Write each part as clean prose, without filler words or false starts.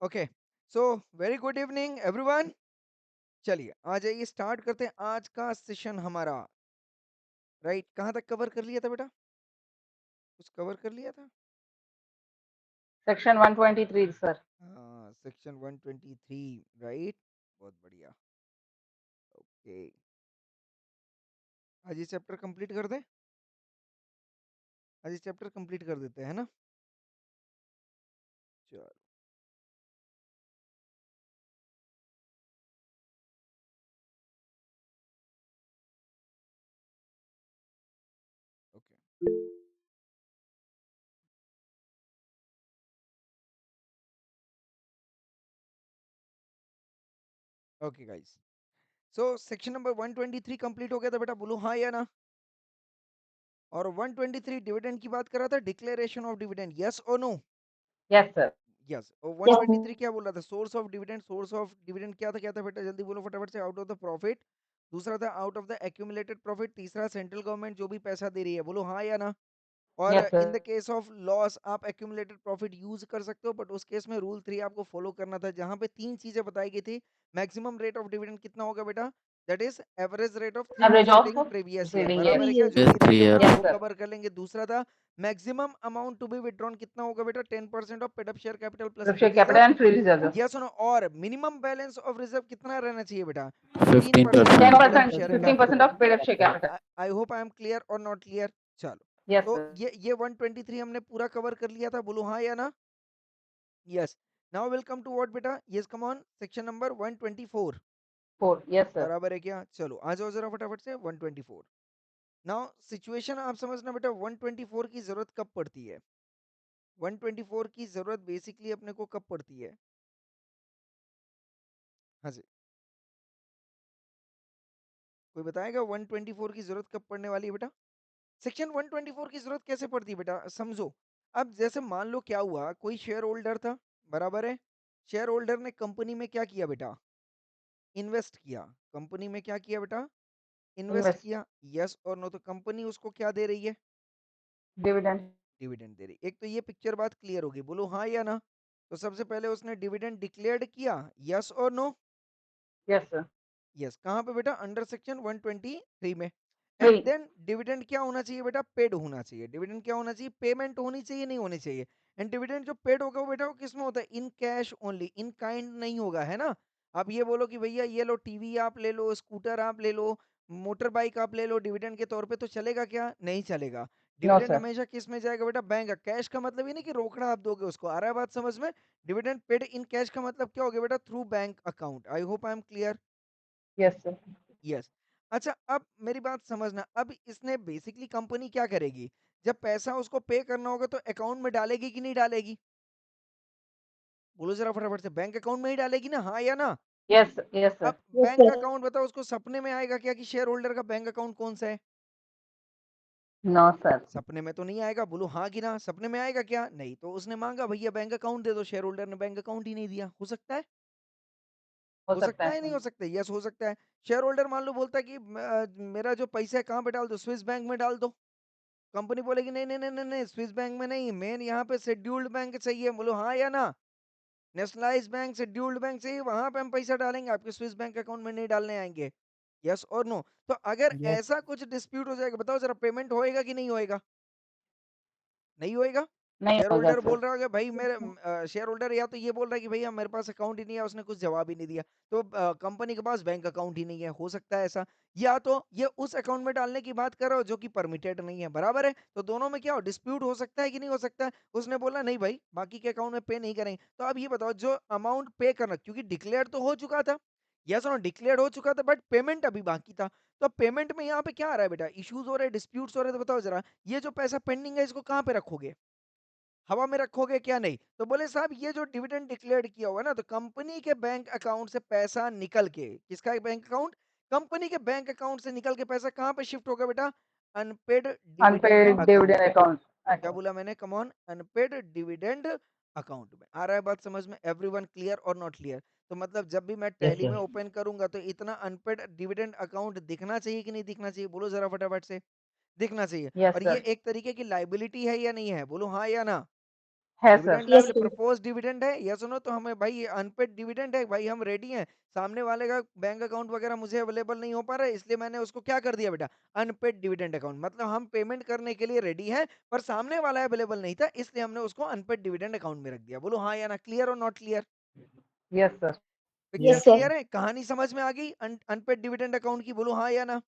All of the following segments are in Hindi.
Okay, so very good evening everyone. चलिए आ जाइए, स्टार्ट करते हैं आज का सेशन हमारा। राइट, कहाँ तक कवर कर लिया था बेटा? कुछ कवर कर लिया था? Section 123 sir. हाँ, सेक्शन 123। राइट, बहुत बढ़िया। ओके, आज ये चैप्टर कंप्लीट कर दें। आज ये चैप्टर कंप्लीट कर देते हैं ना। चलो, okay okay guys, so section number 123 complete हो गया था बेटा, बोलो हाँ या ना। और 123 डिविडेंड की बात कर रहा था, डिक्लेरेशन ऑफ डिविडेंड, यस और नो? Yes sir. यस। और 123 क्या बोल रहा था? Source of dividend. Source of dividend क्या था बेटा? जल्दी बोलो फटाफट से। Out of the profit. दूसरा था out of the accumulated profit. तीसरा सेंट्रल गवर्नमेंट जो भी पैसा दे रही है, बोलो हाँ या ना। और yes in the sir. Case of loss आप एक्यूमुलेटेड प्रॉफिट यूज कर सकते हो, बट उस केस में रूल 3 आपको फॉलो करना था, जहां पे तीन चीजें बताई गई थी। मैक्सिमम रेट ऑफ डिविडेंड कितना होगा बेटा? That is average rate of average of preceding previous year. Preceding बराबर ईयर। है क्या? जो Yes, भी रिमेनिंग clear. है यस वो सर। कवर कर लेंगे। दूसरा था maximum amount to be withdrawn कितना होगा बेटा? 10% of paid up share capital plus free preference capital reserve. And free reserve. Yes no. और मिनिमम बैलेंस ऑफ रिजर्व कितना रहना चाहिए बेटा? 15% of 15%. Paid up 10%, share 15% capital. Of paid up share capital. I hope I am clear और नॉट क्लियर? चलो, यस तो सर। ये 123 हमने पूरा कवर कर लिया था, बोलो हाँ या ना। Yes. Now welcome to what बेटा? Yes, come on, section number 124। 4। Yes sir. बराबर है क्या? चलो आ जाओ जरा फटाफट से 124। नाउ सिचुएशन आप समझना बेटा, 124 की जरूरत कब पड़ती है? 124 की जरूरत बेसिकली अपने को कब पड़ती है? हाँ जी, कोई बताएगा 124 की जरूरत कब पड़ने वाली है बेटा? सेक्शन 124 की जरूरत कैसे पड़ती है बेटा, समझो। अब जैसे मान लो क्या हुआ, कोई शेयर होल्डर था, बराबर है। शेयर होल्डर ने कंपनी में क्या किया बेटा? इन्वेस्ट किया। कंपनी में क्या किया बेटा? Invest invest. किया। यस और नो? तो कंपनी उसको क्या दे रही है? डिविडेंड। डिविडेंड दे रही है। एक तो ये पिक्चर बात क्लियर होगी, बोलो हाँ या ना। तो सबसे पहले उसने डिविडेंड डिक्लेयर्ड किया, यस और नो? Yes sir. यस। कहाँ पे बेटा? अंडर सेक्शन 123 में। एंड 3। देन डिविडेंड क्या होना चाहिए बेटा? पेड होना चाहिए। डिविडेंड क्या होना चाहिए? पेमेंट होनी चाहिए, नहीं होनी चाहिए? एंड डिविडेंड जो पेड होगा वो बेटा वो किस में होता है? In cash only, in kind नहीं होगा, है ना। आप ये बोलो कि भैया ये लो टीवी आप ले लो, स्कूटर आप ले लो, मोटर बाइक आप ले लो डिविडेंड के तौर पे, तो चलेगा क्या? नहीं चलेगा। No dividend sir. हमेशा किस में जाएगा बेटा? बैंक। कैश का मतलब ये नहीं कि रोकड़ा आप दोगे उसको, आ रहा है बात समझ में? डिविडेंड पेड इन कैश का मतलब क्या हो गया बेटा? Through bank account. I hope I am clear. Yes sir. Yes. अच्छा, अब मेरी बात समझना। अब इसने बेसिकली कंपनी क्या करेगी? जब पैसा उसको पे करना होगा तो अकाउंट में डालेगी कि नहीं डालेगी? बोलो जरा फटाफट से। बैंक अकाउंट में ही डालेगी ना, हाँ या ना? यस। Yes sir. अब बैंक अकाउंट बताओ, उसको सपने में आएगा क्या कि शेयर होल्डर का बैंक अकाउंट कौन सा है? No sir. सपने में तो नहीं आएगा, बोलो हाँ कि ना। सपने में आएगा क्या? नहीं। तो उसने मांगा भैया बैंक अकाउंट दे दो, शेयर होल्डर ने बैंक अकाउंट ही नहीं दिया। हो सकता है? हो हो सकता सकता है है, नहीं सर। हो सकता? यस, हो सकता है। शेयर होल्डर मान लो बोलता है कि मेरा जो पैसा है कहाँ पे डाल दो? स्विस बैंक में डाल दो। कंपनी बोलेगी नहीं नहीं नहीं नहीं नहीं, स्विस बैंक में नहीं, मेन यहाँ पे शेड्यूल्ड बैंक चाहिए। बोलो हाँ या ना। नेशनलाइज बैंक, शेड्यूल्ड बैंक चाहिए, वहां पे हम पैसा डालेंगे, आपके स्विस बैंक अकाउंट में नहीं डालने आएंगे। यस और नो? तो अगर यस। ऐसा कुछ डिस्प्यूट हो जाएगा, बताओ जरा, पेमेंट होएगा कि नहीं होएगा? नहीं होएगा। नहीं शेयर होगा होल्डर सर। बोल रहा होगा भाई मेरे, शेयर होल्डर या तो ये बोल रहा है कि भैया मेरे पास अकाउंट ही नहीं है, उसने कुछ जवाब ही नहीं दिया, तो कंपनी के पास बैंक अकाउंट ही नहीं है। हो सकता है ऐसा। या तो ये उस अकाउंट में डालने की बात कर रहा हो जो कि परमिटेड नहीं है, बराबर है। तो दोनों में क्या हो? डिस्प्यूट हो सकता है कि नहीं हो सकता है? उसने बोला नहीं भाई, बाकी के अकाउंट में पे नहीं करेंगे। तो अब ये बताओ, जो अमाउंट पे करना, क्योंकि डिक्लेयर तो हो चुका था, यस नो, डिक्लेयर हो चुका था, बट पेमेंट अभी बाकी था। तो पेमेंट में यहाँ पे क्या आ रहा है बेटा? इश्यूज हो रहे हैं, डिस्प्यूट्स हो रहे हैं। तो बताओ जरा, ये जो पैसा पेंडिंग है इसको कहाँ पे रखोगे? हवा में रखोगे क्या? नहीं। तो बोले साहब ये जो डिविडेंड डिक्लेयर्ड किया हुआ है ना, तो कंपनी के बैंक अकाउंट से पैसा निकल के, किसका बैंक अकाउंट? कंपनी के बैंक अकाउंट से निकल के पैसा कहाँ पे शिफ्ट होगा बेटा? Unpaid dividend unpaid dividend account में। अकाउंट। क्या बोला मैंने? Come on, unpaid dividend account में। आ रहा है बात समझ में? एवरीवन क्लियर और नॉट क्लियर? तो मतलब जब भी मैं Yes, टैली में sir. ओपन करूंगा तो इतना अनपेड डिविडेंड अकाउंट दिखना चाहिए कि नहीं दिखना चाहिए? बोलो जरा फटाफट से। दिखना चाहिए। यस और ये सर। एक तरीके की लाइबिलिटी है या नहीं है? बोलो हाँ या ना। है sir. Dividend Yes, liable sir. Propose dividend है, यस नो, तो हमें भाई ये अनपेड डिविडेंड है भाई, हम रेडी हैं। सामने वाले का बैंक अकाउंट वगैरह मुझे अवेलेबल नहीं हो पा रहा है, इसलिए मैंने उसको क्या कर दिया बेटा, अनपेड डिविडेंड अकाउंट, मतलब हम पेमेंट करने के लिए रेडी हैं, पर सामने वाला अवेलेबल नहीं था, इसलिए हमने उसको अनपेड डिविडेंड अकाउंट में रख दिया। बोलो हाँ या ना, क्लियर और not clear? Yes sir. Picture Yes, sir. Clear है, कहानी समझ में आ गई अनपेड डिविडेंड अकाउंट की? बोलो हाँ या ना।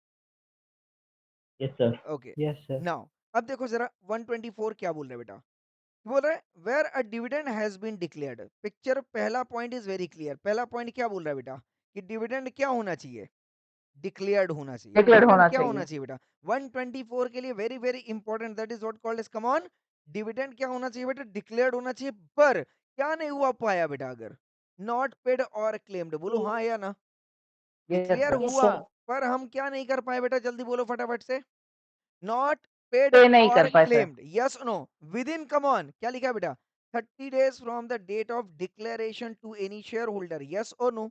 Yes, sir. Okay, Yes, sir. Now अब देखो जरा 124 क्या बोल रहे हैं बेटा, बोल रहा है where a dividend has been declared. Picture पहला पॉइंट इज वेरी क्लियर। पहला पॉइंट क्या बोल रहा है बेटा, कि डिविडेंड क्या होना चाहिए, डिक्लेयर्ड होना चाहिए। डिक्लेयर डिविडेंड होना क्या होना चाहिए। चाहिए बेटा, 124 के लिए very very important, that is what called as, come on, dividend क्या होना चाहिए बेटा, डिक्लेयर्ड होना चाहिए। पर क्या नहीं हुआ पाया बेटा, अगर नॉट पेड और क्लेम्ड, बोलो हाँ या ना। Yes declare sir. Yes, हुआ, sir. पर हम क्या नहीं कर पाए बेटा, जल्दी बोलो फटाफट से, नॉट पेड पे नहीं और कर पाए sir. Claimed, yes no, within, come on, क्या लिखा है बेटा, 30 days from the date of declaration to any shareholder, yes और नो।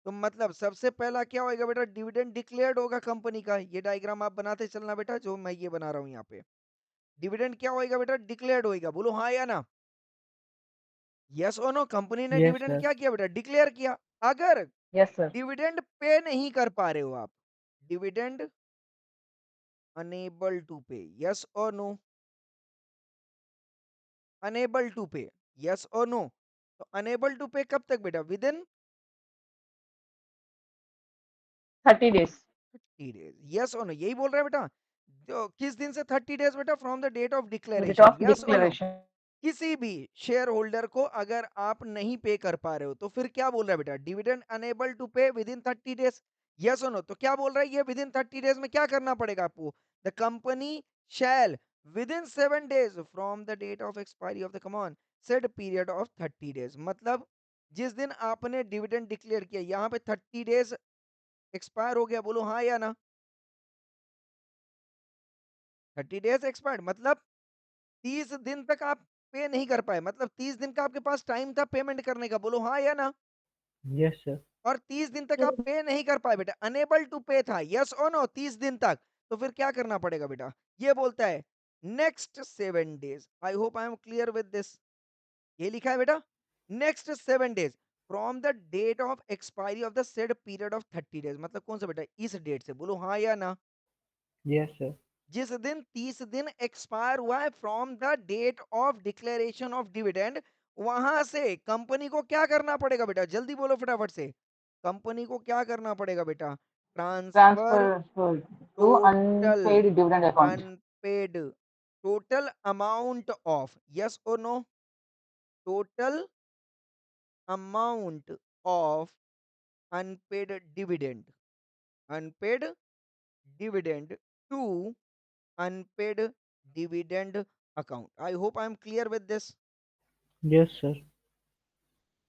तो मतलब सबसे पहला क्या होएगा बेटा, डिविडेंड डिक्लेयर्ड होगा कंपनी का। ये डायग्राम आप बनाते चलना बेटा, जो मैं ये बना रहा हूं यहाँ पे। डिविडेंड क्या होएगा बेटा, डिक्लेयर्ड होएगा, बोलो हाँ या ना, यस और नो। कंपनी ने Yes, डिविडेंड sir. क्या किया बेटा, डिक्लेयर किया। अगर यस सर। डिविडेंड पे नहीं कर पा रहे हो आप, डिविडेंड अनेबल टू पे, यस और नो, अनेबल टू पे, यस और नो। तो अनेबल टू पे कब तक बेटा, within 30 days. 30 days, yes और नो, यही बोल रहा है बेटा। तो किस दिन से 30 days बेटा, from the date of date declaration, of yes और नो। डिक्लेरेशन। किसी भी शेयर होल्डर को अगर आप नहीं पे कर पा रहे हो, तो फिर क्या बोल रहा है बेटा, डिविडेंड अनेबल टू पे विद इन 30 days, यस और नो। तो क्या बोल रहा है ये, विद इन 30 days में क्या करना पड़ेगा आपको, the company shall within 7 days from the date of expiry of the come on said period of 30 days, मतलब जिस दिन आपने डिविडेंड डिक्लेयर किया, यहाँ पे 30 days एक्सपायर हो गया, बोलो हाँ या ना। 30 days एक्सपायर्ड, मतलब 30 दिन तक आप पे नहीं कर पाए, मतलब 30 दिन का आपके पास टाइम था पेमेंट करने का, बोलो हाँ या ना। Yes, sir. और 30 दिन तक Yes, आप पे नहीं कर पाए बेटा, अनेबल टू पे था, यस और नो, 30 दिन तक। तो फिर क्या करना पड़ेगा बेटा, ये बोलता है next 7 days, I hope I am clear with this. ये लिखा है बेटा, next 7 days from the date of expiry of the said period of 30 days, मतलब कौन सा बेटा, इस डेट से, बोलो हाँ या ना। Yes, sir. जिस दिन 30 दिन एक्सपायर हुआ है from the date of declaration of dividend, वहां से कंपनी को क्या करना पड़ेगा बेटा, जल्दी बोलो फटाफट से, कंपनी को क्या करना पड़ेगा बेटा, transfer transfer to total unpaid dividend account. Unpaid, total amount of, yes और no, total amount of unpaid dividend, unpaid dividend to unpaid dividend account. I hope I am clear with this. Yes, sir.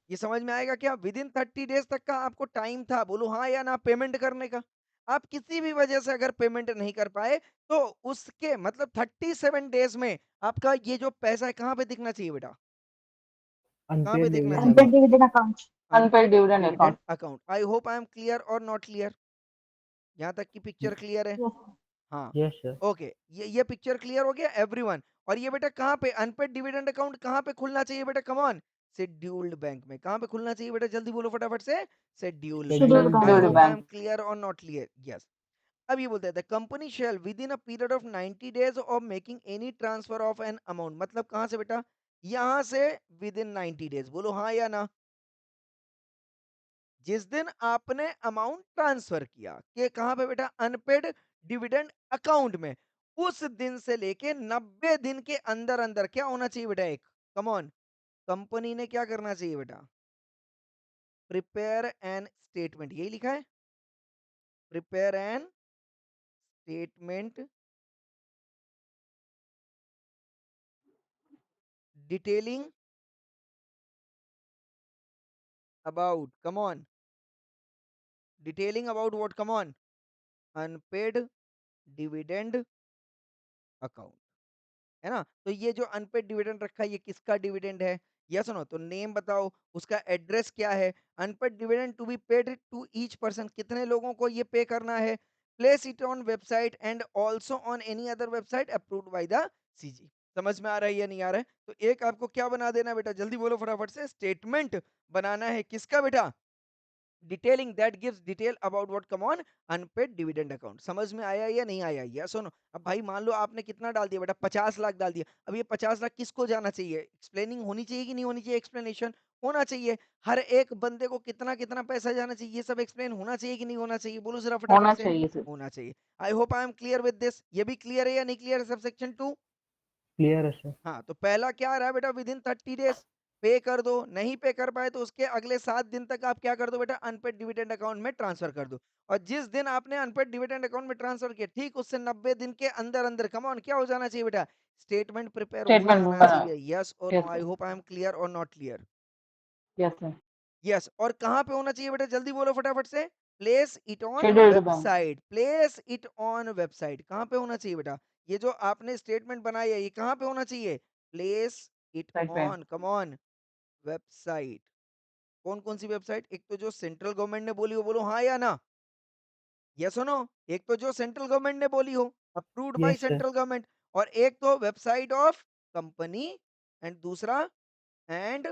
ये समझ में आएगा क्या, विद इन 30 days तक का आपको टाइम था, बोलो हाँ या ना, पेमेंट करने का। आप किसी भी वजह से अगर पेमेंट नहीं कर पाए, तो उसके मतलब 37 days में आपका ये जो पैसा है कहाँ पे दिखना चाहिए बेटा, कहाँ पे Unpaid दिखना dividend चाहिए, unpaid account. dividend account. Unpaid unpaid dividend dividend account. Account. I hope I am clear और नॉट क्लियर, यहाँ तक की पिक्चर क्लियर है? Yes, हाँ, Yes, sir. ओके, ये पिक्चर क्लियर हो गया एवरीवन। और ये बेटा कहाँ पे, अनपेड डिविडेंड अकाउंट कहाँ पे खुलना चाहिए बेटा, कम ऑन, शेड्यूल्ड बैंक में। कहाँ पे खुलना चाहिए बेटा, जल्दी बोलो फटाफट से, शेड्यूल्ड बैंक scheduled में। Scheduled I bank. Scheduled bank. Hope I am bank. Clear और नॉट क्लियर, यस। अब ये बोलते हैं the company shall within a period of 90 days of making any transfer of an amount, मतलब कहाँ से बेटा, यहाँ से विद इन 90 days, बोलो हाँ या ना। जिस दिन आपने अमाउंट ट्रांसफर किया, कि कहां पे बेटा, अनपेड डिविडेंड अकाउंट में, उस दिन से लेके 90 दिन के अंदर अंदर क्या होना चाहिए बेटा, एक, कम ऑन, कंपनी ने क्या करना चाहिए बेटा, प्रिपेयर एन स्टेटमेंट, यही लिखा है, prepare an statement detailing about, come on, detailing about what, come on, unpaid dividend account, है ना। तो ये जो अनपेड डिविडेंड रखा है, ये किसका डिविडेंड है, यस नो, तो नेम बताओ, उसका एड्रेस क्या है, unpaid dividend to be paid to each person, कितने लोगों को ये पे करना है, place it on website and also on any other website approved by the CG. समझ में आ रहा है या नहीं आ रहा है? तो एक आपको क्या बना देना है बेटा, जल्दी बोलो फटाफट से, स्टेटमेंट बनाना है किसका बेटा? Detailing that gives detail about what come on unpaid dividend account. समझ में आया या नहीं आया? यस और नो? अब भाई मान लो आपने कितना डाल दिया बेटा, 50 लाख डाल दिया। अब ये 50 लाख किसको जाना चाहिए? एक्सप्लेनिंग होनी चाहिए कि नहीं होनी चाहिए? एक्सप्लेनेशन होना चाहिए। हर एक बंदे को कितना कितना पैसा जाना चाहिए, ये सब एक्सप्लेन होना चाहिए कि नहीं होना चाहिए? बोलो जरा फटाफट होना से। चाहिए सर। होना चाहिए। आई hope I am clear with this. ये भी क्लियर है या नहीं क्लियर है सब सेक्शन 2? क्लियर है सर। हाँ, तो पहला क्या आ रहा है बेटा, विदिन 30 डेज पे कर दो। नहीं पे कर पाए तो उसके अगले 7 दिन तक आप क्या कर दो बेटा, अनपेड डिविडेंड अकाउंट में ट्रांसफर कर दो। और जिस दिन आपने अनपेड डिविडेंड अकाउंट में ट्रांसफर किया, ठीक उससे 90 दिन के अंदर-अंदर कम ऑन क्या हो जाना चाहिए बेटा, स्टेटमेंट प्रिपेयर हो स्टेटमेंट जाना बना। चाहिए। यस और no? Yes I sir. Hope I am clear और not clear? Yes sir. Yes. और कहाँ पे होना चाहिए बेटा, जल्दी बोलो फटाफट से। Place it on scheduled bank. Website. Place it on website कहाँ पे होना चाहिए बेटा? ये जो आपने स्टेटमेंट बनाई है, ये कहाँ पे होना चाहिए? प्लेस इट साइड पे। On, come on, website. कौन कौन सी वेबसाइट? एक तो जो सेंट्रल गवर्नमेंट ने बोली हो, बोलो हाँ या ना? यस और नो? एक तो जो सेंट्रल गवर्नमेंट ने बोली हो, approved by yes sir. Central government, और एक तो वेबसाइट ऑफ कंपनी, एंड दूसरा and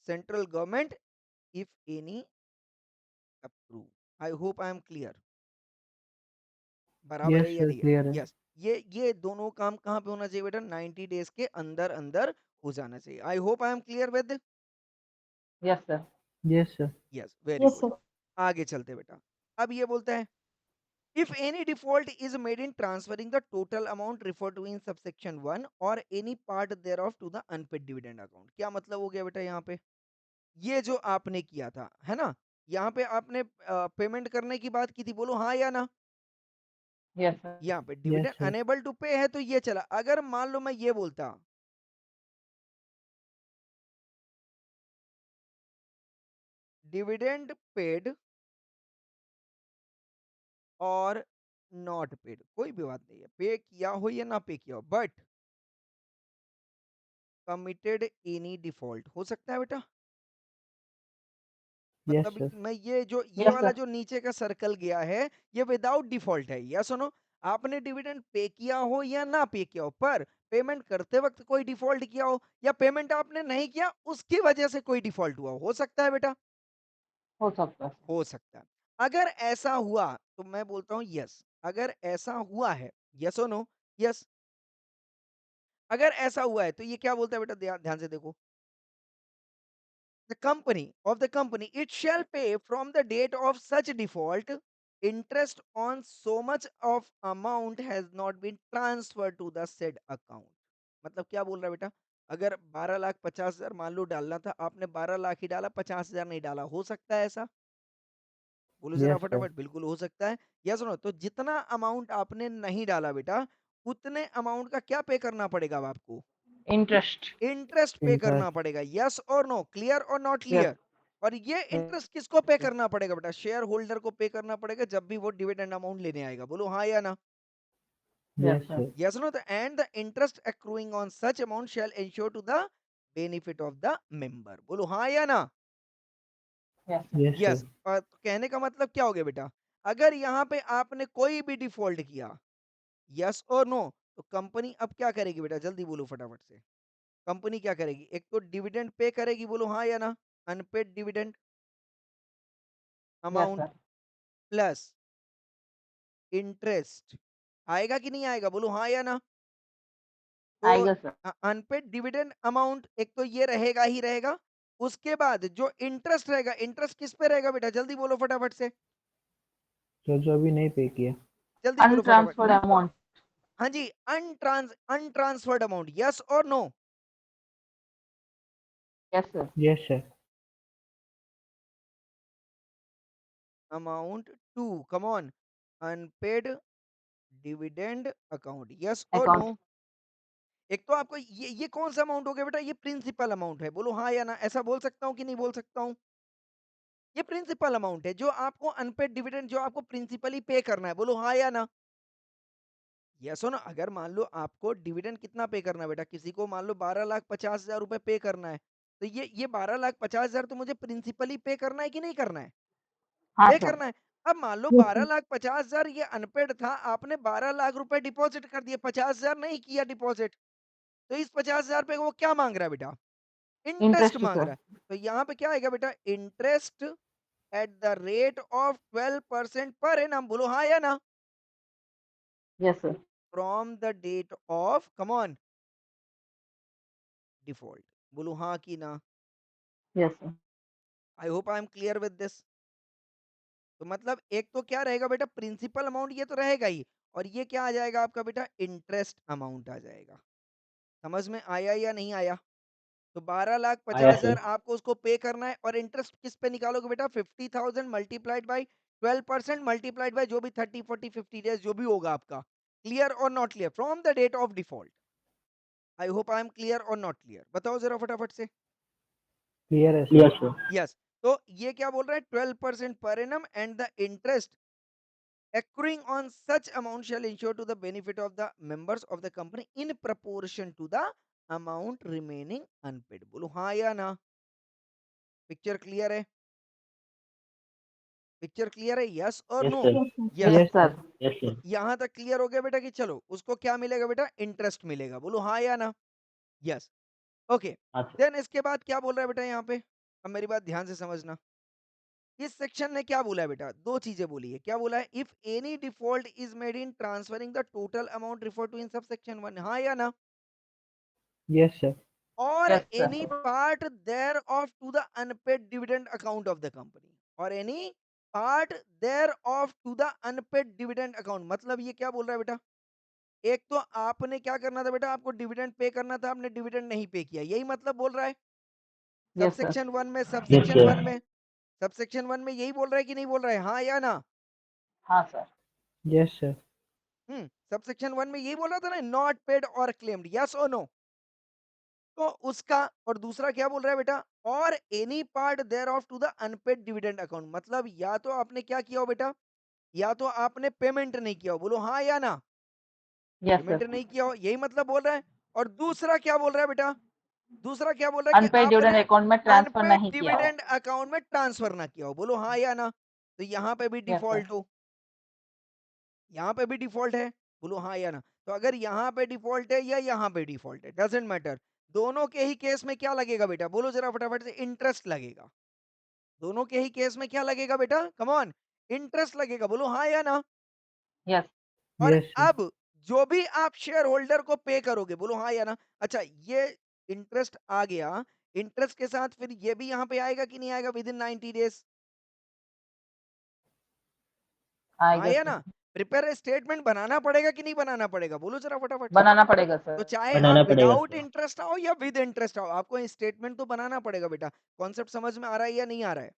central government if any approve. I hope I am clear. बराबर यस है या सर, नहीं है? क्लियर है। यस। ये दोनों काम कहाँ पे होना चाहिए बेटा? 90 डेज के अंदर अंदर हो जाना चाहिए। आई hope I am clear with. Yes sir. Yes sir. Yes, very yes good. Sir. आगे चलते बेटा। अब ये बोलता है, if any default is made in transferring the total amount referred to in subsection 1 or any part thereof to the unpaid dividend account। क्या मतलब हो गया बेटा यहाँ पे? ये जो आपने किया था, है ना, यहाँ पे आपने पेमेंट करने की बात की थी, बोलो हाँ या ना? Yes sir. यहाँ पे yes dividend sir. Unable to pay है तो ये चला। अगर मान लो मैं ये बोलता, डिविडेंड पेड और नॉट पेड, कोई भी बात नहीं है, पे किया हो या ना पे किया हो, बट कमिटेड एनी डिफॉल्ट, हो सकता है बेटा? यस मतलब सर। मैं ये यस वाला सर। जो नीचे का सर्कल गया है, ये विदाउट डिफॉल्ट है। या सुनो, आपने डिविडेंड पे किया हो या ना पे किया हो, पर पेमेंट करते वक्त कोई डिफॉल्ट किया हो, या पेमेंट आपने नहीं किया उसकी वजह से कोई डिफॉल्ट हुआ हो सकता है बेटा? हो सकता है सर। हो सकता है। अगर ऐसा हुआ तो मैं बोलता हूं यस। अगर ऐसा हुआ है, यस और नो? यस। अगर ऐसा हुआ है तो ये क्या बोलता है बेटा, ध्यान से देखो, the company of the company it shall pay from the date of such default interest on so much of amount has not been transferred to the said account। मतलब क्या बोल रहा है बेटा? अगर 12,50,000 मान लो डालना था, आपने 12 लाख ही डाला, 50,000 नहीं डाला, हो सकता है ऐसा? बोलो जरा यस सर। फटाफट। बिल्कुल हो सकता है। या सुनो, तो जितना अमाउंट आपने नहीं डाला बेटा, उतने अमाउंट का क्या पे करना पड़ेगा अब आपको? इंटरेस्ट। इंटरेस्ट पे करना इंटरेस्ट। पड़ेगा। यस और नो? क्लियर और नॉट यस। क्लियर? और ये इंटरेस्ट किसको पे करना पड़ेगा बेटा? शेयर होल्डर को पे करना पड़ेगा जब भी वो डिविडेंड अमाउंट लेने आएगा। बोलो हाँ या ना? Yes yes sir. Sir. Yes no? And the interest accruing on such amount shall ensure to the benefit of the member। बोलो हाँ या ना? Yes sir. Yes sir. Yes. और कहने का मतलब क्या हो गया बेटा? अगर यहाँ पे आपने कोई भी डिफॉल्ट किया, यस और नो, तो कंपनी अब क्या करेगी बेटा, जल्दी बोलो फटाफट से। कंपनी क्या करेगी? एक तो डिविडेंड पे करेगी, बोलो हाँ या ना? Unpaid dividend yes amount sir. Plus interest आएगा कि नहीं आएगा? बोलो हाँ या ना? तो आएगा सर। अनपेड डिविडेंड अमाउंट एक तो ये रहेगा ही रहेगा। उसके बाद जो इंटरेस्ट रहेगा, इंटरेस्ट किस पे रहेगा बेटा, जल्दी बोलो फटाफट से। जो अभी नहीं पे किया। जल्दी बोलो फटाफट। Untransferred amount. हाँ जी, अनट्रांसफर्ड अमाउंट। यस और no? Yes sir. Yes sir. Amount to, come on, unpaid dividend account. Yes और नो? अकाउंट। एक तो आपको ये कौन सा अमाउंट हो गया बेटा, ये प्रिंसिपल अमाउंट है। बोलो हाँ या ना? ऐसा बोल सकता हूँ कि नहीं बोल सकता हूँ? ये प्रिंसिपल अमाउंट है जो आपको अनपेड डिविडेंड जो आपको प्रिंसिपली पे करना है। बोलो हाँ या ना? यस हो ना? अगर मान लो आपको डिविडेंड कितना पे करना है बेटा, किसी को मान लो 12,50,000 रुपए पे करना है, तो ये 12,50,000 तो मुझे प्रिंसिपली पे करना है कि नहीं करना है? हाँ पे सर। करना है। अब मान लो यस सर। 12,50,000 ये अनपेड था, आपने 12 लाख रुपए डिपॉजिट कर दिए, 50,000 नहीं किया डिपॉजिट। तो इस 50,000 पे वो क्या मांग रहा है बेटा? इंटरेस्ट इंटरेस्ट मांग सर। रहा है। तो यहाँ पे क्या आएगा बेटा? Interest at the rate of 12% per annum, बोलो हाँ या ना? Yes sir. From the date of, come on, default, बोलो हाँ कि ना? Yes sir. I hope I am clear with this. तो मतलब एक तो क्या रहेगा बेटा? प्रिंसिपल अमाउंट ये तो रहेगा ही, और ये क्या आ जाएगा आपका बेटा? इंटरेस्ट अमाउंट आ जाएगा। समझ में आया या नहीं आया? तो 12,50,000 सर आपको उसको पे करना है, और इंटरेस्ट किस पे निकालोगे बेटा? 50,000 मल्टीप्लाइड बाई 12% मल्टीप्लाइड बाई जो भी 30 40 50 डेज जो भी होगा आपका। क्लियर और not clear? From the date of default. I hope I am clear और नॉट क्लियर? बताओ जरा फटाफट से। क्लियर है Yes, सर। sir. यस। तो ये क्या बोल रहा है? 12% per annum and the interest accruing on such amount shall ensure to the benefit of the members of the company in proportion to the amount remaining unpaid। बोलो हाँ या ना? पिक्चर क्लियर है? पिक्चर क्लियर है? यस और Yes, no? sir. Yes. Yes yes sir. Sir. Yes, sir. यहां तक क्लियर हो गया बेटा कि चलो उसको क्या मिलेगा बेटा? इंटरेस्ट मिलेगा। बोलो हाँ या ना? यस। ओके। हाँ सर. देन इसके बाद क्या बोल रहा है बेटा यहाँ पे? अब मेरी बात ध्यान से समझना। इस सेक्शन ने क्या बोला है बेटा? दो चीजें बोली है। क्या बोला है? If any default is made in transferring the total amount refer to in subsection 1, हाँ या ना? Yes sir. or yes any sir. part thereof to the unpaid dividend account of the company, or any part thereof to the unpaid dividend account। मतलब ये क्या बोल रहा है बेटा? एक तो आपने क्या करना था बेटा? आपको डिविडेंड पे करना था, आपने डिविडेंड नहीं पे किया, यही मतलब बोल रहा है यस सर। सबसेक्शन 1 में। Yes, subsection sir. 1 में, सबसेक्शन 1 में यही बोल रहा है कि नहीं बोल रहा है? हाँ या ना? हाँ सर। Yes sir. सबसेक्शन 1 में यही बोल रहा था ना, not paid or claimed, yes और नो? तो उसका, और दूसरा क्या बोल रहा है बेटा? और any part thereof to the unpaid dividend account. मतलब या तो आपने क्या किया हो बेटा? या तो आपने पेमेंट नहीं किया हो, बोलो हाँ या ना? Yes payment sir. नहीं किया हो, यही मतलब बोल रहा है। और दूसरा क्या बोल रहा है बेटा? दूसरा क्या बोल रहा है? कि अनपेड डिविडेंड आपने अकाउंट में ट्रांसफर अनपेड नहीं किया हो। डिविडेंड अकाउंट में ट्रांसफर ना किया हो, बोलो हाँ या ना? तो यहाँ पे भी यस सर। डिफॉल्ट हो, यहाँ पे भी डिफॉल्ट है, बोलो हाँ या ना? तो अगर यहाँ पे डिफॉल्ट है या यहाँ पे डिफॉल्ट है, डजेंट मैटर, दोनों के ही केस में क्या लगेगा बेटा? बोलो जरा फटाफट से। इंटरेस्ट लगेगा। दोनों के ही केस में क्या लगेगा बेटा? कम ऑन, इंटरेस्ट लगेगा। बोलो हाँ या ना? यस। और यस सर। अब जो भी आप शेयर होल्डर को पे करोगे, बोलो हाँ या ना? अच्छा, ये इंटरेस्ट आ गया, इंटरेस्ट के साथ फिर ये भी यहाँ पे आएगा कि नहीं आएगा विद इन 90 डेज? हाँ आएगा या सर। ना? प्रिपेयर स्टेटमेंट बनाना पड़ेगा कि नहीं बनाना पड़ेगा? बोलो जरा फटाफट से। बनाना पड़ेगा तो सर। चाहे आप बनाना पड़ेगा विदाउट सर. इंटरेस्ट आओ या विद इंटरेस्ट आओ, आपको स्टेटमेंट तो बनाना पड़ेगा बेटा। कॉन्सेप्ट समझ में आ रहा है या नहीं आ रहा है?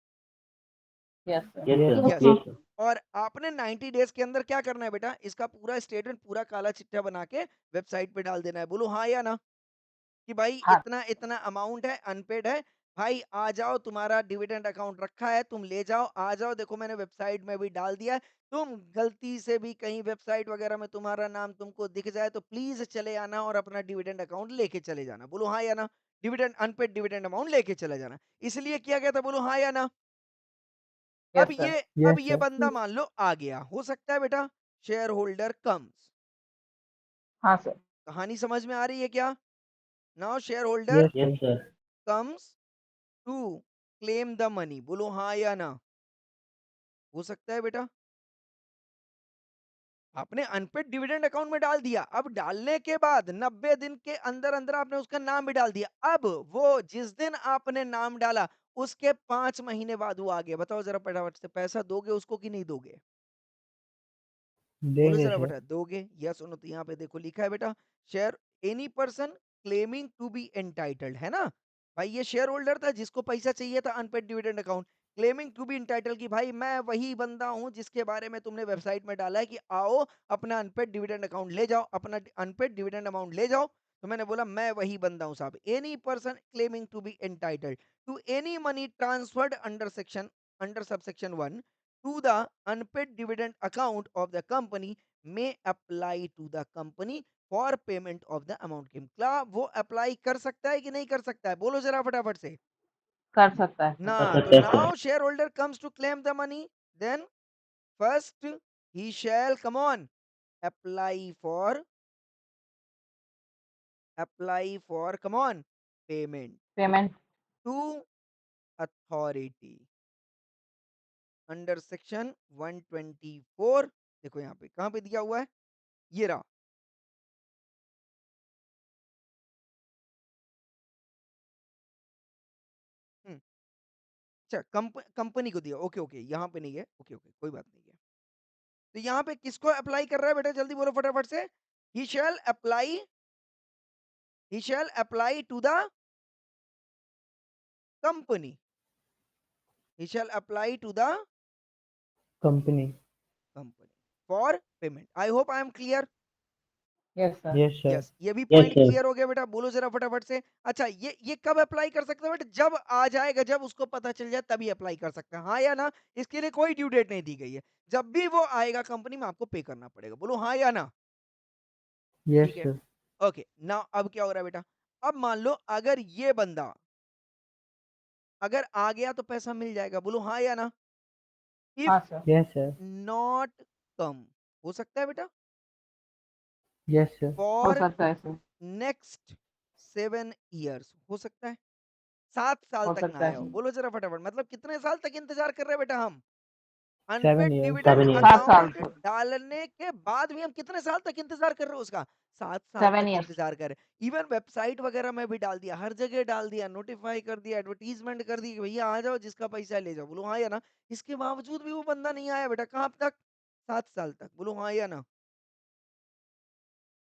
Yes sir. Yes, sir. Yes yes. Yes, sir. और आपने 90 डेज के अंदर क्या करना है बेटा? इसका पूरा स्टेटमेंट, पूरा काला चिट्ठा बना के वेबसाइट पे डाल देना है। बोलो हाँ या ना? कि भाई हाँ। इतना इतना अमाउंट है, अनपेड है, भाई आ जाओ, तुम्हारा डिविडेंड अकाउंट रखा है, तुम ले जाओ, आ जाओ, देखो मैंने वेबसाइट में भी डाल दिया है। तुम गलती से भी कहीं वेबसाइट वगैरह में तुम्हारा नाम तुमको दिख जाए तो प्लीज चले आना और अपना डिविडेंड अकाउंट लेके चले जाना। बोलो हाँ या ना? डिविडेंड, अनपेड डिविडेंड अमाउंट लेके चले जाना। इसलिए किया गया था। बोलो हाँ या ना? अब यस सर। ये, अब यस ये सर। बंदा मान लो आ गया, हो सकता है बेटा शेयर होल्डर कम्स। हाँ सर। कहानी समझ में आ रही है क्या? Now shareholder yes Yes, sir. sir. Comes to claim the money. बोलो हाँ या ना? हो सकता है बेटा? आपने अनपेड डिविडेंड अकाउंट में डाल दिया, अब डालने के बाद 90 दिन के अंदर अंदर आपने उसका नाम भी डाल दिया। अब वो जिस दिन आपने नाम डाला उसके 5 महीने बाद वो आ गया। बताओ जरा फटाफट से, पैसा दोगे उसको कि नहीं दोगे? बोलो देंगे जरा सर। बेटा, दोगे? यस सुनो, तो यहाँ पे देखो लिखा है बेटा, share any person claiming to be entitled, है ना? भाई ये शेयर होल्डर था जिसको पैसा चाहिए था, unpaid dividend account, claiming to be entitled, कि भाई मैं वही बंदा हूं जिसके बारे में तुमने वेबसाइट में डाला है कि आओ अपना अनपेड डिविडेंड अकाउंट ले जाओ, अपना अनपेड डिविडेंड अमाउंट ले जाओ। तो मैंने बोला मैं वही बंदा हूं साहब। Any person claiming to be entitled to any money transferred under section, under subsection 1 to the unpaid dividend account of the company may apply to the company for payment of the amount claimed। क्या वो अप्लाई कर सकता है कि नहीं कर सकता है? बोलो जरा फटाफट से कर सकता है ना। सर। कर तो सकते हैं now sir. Shareholder comes to claim the money, then first he shall come on apply for apply for come on payment payment to authority under section 124। देखो यहाँ पे कहाँ पे दिया हुआ है, ये रहा। हम्म, अच्छा कंपनी को दिया, ओके ओके, यहाँ पे नहीं है, ओके ओके, कोई बात नहीं है। तो यहाँ पे किसको अप्लाई कर रहा है बेटा, जल्दी बोलो फटाफट से। He shall apply, he shall apply to the company, he shall apply to the company. company for payment। I hope I am clear। Yes sir. Yes, sir. Yes, ये भी Yes, पॉइंट sir. क्लियर हो गया बेटा, बोलो जरा फटाफट से। अच्छा, ये कब अप्लाई कर सकते हैं बेटा, जब आ जाएगा, जब उसको पता चल जाए तभी अप्लाई कर सकते हैं, हाँ या ना। इसके लिए कोई ड्यू डेट नहीं दी गई है, जब भी वो आएगा कंपनी में आपको पे करना पड़ेगा, बोलो हाँ या ना। Yes, ठीक है, sir. ओके ना। अब क्या हो रहा है बेटा, अब मान लो अगर ये बंदा अगर आ गया तो पैसा मिल जाएगा, बोलो हाँ या ना। इफ हाँ sir. Yes, sir. Not come, हो सकता है बेटा, Yes, sir. हो फॉर सकता है सर। नेक्स्ट 7 years, हो सकता है 7 साल हो तक ना सकता है आया हो। सर। बोलो जरा फटाफट, मतलब कितने साल तक इंतजार कर रहे हैं बेटा हम, 7 अनपेड years. Dividend 7 years. 7 साल अकाउंट सर। डालने के बाद भी हम कितने साल तक इंतजार कर रहे हो उसका, 7 साल 7 तक इयर्स। इंतजार कर रहे हैं। इवन वेबसाइट वगैरह में भी डाल दिया, हर जगह डाल दिया, नोटिफाई कर दिया, एडवर्टीजमेंट कर दी कि भैया आ जाओ, जिसका पैसा ले जाओ, बोलो हाँ या ना। इसके बावजूद भी वो बंदा नहीं आया बेटा, कहाँ तक, 7 साल तक, बोलो हाँ या ना।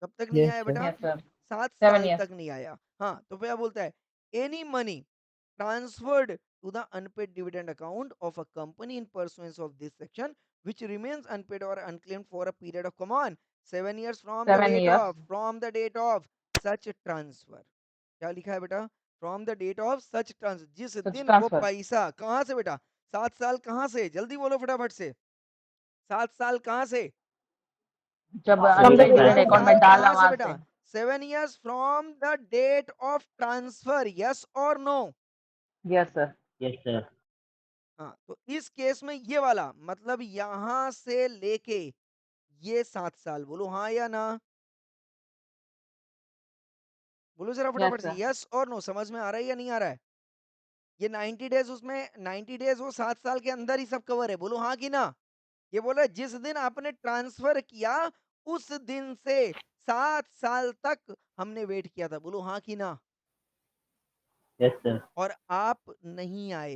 कब तक नहीं Yes, आया sir. बेटा, यस सर। 7 7 साल इयर्स। तक नहीं आया। हाँ, तो क्या बोलता है, any money transferred to the unpaid dividend account of a company in pursuance of this section which remains unpaid or unclaimed for a period of, come on, 7 years seven years. from the date of such transfer। क्या लिखा है बेटा, from the date of such transfer, जिस सच दिन वो ट्रांसफर। पैसा कहाँ से बेटा, 7 साल कहाँ से, जल्दी बोलो फटाफट से, 7 साल कहाँ से, जब From the unpaid date dividend सात of अकाउंट में साल डाला कहाँ से वहां से। बेटा, 7 years from the date of transfer, yes और no. Yes sir. Yes, sir. हाँ, तो इस केस में ये वाला मतलब यहां से लेके ये 7 साल, बोलो हाँ या ना, बोलो जरा यस फटाफट से, सर। यस और नो, समझ में आ रहा है या नहीं आ रहा है। ये 90 डेज, उसमें 90 डेज वो 7 साल के अंदर ही सब कवर है, बोलो हाँ कि ना। ये बोला जिस दिन आपने ट्रांसफर किया उस दिन से 7 साल तक हमने वेट किया था, बोलो हाँ कि ना। Yes, sir. और आप नहीं आए,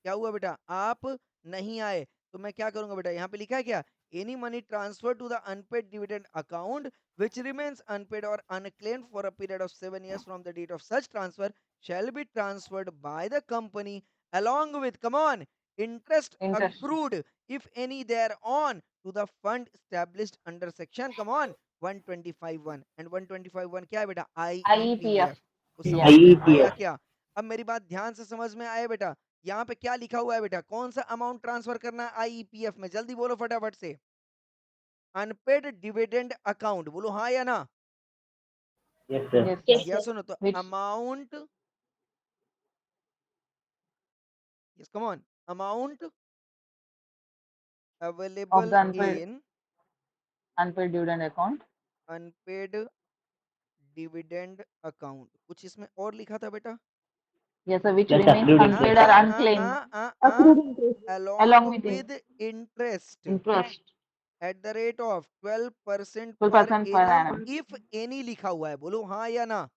क्या हुआ बेटा, आप नहीं आए, तो मैं क्या करूंगा बेटा, यहाँ पे लिखा है क्या, any money transfer to the unpaid dividend account which remains unpaid or unclaimed for a period of 7 years from the date of such transfer shall be transferred by the company along with, come on, interest interest. accrued if any thereon to the fund established under section, come on, 125(1) and 125(1) क्या है बेटा, आईईपीएफ। IEPF। तो यस। समझ में आया IEPF. क्या, अब मेरी बात ध्यान से समझ में आया बेटा। यहाँ पे क्या लिखा हुआ है बेटा, कौन सा अमाउंट ट्रांसफर करना है आईईपीएफ में, जल्दी बोलो फटाफट से, अनपेड डिविडेंड अकाउंट, बोलो हाँ या ना। Yes, sir. Yes Yes, sir. sir. या सुनो तो which amount, yes come on, amount of the available unpaid in unpaid dividend account. Unpaid dividend account, कुछ इसमें और लिखा था बेटा, yes sir. Which Plus remains accrued uh unpaid interest. Or uh uh uh unclaimed uh uh Accrued interest. along along with with interest interest at the rate of 12% per 12% पर annum एनम। if any लिखा हुआ है, बोलो हाँ या ना।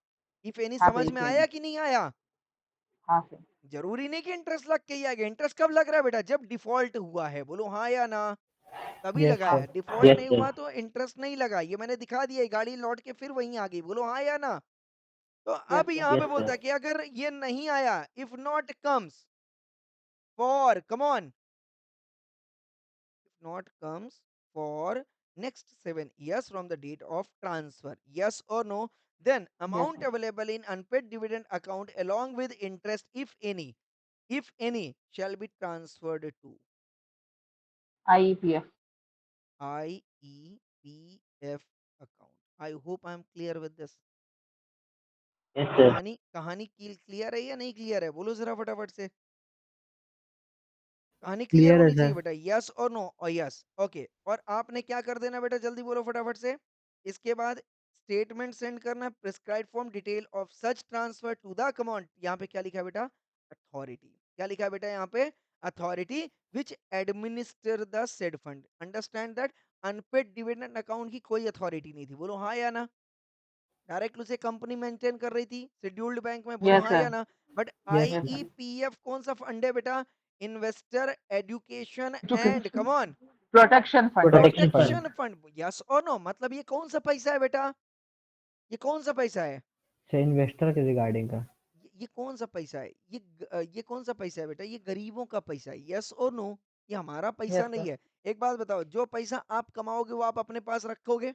if any हाँ समझ सर। में आया कि नहीं आया, हाँ सर। जरूरी नहीं कि इंटरेस्ट लग के ही आएगा, इंटरेस्ट कब लग रहा है बेटा, जब डिफॉल्ट हुआ है, बोलो हाँ या ना, तभी Yes, लगाया हाँ है, sir. डिफॉल्ट Yes, नहीं sir. हुआ तो इंटरेस्ट नहीं लगा, ये मैंने दिखा दिया, ये गाड़ी लौट के फिर वहीं आ गई, बोलो हाँ या ना। तो यस अब सर। यहाँ पे Yes, sir. बोलता है कि अगर ये नहीं आया, if not comes for, come on, not comes for next 7 years from the date of transfer, yes or no, then yes amount sir. available in unpaid dividend account along with interest if any shall be transferred to आईईपीएफ। IEPF account। I hope I am clear with this। Yes, sir. कहानी कहानी क्लियर है या नहीं क्लियर है, बोलो जरा फटाफट से, कहानी क्लियर Clear है होनी sir. चाहिए बेटा, यस और नो और यस, ओके। और आपने क्या कर देना बेटा, जल्दी बोलो फटाफट से, इसके बाद स्टेटमेंट सेंड करना है, prescribe form detail of such transfer to the account. यहाँ पे क्या लिखा है बेटा? अथॉरिटी। क्या लिखा है बेटा यहाँ पे? Authority which administer the said fund. Understand that unpaid dividend account की कोई अथॉरिटी नहीं थी। बोलो हाँ या ना? डायरेक्ट उसे कंपनी मेंटेन कर रही थी शेड्यूल्ड बैंक में। बोलो Yes, हाँ sir. या ना? But Yes, Yes, sir. sir. आईईपीएफ कौन सा फंड है बेटा? Investor education and Education. Come on Protection fund. Protection Protection fund. Protection fund. Yes और नो? मतलब ये कौन सा पैसा है बेटा? ये कौन सा पैसा है? से इन्वेस्टर के रिगार्डिंग का। ये कौन सा पैसा है? ये कौन सा पैसा है बेटा? ये गरीबों का पैसा है। यस और नो? ये हमारा पैसा Yes, नहीं sir. है। एक बात बताओ, जो पैसा आप कमाओगे वो आप अपने पास रखोगे?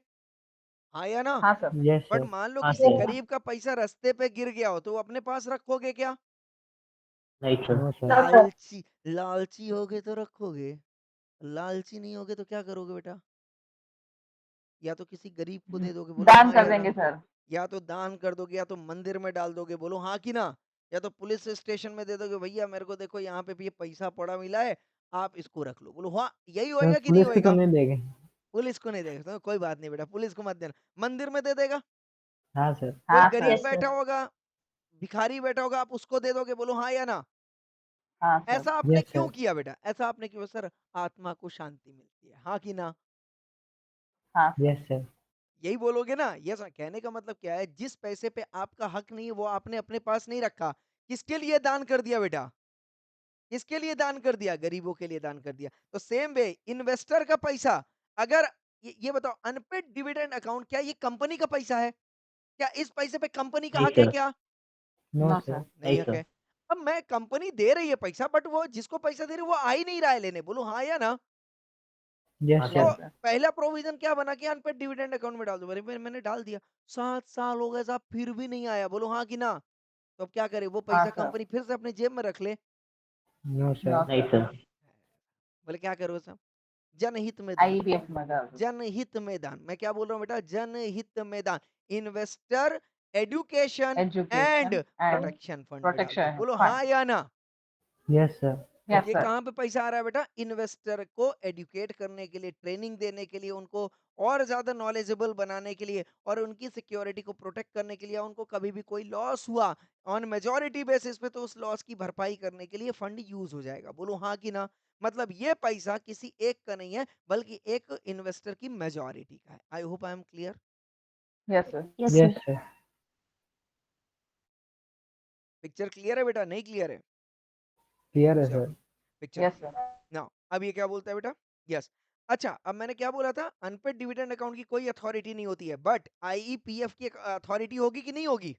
हाँ या ना? हाँ sir. Yes, but sir. मान लो हाँ किसी सर। गरीब का पैसा रास्ते पे गिर गया हो तो वो अपने पास रखोगे क्या? नहीं सर। No, sir. लालची लालची होगे तो रखोगे, लालची नहीं होगे तो क्या करोगे बेटा? या तो किसी गरीब को दे दोगे। बोलो दान हाँ कर या ना? देंगे सर. या तो दान कर दोगे या तो मंदिर में डाल दोगे। बोलो हाँ कि ना? या तो पुलिस स्टेशन में दे दोगे, भैया मेरे को देखो यहाँ पे भी ये पैसा पड़ा मिला है, आप इसको रख लो। बोलो हाँ, यही सर होएगा कि नहीं पुलिस को तो होएगा? नहीं देंगे। पुलिस को नहीं देगा तो कोई बात नहीं बेटा, पुलिस को मत देना। मंदिर में दे देगा। हाँ सर। कोई हाँ गरीब सर. बैठा होगा, भिखारी बैठा होगा, आप उसको दे दोगे। बोलो हाँ या ना? हाँ सर. ऐसा आपने Yes, क्यों sir. किया बेटा? ऐसा आपने क्यों? सर आत्मा को शांति मिलती है। हाँ कि ना? हाँ सर. Yes, sir. यही बोलोगे ना? यस। कहने का मतलब क्या है? जिस पैसे पे आपका हक नहीं है वो आपने अपने पास नहीं रखा। किसके लिए दान कर दिया बेटा? किसके लिए दान कर दिया? गरीबों के लिए दान कर दिया। तो सेम वे इन्वेस्टर का पैसा, अगर ये बताओ, अनपेड डिविडेंड अकाउंट, क्या ये कंपनी का पैसा है? क्या इस पैसे पे कंपनी का नहीं हक है सर। क्या? No, No sir. sir. नहीं नहीं हक सर। है। अब मैं कंपनी दे रही है पैसा, बट वो जिसको पैसा दे रही है वो आ ही नहीं रहा है लेने। बोलो हाँ या ना? Yes, हाँ तो Yes सर। sir. sir. पहला प्रोविजन क्या बना कि अनपेड डिविडेंड अकाउंट में डाल दो। मैंने डाल दिया। 7 साल हो गए साहब, फिर भी नहीं आया। बोलो हाँ कि ना? तो अब क्या करे? वो हाँ पैसा सर. कंपनी फिर से अपने जेब में रख ले। No, sir. No नहीं sir. सर। बोले क्या करो साहब? जनहित में दान। IEPF में डाल दो. जनहित में दान। मैं क्या बोल रहा हूँ बेटा? जनहित में दान। Investor education and Education and protection fund में डाल दो। protection बोलो fund. हाँ या ना? Yes, sir. Yes ये sir. कहाँ पे पैसा आ रहा है बेटा? इन्वेस्टर को एडुकेट करने के लिए, ट्रेनिंग देने के लिए, उनको और ज्यादा नॉलेजेबल बनाने के लिए, और उनकी सिक्योरिटी को प्रोटेक्ट करने के लिए। उनको कभी भी कोई लॉस हुआ ऑन मेजॉरिटी बेसिस पे तो उस लॉस की भरपाई करने के लिए फंड यूज हो जाएगा। बोलो हाँ कि ना? मतलब ये पैसा किसी एक का नहीं है, बल्कि एक इन्वेस्टर की मेजॉरिटी का है। आई hope I am clear. Yes sir. Yes, sir. Picture clear है बेटा? नहीं क्लियर है? Clear है चलो sir. Picture Yes clear. sir. Now अब ये क्या बोलता है बेटा? यस। अच्छा, अब मैंने क्या बोला था? अनपेड डिविडेंड अकाउंट की कोई अथॉरिटी नहीं होती है, बट आईईपीएफ की एक अथॉरिटी होगी कि नहीं होगी?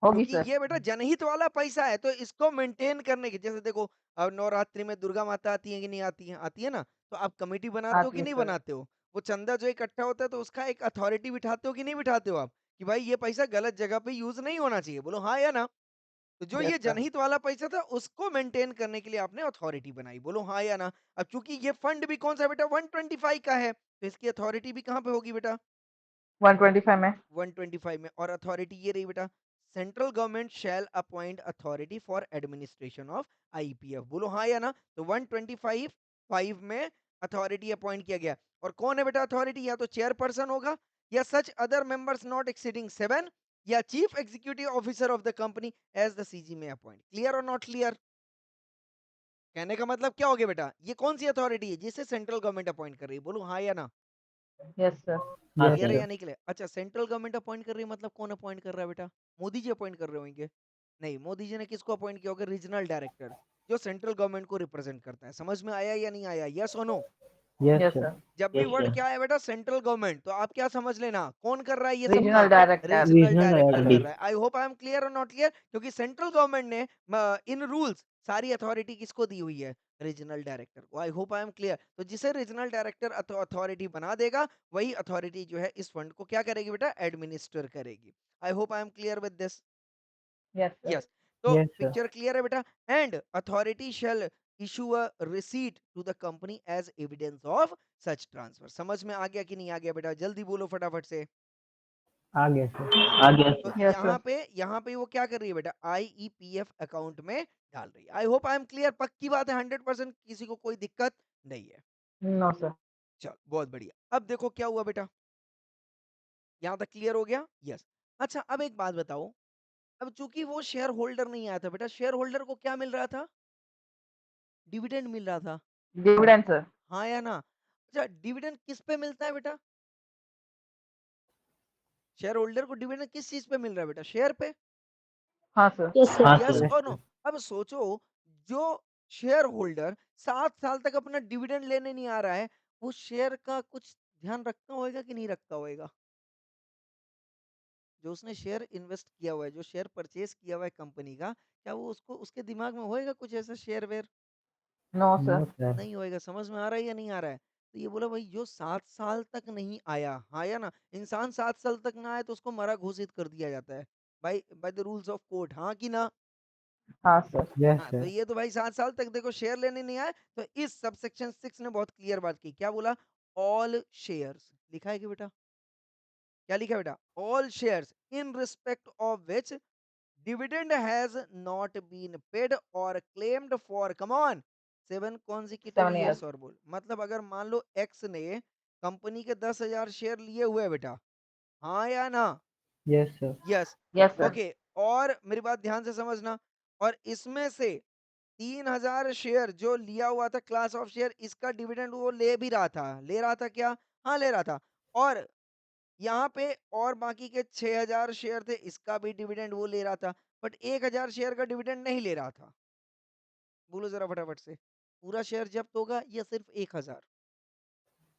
होगी क्योंकि सर. ये बेटा जनहित वाला पैसा है, तो इसको मेंटेन करने की, जैसे देखो अब नवरात्रि में दुर्गा माता आती है कि नहीं आती है? आती है ना? तो आप कमेटी बनाते हो आती कि है नहीं सर. बनाते हो? वो चंदा जो इकट्ठा होता है तो उसका एक अथॉरिटी बिठाते हो कि नहीं बिठाते हो आप? कि भाई ये पैसा गलत जगह पे यूज नहीं होना चाहिए। बोलो हाँ या ना? तो जो Yes ये sir. जनहित वाला पैसा था उसको मेंटेन करने के लिए आपने अथॉरिटी बनाई। बोलो हाँ या ना? अब चूंकि ये फंड भी कौन सा बेटा? 125 का है, तो इसकी अथॉरिटी भी कहाँ पे होगी बेटा? 125 में. 125 में। और अथॉरिटी ये रही बेटा, central government shall appoint authority for administration of IEPF. बोलो हाँ या ना? तो 125 5 में अथॉरिटी अपॉइंट किया गया। और कौन है बेटा अथॉरिटी? या तो चेयरपर्सन होगा, या such other members not exceeding 7, या chief executive officer of the company as the CG में अपॉइंट। क्लियर और नॉट क्लियर? कहने का मतलब क्या हो गया बेटा? ये कौन सी अथॉरिटी है जिसे सेंट्रल गवर्नमेंट अपॉइंट कर रही है? बोलो हाँ या ना? Yes sir. हाँ Yes, क्लियर है सर। या sir. नहीं क्लियर? अच्छा, सेंट्रल गवर्नमेंट अपॉइंट कर रही है मतलब कौन अपॉइंट कर रहा है बेटा? मोदी जी अपॉइंट कर रहे होंगे? नहीं, मोदी जी ने किसको अपॉइंट किया होगा? रीजनल डायरेक्टर, जो सेंट्रल गवर्नमेंट को रिप्रेजेंट करता है। समझ में आया या नहीं आया? यस और no? Yes, Yes sir. sir. जब भी यस वर्ड सर। क्या है बेटा? सेंट्रल गवर्नमेंट, तो आप क्या समझ लेना? कौन कर रहा है ये सब Regional काम? director. Regional Regional director director. कर रहा है। आई होप आई एम क्लियर और नॉट क्लियर? क्योंकि सेंट्रल गवर्नमेंट ने इन रूल्स सारी अथॉरिटी किसको दी हुई है? रीजनल डायरेक्टर को। आई होप आई एम क्लियर। तो जिसे रीजनल डायरेक्टर अथॉरिटी बना देगा, वही अथॉरिटी जो है इस फंड को क्या करेगी बेटा? एडमिनिस्टर करेगी। I hope I am clear with this. Yes sir. Yes. तो Yes, sir. पिक्चर क्लियर है बेटा? And authority shall issue a receipt to the company as evidence of such transfer. समझ में आ गया कि नहीं आ गया बेटा? जल्दी बोलो फटाफट से। आ गया sir. यस। आ गया तो सर। Yes sir. यहाँ पे वो क्या कर रही है बेटा? आईईपीएफ अकाउंट में डाल रही है। आई होप आई एम क्लियर। पक्की बात है, 100%, किसी को कोई दिक्कत नहीं है? No sir. चल बहुत बढ़िया। अब देखो क्या हुआ बेटा? यहाँ तक क्लियर हो गया? यस। अच्छा, अब एक बात बताओ, अब चूंकि वो शेयर होल्डर नहीं आया था बेटा, शेयर होल्डर को क्या मिल रहा था? डिविडेंड मिल रहा था, डिविडेंड सर। हाँ या ना? अच्छा, डिविडेंड किस पे मिलता है बेटा? शेयर होल्डर को डिविडेंड किस चीज पे मिल रहा है बेटा? शेयर पे। हाँ सर। हाँ यस सर। Or no? अब सोचो, जो शेयर होल्डर 7 साल तक अपना डिविडेंड लेने नहीं आ रहा है, वो शेयर का कुछ ध्यान रखता होएगा कि नहीं रखता होएगा? जो उसने शेयर इन्वेस्ट किया हुआ है, जो शेयर परचेज किया हुआ है कंपनी का, क्या वो उसको उसके दिमाग में होएगा कुछ ऐसा share where? No no sir. Sir. नहीं होएगा। समझ में आ रहा है या नहीं आ रहा है? तो ये बोला भाई, जो 7 साल तक नहीं आया, हाँ या ना? इंसान 7 साल तक ना आए तो उसको मरा घोषित कर दिया जाता है, by by the rules of court, हाँ कि ना? हाँ सर। यस हाँ, तो सर। ये तो भाई 7 साल तक देखो शेयर लेने नहीं आए, तो इस सबसेक्शन 6 ने बहुत क्लियर बात की, क्या बोला? ऑल शेयर्स लिखा है कि बेटा? क्या लिखा है बेटा? All shares in respect of which dividend has not been paid or claimed for, come on, 7 consecutive 7 years। years और बोल, मतलब अगर मान लो एक्स ने कंपनी के 10,000 शेयर लिए हुए हैं बेटा, हाँ या ना? Yes sir. Yes. Yes sir. Okay, और मेरी बात ध्यान से समझना, और इसमें से 3,000 शेयर जो लिया हुआ था क्लास ऑफ शेयर, इसका डिविडेंड वो ले भी रहा था, ले रहा था क्या? हाँ ले रहा था। और यहाँ पे और बाकी के 6,000 शेयर थे, इसका भी डिविडेंड वो ले रहा था, बट 1,000 शेयर का डिविडेंड नहीं ले रहा था। बोलो जरा फटाफट से, पूरा शेयर जब्त होगा या सिर्फ 1,000?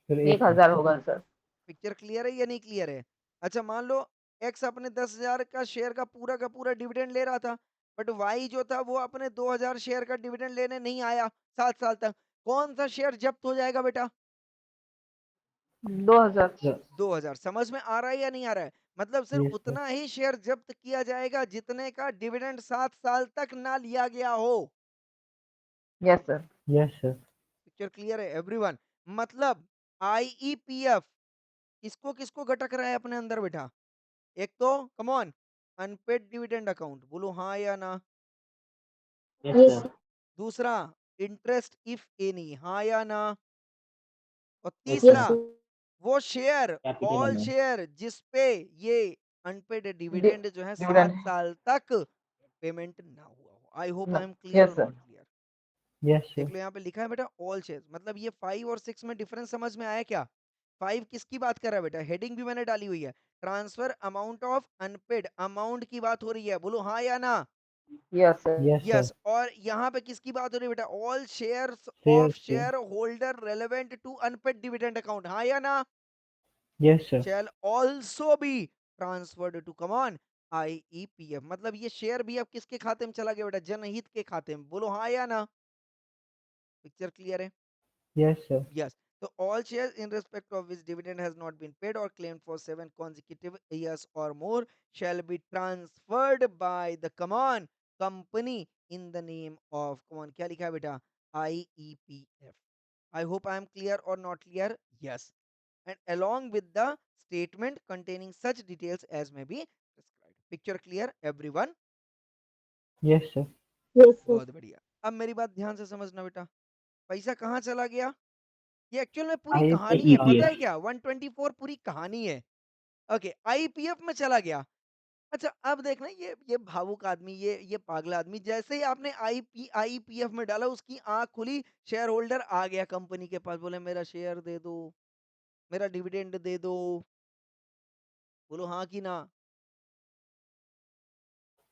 फिर 1000 होगा सर। पिक्चर क्लियर है या नहीं क्लियर है? अच्छा, मान लो एक्स अपने 10,000 का शेयर का पूरा डिविडेंड ले रहा था, बट वाई जो था वो अपने 2,000 शेयर का डिविडेंड लेने नहीं आया 7 साल तक, कौन सा शेयर जब्त हो जाएगा बेटा? 2000। 2,000। समझ में आ रहा है या नहीं आ रहा है? मतलब सिर्फ यस सर। उतना ही शेयर जब्त किया जाएगा जितने का डिविडेंड 7 साल तक ना लिया गया हो। Yes sir. Yes sir. Picture clear है एवरीवन? मतलब आईईपीएफ किसको किसको घटक रहा है अपने अंदर बेटा? एक तो come on, unpaid dividend account, बोलो हाँ या ना? Yes sir. दूसरा, इंटरेस्ट इफ एनी, हाँ या ना? और यस तीसरा, सर। वो share, capital all amount. Share जिसपे ये अनपेड डिविडेंड जो है सात डिविडेंड। साल तक पेमेंट ना हुआ हो। आई hope I am clear yes और सर। Not clear? यस देख सर। लो यहाँ पे लिखा है बेटा ऑल शेयर्स, मतलब ये 5 और 6 में डिफरेंस समझ में आया क्या? 5 किसकी बात कर रहा है बेटा? हेडिंग भी मैंने डाली हुई है, transfer amount of unpaid, amount की बात हो रही है, बोलो हाँ या ना? Yes sir. Yes sir. Yes. और यहाँ पे किसकी बात हो रही है बेटा? ऑल शेयर्स ऑफ शेयर्स के। Shareholder relevant to unpaid dividend account, हाँ या ना? Yes sir. shall also be transferred to, come on, IEPF, मतलब ये शेयर भी अब किसके खाते में चला गया बेटा? जनहित के खाते में, बोलो हाँ या ना? पिक्चर क्लियर है? Yes sir. Yes. So all shares in respect of which dividend has not been paid or claimed for 7 consecutive years or more shall be transferred by the, come on, company in the name of, come on, क्या लिखा है बेटा? IEPF. I hope I am clear or not clear? Yes. And along with the statement containing such details as may be prescribed. Picture clear everyone? Yes sir. Yes sir. बहुत बढ़िया। अब मेरी बात ध्यान से समझना बेटा, पैसा कहाँ चला गया? ये एक्चुअल में पूरी कहानी है, पता है ईपीएफ। क्या? 124 पूरी कहानी है। ओके, आईपीएफ में चला गया। अच्छा, अब देखना, ये भावुक आदमी, ये पागल आदमी, जैसे ही आपने आईपीएफ में डाला, उसकी आंख खुली, शेयर होल्डर आ गया कंपनी के पास, बोले मेरा शेयर दे दो, मेरा डिविडेंड दे दो, बोलो हाँ कि ना?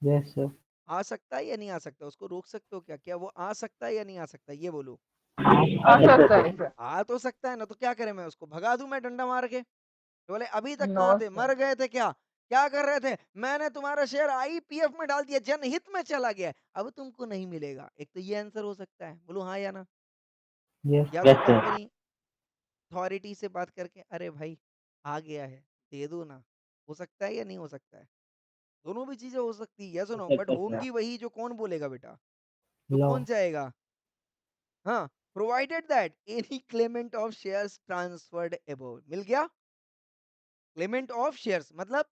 Yes sir. आ सकता है या नहीं आ सकता? उसको रोक सकते हो क्या? क्या वो आ सकता है या नहीं आ सकता? ये बोलो। आ सकता है सर। आ तो सकता है ना, तो क्या करें? मैं उसको भगा दूं मैं डंडा मार के? तो बोले अभी तक नो कहाँ थे? सर। मर गए थे क्या? क्या कर रहे थे? मैंने तुम्हारा शेयर आईपीएफ में डाल दिया, जनहित में चला गया है, अब तुमको नहीं मिलेगा। एक तो ये आंसर हो सकता है, बोलो हाँ या ना? यस। या तो यस सर। कंपनी अथॉरिटी से बात करके, अरे भाई आ गया है, दे दो ना, हो सकता है या नहीं हो सकता है? दोनों भी चीजें हो सकती है, सुनो, बट सर। होंगी वही जो कौन बोलेगा बेटा? जो लॉ। कौन चाहेगा? हाँ, provided that any claimant of shares transferred above, मिल गया? क्लेमेंट ऑफ शेयर्स मतलब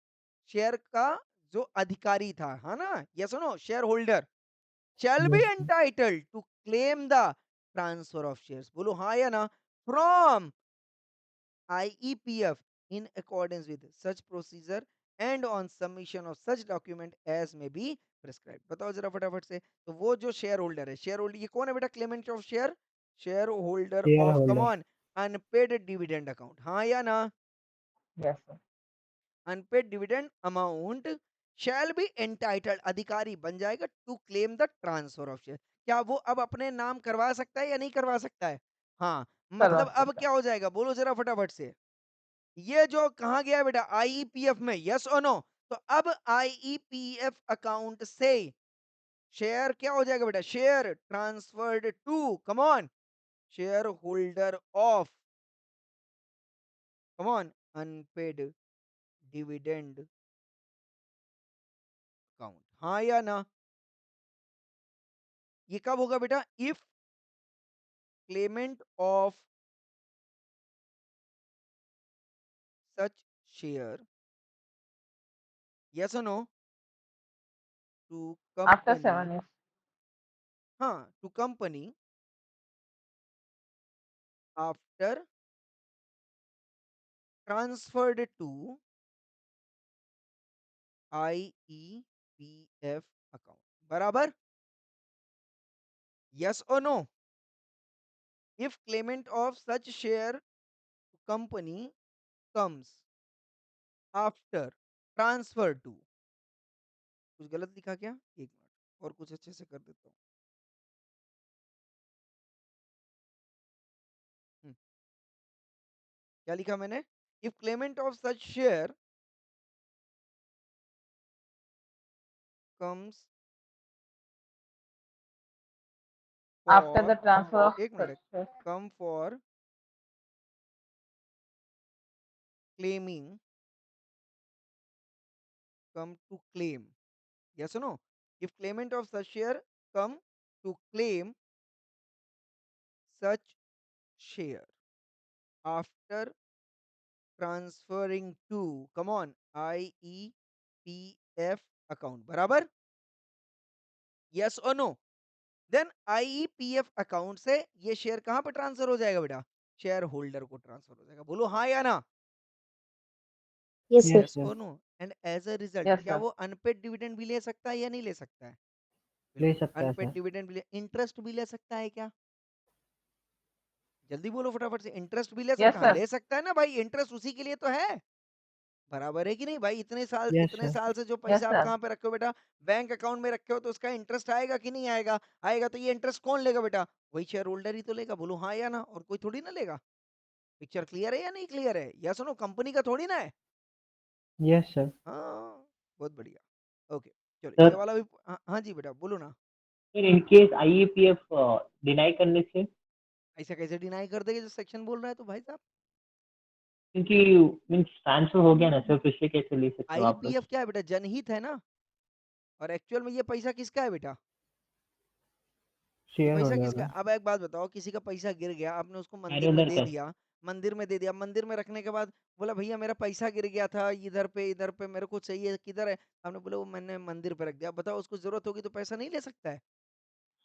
शेयर का जो अधिकारी था, है ना? ये सुनो, share holder shall be yes. Entitled to claim the transfer of shares, बोलो हाँ या ना? From IEPF in accordance with such procedure and on submission of such document as may be prescribed। बताओ जरा फटाफट से। तो वो जो शेयर होल्डर है, शेयर होल्डर ये कौन है बेटा? Claimant of share, share holder of come shareholder, on unpaid dividend account, हाँ या ना? Yes, sir. Unpaid dividend amount shall be entitled, अधिकारी बन जाएगा to claim the transfer of share. क्या वो अब अपने नाम करवा सकता है या नहीं करवा सकता है? हाँ, करवा मतलब अब सकता क्या हो जाएगा, बोलो जरा फटाफट से। ये जो कहा गया है बेटा आईईपीएफ में, यस और नो? तो अब आईईपीएफ अकाउंट से शेयर क्या हो जाएगा बेटा? Share transferred to come on share holder of come on unpaid dividend account, हाँ या ना? ये कब होगा बेटा? If claimant of such share, yes और no, to after company, 7 years. हाँ to company after transferred to IEPF account, बराबर? यस और no? If claimant of such share company comes after transfer to, कुछ गलत लिखा क्या? एक मिनट और कुछ अच्छे से कर देता हूँ। क्या लिखा मैंने? If claimant of such share comes After for, the transfer of एक such minute, shares. Come for claiming, come to claim, yes or no? If claimant of such share come to claim such share after transferring to, come on, IEPF account, बराबर? yes or no? Then IEPF account से ये शेयर कहां पे ट्रांसफर हो जाएगा बेटा? शेयर होल्डर को ट्रांसफर हो जाएगा, बोलो हाँ या ना? Yes, sir. yes yes sir, और no? And as a result Yes, क्या sir. वो अनपेड डिविडेंड भी ले सकता है या नहीं ले सकता है? ले बिल्कुल, सकता है अनपेड सर, डिविडेंड भी ले, इंटरेस्ट भी ले सकता है क्या? जल्दी बोलो फटाफट से, इंटरेस्ट भी ले Yes, सकता है? हाँ, sir. ले सकता है ना भाई, इंटरेस्ट उसी के लिए तो है, बराबर है कि नहीं भाई? yes इतने sir, साल से जो Yes, पैसा आप sir. कहाँ पे रखे हो बेटा? बैंक अकाउंट में रखे हो, तो उसका इंटरेस्ट आएगा कि नहीं आएगा? आएगा, तो ये इंटरेस्ट कौन लेगा बेटा? वही शेयर होल्डर ही तो लेगा, बोलो हाँ या ना? और कोई थोड़ी ना लेगा। पिक्चर क्लियर है या नहीं क्लियर है? या सुनो, कंपनी का थोड़ी ना है। yes sir, हाँ, बहुत बढ़िया। ओके, चलो ये सर वाला भी, हाँ हाँ जी बेटा बोलो ना। सर इन केस आईईपीएफ डिनाई करने से, ऐसा कैसे डिनाई कर देगा जो सेक्शन बोल रहा है तो भाई साहब? क्योंकि मीन्स ट्रांसफर हो गया ना सर, फिर से कैसे ले सकते हो वापस? आईपीएफ क्या है बेटा? जनहित है ना। और एक्चुअल में ये पैसा किसका है बेटा? ये शेयर पैसा होल्डर किसका का, है? अब एक बात बताओ, किसी का पैसा गिर गया, आपने उसको शेयर मंदिर में होल्डर दे का। दिया, मंदिर में दे दिया, मंदिर में रखने के बाद बोला भैया मेरा पैसा गिर गया था इधर पे मेरे को चाहिए, किधर है? आपने बोला वो मैंने मंदिर पे रख दिया। बताओ, उसको जरूरत होगी तो पैसा नहीं ले सकता है?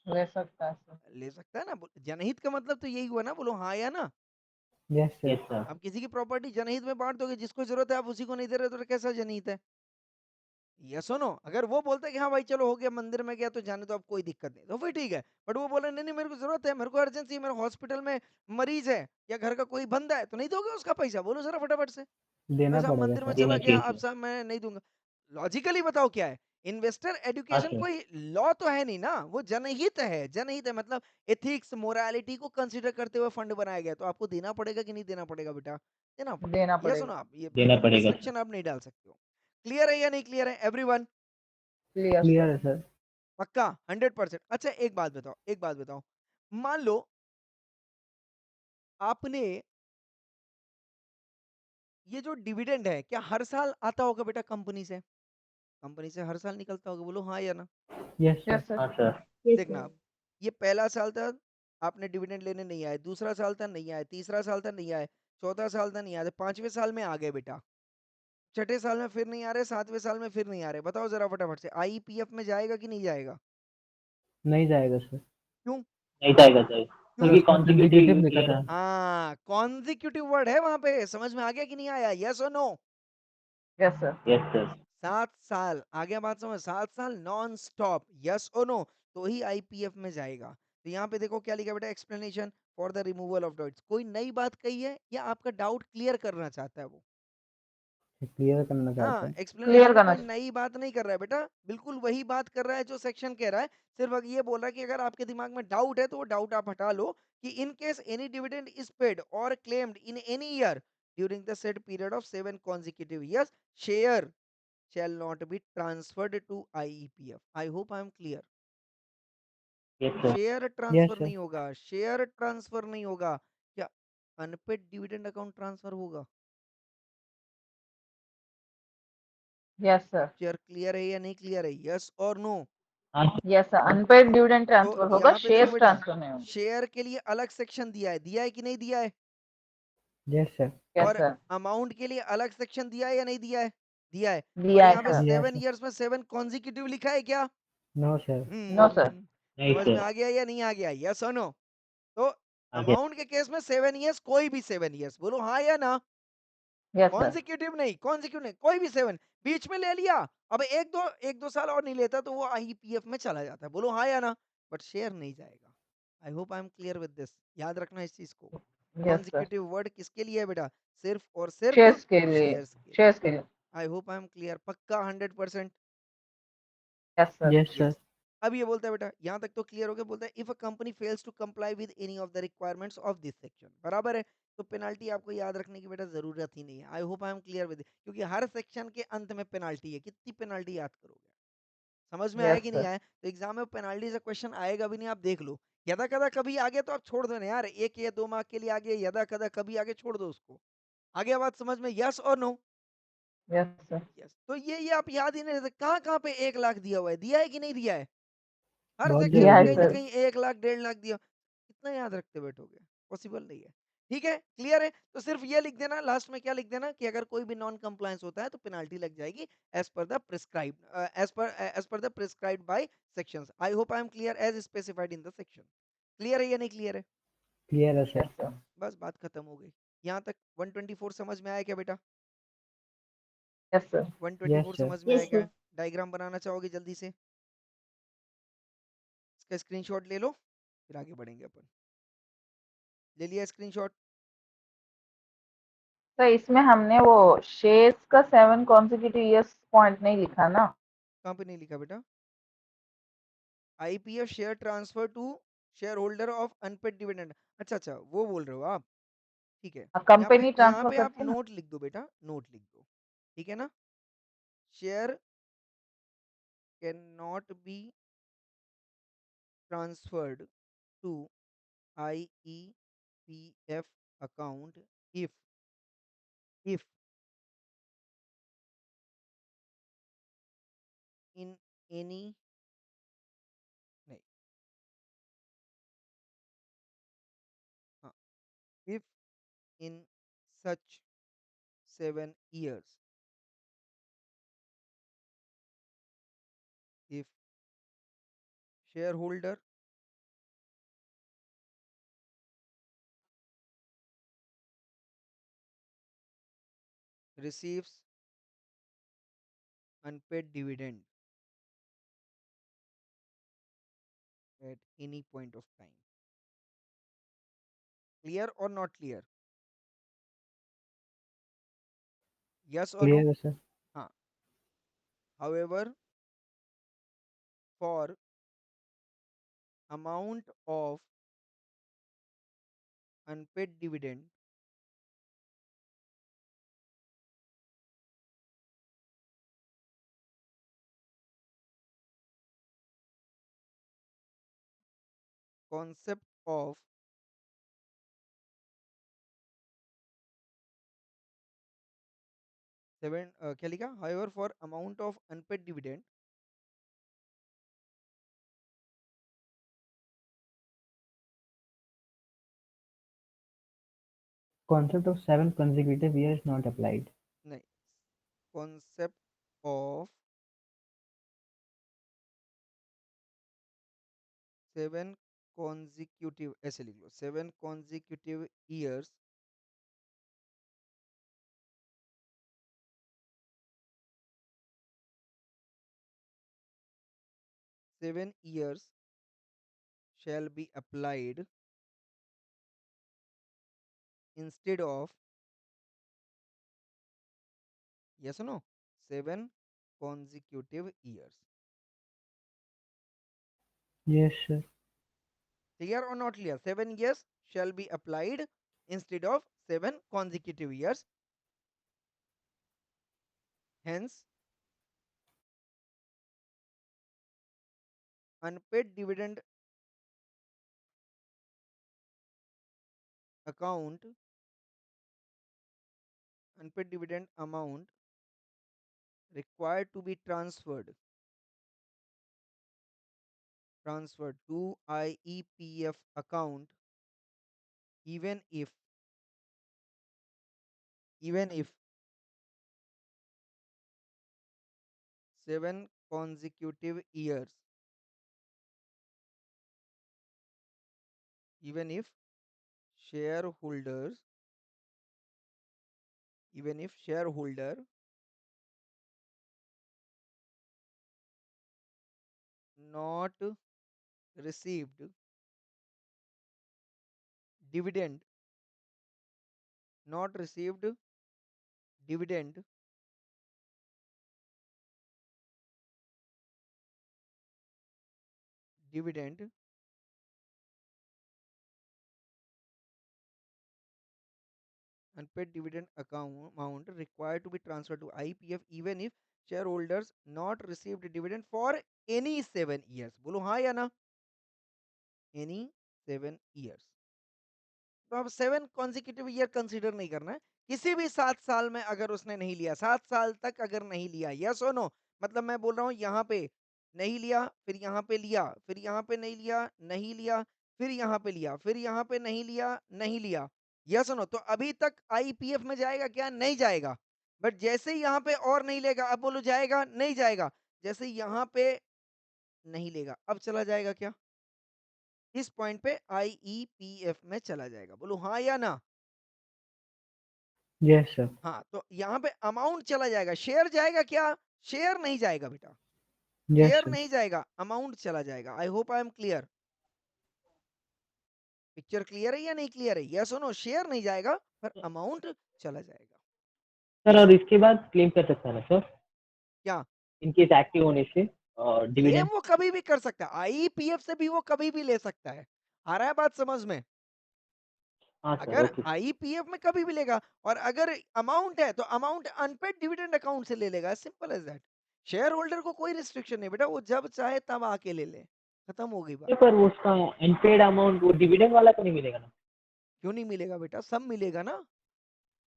ले सकता है सर। ले सकता है ना। जनहित का मतलब तो यही हुआ ना, बोलो हाँ या ना? yes sir, yes sir. आप किसी की प्रॉपर्टी जनहित में बांट दोगे, जिसको जरूरत है आप उसी को नहीं दे रहे, तो कैसा जनहित है? ये सुनो, अगर वो बोलता है कि हाँ भाई चलो हो गया, मंदिर में गया तो जाने दो, अब कोई दिक्कत नहीं, तो फिर ठीक है। बट वो बोला नहीं नहीं मेरे को जरूरत है, मेरे को अर्जेंसी है, मेरे हॉस्पिटल में मरीज है, या घर का कोई बंदा है, तो नहीं दोगे उसका पैसा? बोलो जरा फटाफट से। देना मैं साहब पड़ेगा मंदिर में सर, चला देना गया, चाहिए अब सर। साहब मैं नहीं दूंगा। लॉजिकली बताओ क्या है? इन्वेस्टर हाँ एजुकेशन सर। कोई लॉ तो है नहीं ना, वो जनहित है। जनहित है मतलब एथिक्स मोरालिटी को कंसीडर करते हुए फंड बनाया गया, तो आपको देना पड़ेगा कि नहीं देना पड़ेगा बेटा? देना देना पड़ेगा। ये सुनो, पड़ेगा। आप ये देना ये पड़ेगा सर। सेक्शन आप नहीं डाल सकते हो। क्लियर है या नहीं क्लियर है एवरीवन? Clear clear sir. है सर, पक्का 100%? अच्छा एक बात बताओ, एक बात बताओ, मान लो आपने ये जो डिविडेंड है, क्या हर साल आता होगा बेटा कंपनी से? कंपनी से हर साल निकलता होगा, बोलो हाँ या ना? yes sir, yes sir. हाँ सर। Yes, देखना sir. आप, ये पहला साल था आपने डिविडेंड लेने नहीं आए, दूसरा साल था नहीं आए, तीसरा साल था नहीं आए, चौथा साल था नहीं आए, पांचवें साल में आ गए बेटा, छठे साल में फिर नहीं आ रहे, सातवें साल में फिर नहीं आ रहे। बताओ जरा फटाफट से, आईपीएफ में जाएगा कि नहीं जाएगा? नहीं जाएगा सर, क्यों? नहीं जाएगा सर। क्योंकि उसमें consecutive consecutive लिखा year था। हाँ, कॉन्जिक्यूटिव वर्ड है वहां पे। समझ में आ गया कि नहीं आया? यस और no? Yes, sir. yes sir 7 साल, आ गया बात समझ? 7 साल नॉन स्टॉप, यस और नो, तो ही आईपीएफ में जाएगा। तो यहाँ पे देखो क्या लिखा है बेटा, explanation for the removal of doubts. कोई नई बात कही है या आपका डाउट क्लियर करना चाहता है वो? क्लियर करना चाहता हाँ, है। एक्सप्लेनेशन Clear में करना कोई नई बात नहीं कर रहा है बेटा, बिल्कुल वही बात कर रहा है जो सेक्शन कह रहा है। सिर्फ अब ये बोल रहा है कि अगर आपके दिमाग में डाउट है तो वो डाउट आप हटा लो कि in case any dividend is paid or claimed in any year during the said period of 7 consecutive years, share shall not be transferred to IEPF. I hope I am clear. yes sir share Yes, transfer sir. नहीं होगा, शेयर ट्रांसफर नहीं होगा। क्या अनपेड डिविडेंड अकाउंट ट्रांसफर होगा? Yes, sir. शेयर क्लियर है या नहीं क्लियर है? यस और नो? हाँ Yes, sir. Unpaid dividend तो transfer होगा, यहाँ पे देखो shares बेटा, transfer नहीं होंगे. शेयर के लिए अलग सेक्शन दिया है कि नहीं दिया है? Yes, sir. Yes, और sir. अमाउंट के लिए अलग सेक्शन दिया है या नहीं दिया है? दिया है। और दिया है यहाँ पे sir. Yes, 7 sir. इयर्स में 7 कॉन्जिक्यूटिव लिखा है क्या? No, sir. No, sir. नहीं समझ में sir आ गया या नहीं आ गया? यस और नो? तो आगे अमाउंट के केस में 7 इयर्स, कोई भी 7 इयर्स, बोलो हाँ या ना? Yes, sir. कॉन्जिक्यूटिव नहीं, कॉन्जिक्यूटिव नहीं, कोई भी 7 बीच में ले लिया, अब एक दो साल और नहीं लेता तो वो आईपीएफ में चला जाता है, बोलो हाँ या ना? बट शेयर नहीं जाएगा। I hope I am clear with this. याद रखना इस चीज को। Yes, sir. कॉन्जिक्यूटिव वर्ड किसके लिए है बेटा? सिर्फ और सिर्फ Shares के लिए. शेयर्स के लिए। Shares के लिए. आई होप आई एम क्लियर, पक्का 100%? Yes, sir. Yes, sir. Yes. अब ये बोलता है बेटा, यहाँ तक तो क्लियर हो गया, बोलता है if a company fails to comply with any of the requirements of this section, बराबर है? तो पेनाल्टी आपको याद रखने की बेटा जरूरत ही नहीं है। आई hope I am clear with, क्योंकि हर सेक्शन के अंत में पेनाल्टी है। कितनी पेनाल्टी याद करोगे? समझ में आया Yes, कि नहीं sir. आया? तो एग्जाम में पेनाल्टी से क्वेश्चन आएगा भी नहीं, आप देख लो। यदा कदा कभी आगे तो आप छोड़ दो ना यार, 1 या 2 मार्क के लिए आगे, यदा कदा कभी आगे छोड़ दो उसको। आगे बात समझ में? यस और नो? Yes, sir. यस। तो ये आप याद ही नहीं रहते, कहाँ कहाँ पे 1 लाख दिया हुआ है, दिया है कि नहीं दिया है? हर बहुत सेक्शन दिया में है जरूरी कहीं है। ना sir. कहीं 1 लाख 1.5 लाख दिया। कितना याद रखते बैठोगे? पॉसिबल नहीं है। ठीक है, क्लियर है? तो सिर्फ ये लिख देना लास्ट में, क्या लिख देना कि अगर कोई भी नॉन कंप्लायंस होता है तो पेनाल्टी लग जाएगी as per the prescribed, as per the prescribed by sections. I hope I am clear as specified in the section. Clear है या नहीं क्लियर है? Clear है, sir. Yes, sir. बस बात खत्म हो गई। यहाँ तक 124 समझ में आया क्या बेटा? Yes, sir. 124 Yes, sir. समझ में आया Yes, क्या? sir. डायग्राम बनाना चाहोगे जल्दी से? इसका स्क्रीनशॉट ले लो, फिर आगे बढ़ेंगे अपन। ले लिया स्क्रीनशॉट? तो इसमें हमने वो shares का 7 consecutive years point नहीं लिखा ना. कहाँ पे नहीं लिखा बेटा? IEPF share transfer to share holder of unpaid dividend. अच्छा अच्छा, वो बोल रहे हो आप? ठीक है। कंपनी यहाँ ट्रांसफर पे आप करती है ना. नोट लिख दो बेटा, नोट लिख दो। ठीक है ना? Share can not be transferred to IEPF account if in any, नहीं, हाँ, if in such 7 years, if shareholder receives unpaid dividend at any point of time. Clear or not clear? Yes or Clear no? है, sir. हाँ। However, for amount of unpaid dividend concept of seven, क्या लिखा? However, for amount of unpaid dividend Concept of 7 consecutive years not applied. नहीं, concept of 7 consecutive कॉन्जिक्यूटिव, ऐसे लिख लो 7 consecutive years 7 years shall be applied instead of, yes or no, 7 consecutive years. Yes, sir. Clear or not clear? 7 years shall be applied instead of 7 consecutive years. Hence, unpaid dividend account, unpaid dividend amount required to be transferred to IEPF account, even if 7 consecutive years, even if shareholders, even if shareholder not received dividend, not received dividend dividend unpaid dividend account amount required to be transferred to IPF, even if shareholders not received dividend for any 7 years. बोलो हाँ या ना? Any 7 years. तो अब 7 कॉन्जिक्यूटिव ईयर कंसीडर नहीं करना है, किसी भी 7 साल में अगर उसने नहीं लिया, 7 साल तक अगर नहीं लिया, यस और नो, मतलब मैं बोल रहा हूँ यहाँ पे नहीं लिया, फिर यहाँ पे लिया, फिर यहाँ पे नहीं लिया, नहीं लिया, फिर यहाँ पे लिया, फिर यहाँ पे नहीं लिया, नहीं लिया, यस और नो, तो अभी तक आईपीएफ में जाएगा क्या? नहीं जाएगा। बट जैसे ही यहाँ पे और नहीं लेगा, अब बोलो जाएगा? नहीं जाएगा। जैसे यहाँ पे नहीं लेगा, अब चला जाएगा क्या? इस पॉइंट पे आईईपीएफ में चला जाएगा। बोलो हाँ या ना? Yes, sir. हाँ, तो यहाँ पे अमाउंट चला जाएगा, शेयर जाएगा क्या? शेयर नहीं जाएगा बेटा, Yes, शेयर sir. नहीं जाएगा, अमाउंट चला जाएगा। I hope I am clear. Picture clear है या नहीं क्लियर है? यस और नो, शेयर नहीं जाएगा पर अमाउंट चला जाएगा। सर और इसके बाद क्लेम कर सकता है ना सर, क्या? इनकेस एक्टिव होने से क्लेम डिविडेंड? वो कभी भी कर सकता है, आईपीएफ से भी वो कभी भी ले सकता है। आ रहा है बात समझ में? हाँ सर, अगर ओके। आईपीएफ में कभी भी लेगा, और अगर अमाउंट है तो अमाउंट अनपेड डिविडेंड अकाउंट से ले लेगा, simple as that. Shareholder को कोई रिस्ट्रिक्शन नहीं बेटा, वो जब चाहे तब आके ले ले, खत्म हो गई बात। पर वो उसका अनपेड अमाउंट वो डिविडेंड वाला तो नहीं मिलेगा ना? क्यों नहीं मिलेगा बेटा? सब मिलेगा ना।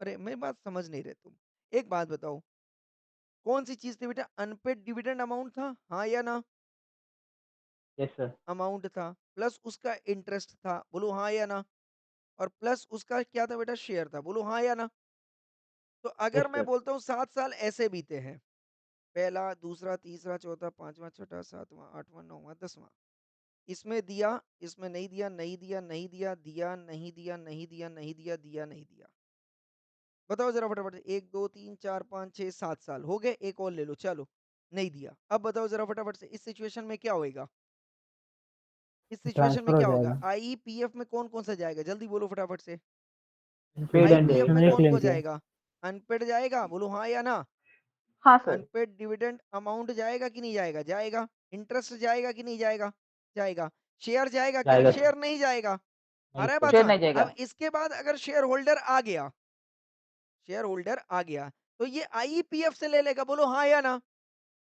अरे मेरी बात समझ नहीं रहे तुम। एक बात बताओ, कौन सी चीज थी बेटा? अनपेड डिविडेंड अमाउंट था, हाँ या ना? Yes sir. अमाउंट था, प्लस उसका इंटरेस्ट था, बोलो हाँ या ना? और प्लस उसका क्या था बेटा? शेयर था, बोलो हाँ या ना? तो यस अगर मैं सर। बोलता हूँ 7 साल ऐसे बीते हैं, पहला, दूसरा, तीसरा, चौथा, पांचवा, छठा, सातवां, आठवां, नौवां, 10वां, इसमें दिया, इसमें नहीं दिया, नहीं दिया, नहीं दिया, दिया, नहीं दिया, नहीं दिया, नहीं दिया, दिया, नहीं दिया, बताओ जरा फटाफट से। 1 2 3 4 5 6 7 साल हो गए, एक और ले लो, चलो। नहीं दिया, अब बताओ जरा फटाफट से, इस सिचुएशन में क्या होएगा? इस सिचुएशन में ट्रांसफर हो क्या होगा? जाएगा। आईपीएफ में कौन कौन सा जाएगा? जल्दी बोलो फटाफट से। अनपेड एंड आईपीएफ में जिसने कौन क्लेम कौन किया। जाएगा? अनपेड जाएगा, बोलो हाँ या ना? हाँ सर। अनपेड डिविडेंड अमाउंट जाएगा कि नहीं जाएगा? जाएगा। इंटरेस्ट जाएगा कि नहीं जाएगा? जाएगा। शेयर जाएगा क्या? जाएगा सर। शेयर नहीं जाएगा। आ नहीं रहा है सर। बात शेयर समझ? नहीं अब जाएगा। इसके बाद अगर शेयर होल्डर आ गया, शेयर होल्डर आ गया, तो ये आईपीएफ से ले लेगा, बोलो हाँ या ना?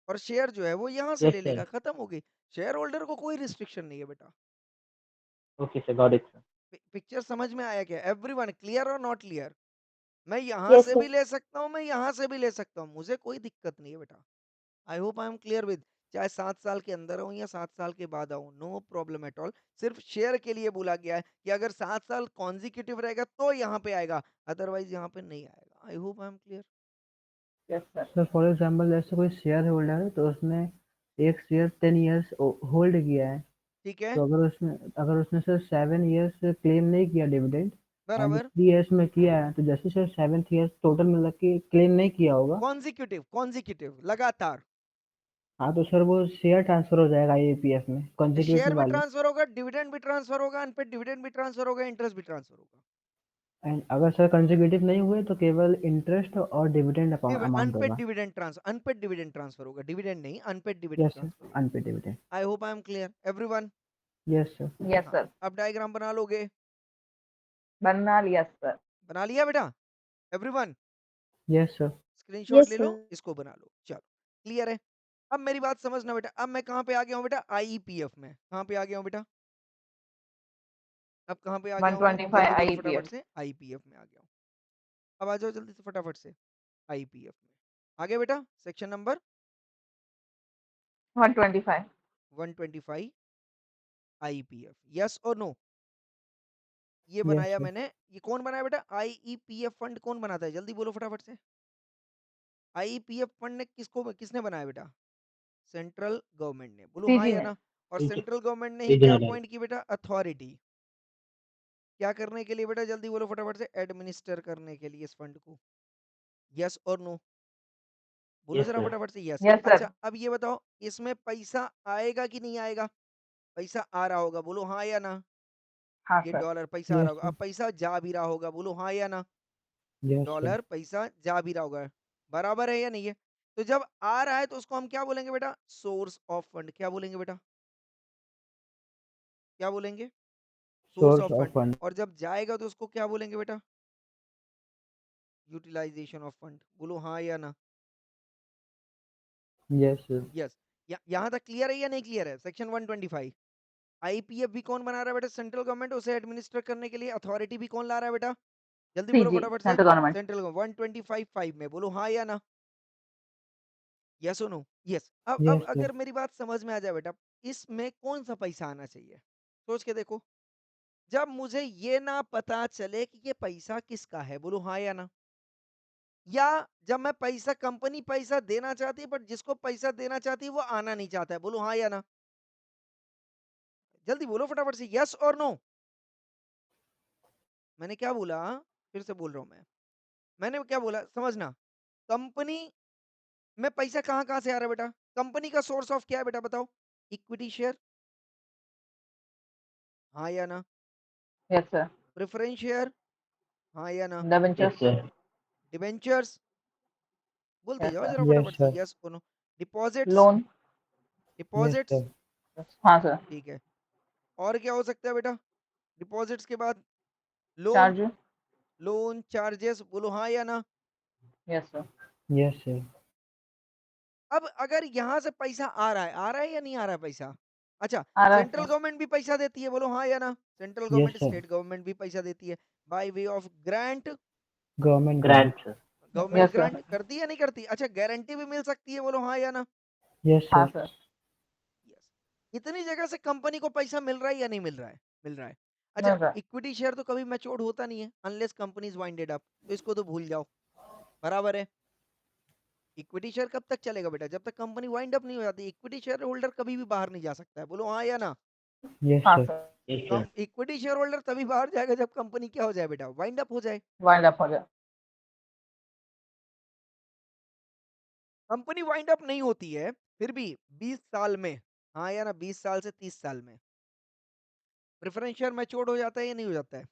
और शेयर जो है वो यहाँ से यस ले सर। लेगा, खत्म हो गई। शेयर होल्डर को कोई रिस्ट्रिक्शन नहीं है बेटा। Okay sir, got it sir. Picture समझ में आया क्या? एवरीवन क्लियर और नॉट क्लियर? मैं यहाँ Yes, से sir. भी ले सकता हूँ, मैं यहाँ से भी ले सकता हूँ, मुझे कोई दिक्कत नहीं है बेटा। आई hope I am clear with, चाहे 7 साल के अंदर आऊँ या 7 साल के बाद आऊँ, नो प्रॉब्लम एट ऑल। सिर्फ शेयर के लिए बोला गया है कि अगर 7 साल कॉन्जिक्यूटिव रहेगा तो यहाँ पे आएगा, अदरवाइज यहाँ पे नहीं आएगा। आई hope I am clear. Yes sir. Sir for example जैसे कोई शेयर होल्डर है तो उसने एक शेयर 10 इयर्स होल्ड किया है, ठीक है, तो अगर उसने सर 7 ईयर्स क्लेम नहीं किया डिविडेंड एंड बराबर। 3 ईयर्स में किया है, तो जैसे सर 7th ईयर टोटल मिला के क्लेम नहीं किया होगा, कॉन्जिक्यूटिव लगातार। हाँ तो सर वो शेयर ट्रांसफर हो जाएगा आईईपीएफ में शेयर कंसेक्यूटिव भी वाले। ट्रांसफर होगा, डिविडेंड भी ट्रांसफर होगा, अनपेड डिविडेंड भी ट्रांसफर होगा, इंटरेस्ट भी ट्रांसफर होगा। एंड अगर सर कंसेक्यूटिव नहीं हुए तो केवल इंटरेस्ट और डिविडेंड अमाउंट अनपेड होगा। डिविडेंड ट्रांसफर होगा, डिविडेंड नहीं, unpaid dividend yes sir, transfer होगा। Unpaid dividend. I hope I am clear everyone. Yes sir. Yes हाँ, सर, अब डायग्राम बना लोगे? बना लिया सर। बना लिया बेटा everyone? Yes sir. Screenshot yes ले लो, सर। इसको बना लो, चलो क्लियर है। अब मेरी बात समझना बेटा, अब मैं कहाँ पे आ गया हूँ बेटा? आईईपीएफ में। कहाँ पे आ गया हूँ बेटा? अब कहाँ पे आ गया हूँ मैं? 125 जल्दी बोलो फटाफट आईपीएफ। से। आईपीएफ में आ गया हूँ। अब आ जाओ जल्दी से फटाफट से। आईपीएफ में आ गया बेटा, सेक्शन नंबर 125। 125 आईपीएफ। यस और नो? ये यस बनाया सर। मैंने। ये कौन बनाया बेटा? आईईपीएफ फंड कौन बनाता है? जल्दी बोलो फटाफट से। आईईपीएफ फंड ने किसने बनाया बेटा? सेंट्रल गवर्नमेंट ने। बोलो हाँ सीजी या ने। ना? और ठीक है, सेंट्रल गवर्नमेंट ने ही ठीक है क्या ना। अपॉइंट की बेटा? अथॉरिटी। क्या करने के लिए बेटा? जल्दी बोलो फटाफट से। एडमिनिस्टर करने के लिए इस फंड को। यस और नो? बोलो यस जरा सर। फटाफट से यस। Yes sir. अच्छा अब ये बताओ, इसमें पैसा आएगा कि नहीं आएगा? पैसा आ रहा होगा, बोलो हाँ या ना? हाँ ये सर। डॉलर पैसा आ रहा यस होगा। सर। अब पैसा जा भी रहा होगा, बोलो हाँ या ना? Yes sir. डॉलर पैसा जा भी रहा होगा, बराबर है या नहीं है? तो जब आ रहा है तो उसको हम क्या बोलेंगे बेटा? Source of fund. क्या बोलेंगे बेटा? क्या बोलेंगे? Source source of of fund. Fund. और जब जाएगा तो उसको क्या बोलेंगे बेटा? Utilization of fund. बोलो हाँ या ना? Yes sir. यस। यहाँ तक क्लियर है या नहीं क्लियर है? सेक्शन 125 आईपीएफ भी कौन बना रहा है बेटा? Central government. उसे एडमिनिस्टर करने के लिए अथॉरिटी भी कौन ला रहा है बेटा? जल्दी बोलो सीजी फटाफट से। Central government. Central government. 125 में बोलो हाँ या ना? यस और नो? यस। अब यस सर। अगर मेरी बात समझ में आ जाए बेटा, इसमें कौन सा पैसा आना चाहिए? सोच के देखो। जब मुझे ये ना पता चले कि ये पैसा किसका है, बोलो हाँ या ना? या जब मैं पैसा, कंपनी पैसा देना चाहती है बट जिसको पैसा देना चाहती है वो आना नहीं चाहता है, बोलो हाँ या ना? जल्दी बोलो फटाफट से, यस और नो? मैंने क्या बोला? फिर से बोल रहा हूं मैं। मैंने क्या बोला समझना। कंपनी में पैसा कहाँ कहाँ से आ रहा है बेटा? कंपनी का सोर्स ऑफ क्या है बेटा बताओ? इक्विटी शेयर, हाँ या ना? Yes sir. प्रेफरेंस शेयर, हाँ या ना? Yes debentures. सर। डिबेंचर्स। बोलते यस जाओ सर। जरा यस फटाफट से, सर। यस और no? Deposits. Loan. Yes deposits. Sir. हाँ सर। ठीक है। और क्या हो सकता है बेटा डिपॉजिट्स के बाद? लोन। चार्ज। लोन चार्जेस, बोलो हाँ या ना? Yes sir. Yes sir. अब अगर यहाँ से पैसा आ रहा है या नहीं आ रहा है पैसा? अच्छा, आ रहा है सेंट्रल सर। गवर्नमेंट भी पैसा देती है, बोलो हाँ या ना? Central yes government, sir. State government भी पैसा देती है bye way of grant. Government grant. Grant sir. Government yes grant sir. करती है या नहीं करती? अच्छा, गारंटी भी मिल सकती है, बोलो हाँ या ना? यस हाँ सर। सर। यस। इतनी जगह से कंपनी को पैसा मिल रहा है या नहीं मिल रहा है? मिल रहा है। मिल अच्छा, रहा है। इक्विटी शेयर तो कभी मैच्योर होता नहीं है unless company is winded up, तो इसको तो भूल जाओ, बराबर है? इक्विटी शेयर कब तक चलेगा बेटा? जब तक कंपनी वाइंड अप नहीं हो जाती। इक्विटी शेयर होल्डर कभी भी बाहर नहीं जा सकता है, बोलो हाँ या ना? यस हाँ sir. Sir. Yes sir. Equity share holder तभी बाहर जाएगा जब कंपनी क्या हो जाए बेटा? वाइंड अप हो जाए। वाइंड अप हो जाए। कंपनी वाइंड अप नहीं होती है फिर भी 20 साल में, हाँ या ना? 20 साल से 30 साल में प्रेफरेंस शेयर मैच्योर्ड हो जाता है या नहीं हो जाता है?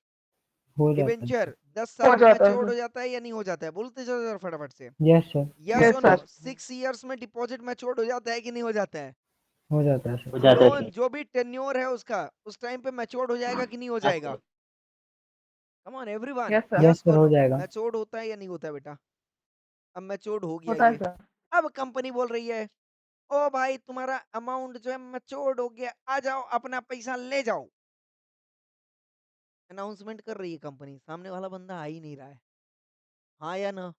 हो जाता है डिबेंचर सर। 10 हो साल में जाता है मैच्योर्ड सर। हो जाता है या नहीं हो जाता है? बोलते जाओ जरा फटाफट से। Yes sir. यस यस और नो? सर। 6 इयर्स में डिपॉजिट मैच्योर्ड हो जाता है कि नहीं हो जाता है? हो जाता है हो सर। जाता है लोन सर। जो भी टेन्योर है उसका, उस टाइम पे मैच्योर्ड हो जाएगा कि नहीं हो हाँ जाएगा? Sir. Come on everyone, yes sir. Yes yes sir, और हो नो? जाएगा। मैच्योर्ड होता है या नहीं होता है बेटा? अब मैच्योर्ड हो गया होता है ये। सर। अब कंपनी बोल रही है, ओ भाई तुम्हारा अमाउंट जो है मैच्योर्ड हो गया, आ जाओ अपना पैसा ले जाओ। अनाउंसमेंट कर रही है कंपनी, सामने वाला बंदा आ ही नहीं रहा है, हाँ या ना?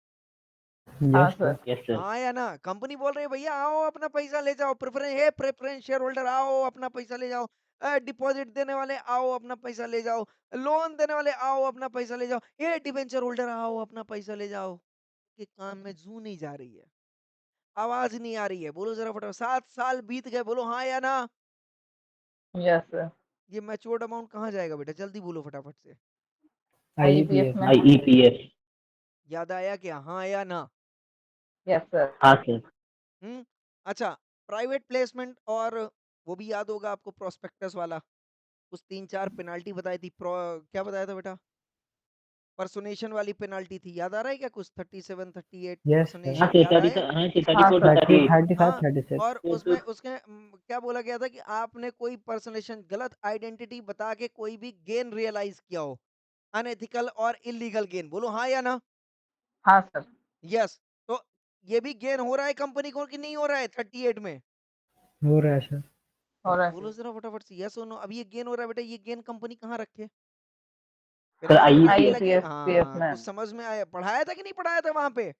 हाँ yes sir. Sir. Yes sir. हाँ या ना? कंपनी बोल रही है भैया आओ अपना पैसा ले जाओ, प्रेफरेंस शेयर होल्डर आओ अपना पैसा ले जाओ, डिपॉजिट देने वाले आओ अपना पैसा ले जाओ, लोन देने वाले आओ अपना पैसा ले जाओ, ये डिबेंचर होल्डर आओ अपना पैसा ले जाओ। कि कान में जू नहीं जा रही है, आवाज नहीं आ रही है, बोलो जरा फटाफट। 7 साल बीत गए, बोलो हाँ या ना? Yes sir. ये मैच्योर्ड अमाउंट कहाँ जाएगा बेटा? जल्दी बोलो फटाफट से। आईईपीएफ IEPF में। में। IEPF। याद आया क्या? हाँ या ना? Yes sir. हाँ सर। अच्छा, प्राइवेट प्लेसमेंट और वो भी याद होगा आपको, प्रोस्पेक्टस वाला। कुछ 3-4 पेनाल्टी बताई थी। क्या बताया था बेटा? पर्सोनेशन वाली पेनाल्टी थी, याद आ रहा है क्या कुछ? 37, 38 यस सर। हाँ पर्सोनेशन, सर, याद आया? हाँ सर, हाँ 34 to सर। 30, 38। 35, हाँ, 36। और उसमें उसके क्या बोला गया था कि आपने कोई पर्सोनेशन, गलत आइडेंटिटी बता के कोई भी गेन रियलाइज किया हो, अनएथिकल और इलीगल गेन। बोलो हाँ या ना? हाँ सर। यस। तो ये भी गेन हो रहा है कंपनी को कि नहीं हो रहा है 38 में? हो रहा है सर। हो रहा है बोलो सर। जरा फटाफट से, यस और नो। अब ये गेन हो रहा है बेटा, ये गेन कंपनी कहाँ रखे? सर पेनाल्टी पेनाल्टी लगी। आईईपीएफ पीएफ हाँ, में कुछ समझ में आया? पढ़ाया था कि नहीं पढ़ाया था वहां पे?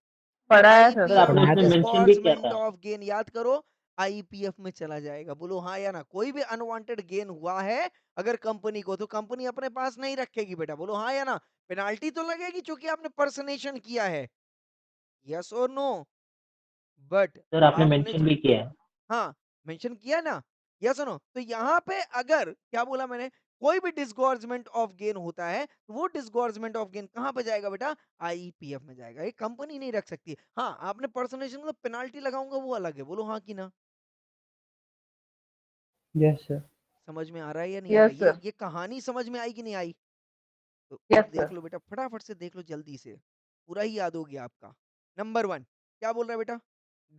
पढ़ा है सर। सर आईपीएफ आपने में पढ़ाया उसमें था। मेंशन भी किया डिस्गॉर्समेंट था। ऑफ गेन, याद करो, आईपीएफ में चला जाएगा। बोलो हाँ या ना? कोई भी अनवांटेड गेन हुआ है अगर कंपनी को, तो कंपनी अपने पास नहीं रखेगी बेटा। बोलो हाँ या ना? पेनाल्टी तो लगेगी चूंकि आपने पर्सनेशन किया है। यस और नो? बट सर आपने आपने मेंशन भी किया है। हाँ, मेंशन किया ना? यस और नो? तो यहाँ पे अगर क्या बोला मैंने, कोई भी डिसगॉर्जमेंट ऑफ गेन होता है तो वो डिसगॉर्जमेंट ऑफ गेन कहाँ पे जाएगा बेटा? आईपीएफ में जाएगा। ये कंपनी नहीं रख सकती। हाँ, आपने पर्सनेशन में पेनाल्टी लगाऊंगा वो अलग है। बोलो हाँ कि ना? Yes sir. समझ में आ रहा है या नहीं आ रहा? यस ये सर। ये कहानी समझ में आई कि नहीं आई? तो यस अब सर। देख लो बेटा, फटाफट से देख लो जल्दी से, पूरा ही याद हो गया आपका। नंबर 1 क्या बोल रहा है बेटा?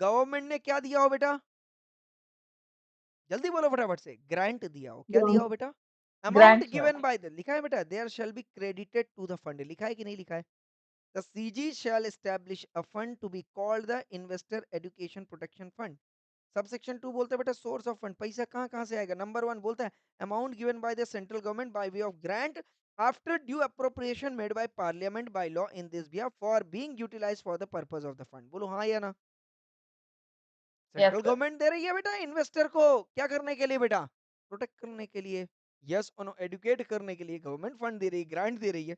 गवर्नमेंट ने क्या दिया हो बेटा? जल्दी बोलो फटाफट से। ग्रांट दिया हो। क्या दिया हो बेटा? Amount grant sir. Given by the, लिखा है बेटा, there shall be credited to the fund, लिखा है कि नहीं लिखा है? The CG shall establish a fund to be called the investor education protection fund. Subsection 2 बोलता है बेटा सोर्स ऑफ फंड, पैसा कहाँ कहाँ से आएगा? नंबर 1 बोलता है amount given by the central government by way of grant after due appropriation made by parliament by law in this behalf for being utilised for the purpose of the fund. बोलो हाँ या ना? Yes central sir. गवर्नमेंट दे रही है बेटा इन्वेस्टर को, क्या करने के लिए बेटा? प्रोटेक्ट करने के लिए। यस और नो? एडुकेट करने के लिए गवर्नमेंट फंड दे रही है, ग्रांट दे रही है।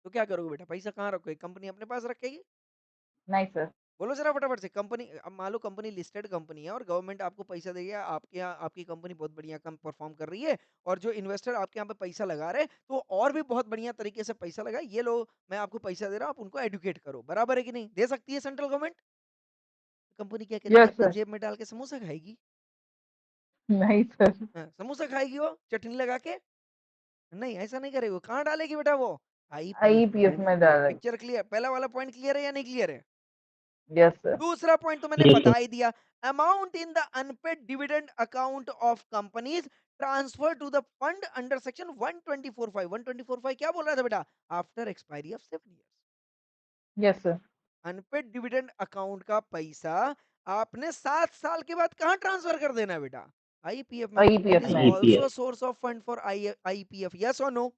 तो क्या करोगे बेटा? पैसा कहाँ रखोगे? कंपनी अपने पास रखेगी? नहीं सर। बोलो जरा फटाफट से। कंपनी, अब मान लो कंपनी लिस्टेड कंपनी है और गवर्नमेंट आपको पैसा देगी, आपके यहाँ आपकी कंपनी बहुत बढ़िया काम परफॉर्म कर रही है, और जो इन्वेस्टर आपके यहाँ पे पैसा लगा रहे हैं तो और भी बहुत बढ़िया तरीके से पैसा लगाए, ये लो मैं आपको पैसा दे रहा हूँ, आप उनको एडुकेट करो। बराबर है कि नहीं? दे सकती है सेंट्रल गवर्नमेंट? कंपनी क्या करेगी? यस अपनी सर। जेब में डाल के समोसा खाएगी? नहीं सर। हाँ, समोसा खाएगी वो चटनी लगा के? नहीं, ऐसा नहीं करेगी। वो कहाँ डालेगी बेटा? वो आईपीएफ में आईईपीएफ में डालेगी। डाल रही। Picture clear? पहला वाला पॉइंट क्लियर है या नहीं क्लियर है? Yes sir. दूसरा पॉइंट तो मैंने यस बता सर। ही दिया। Amount in the unpaid dividend account of companies transfer to the fund under section 124(5). 124(5) क्या बोल रहा था बेटा? After expiry of 7 years. Yes sir. Unpaid dividend account का पैसा आपने 7 साल के बाद कहाँ ट्रांसफर कर देना है बेटा? आईपीएफ में। इट आईईपीएफ इज में। Also IEPF। Source of fund for IPF. Yes और नो?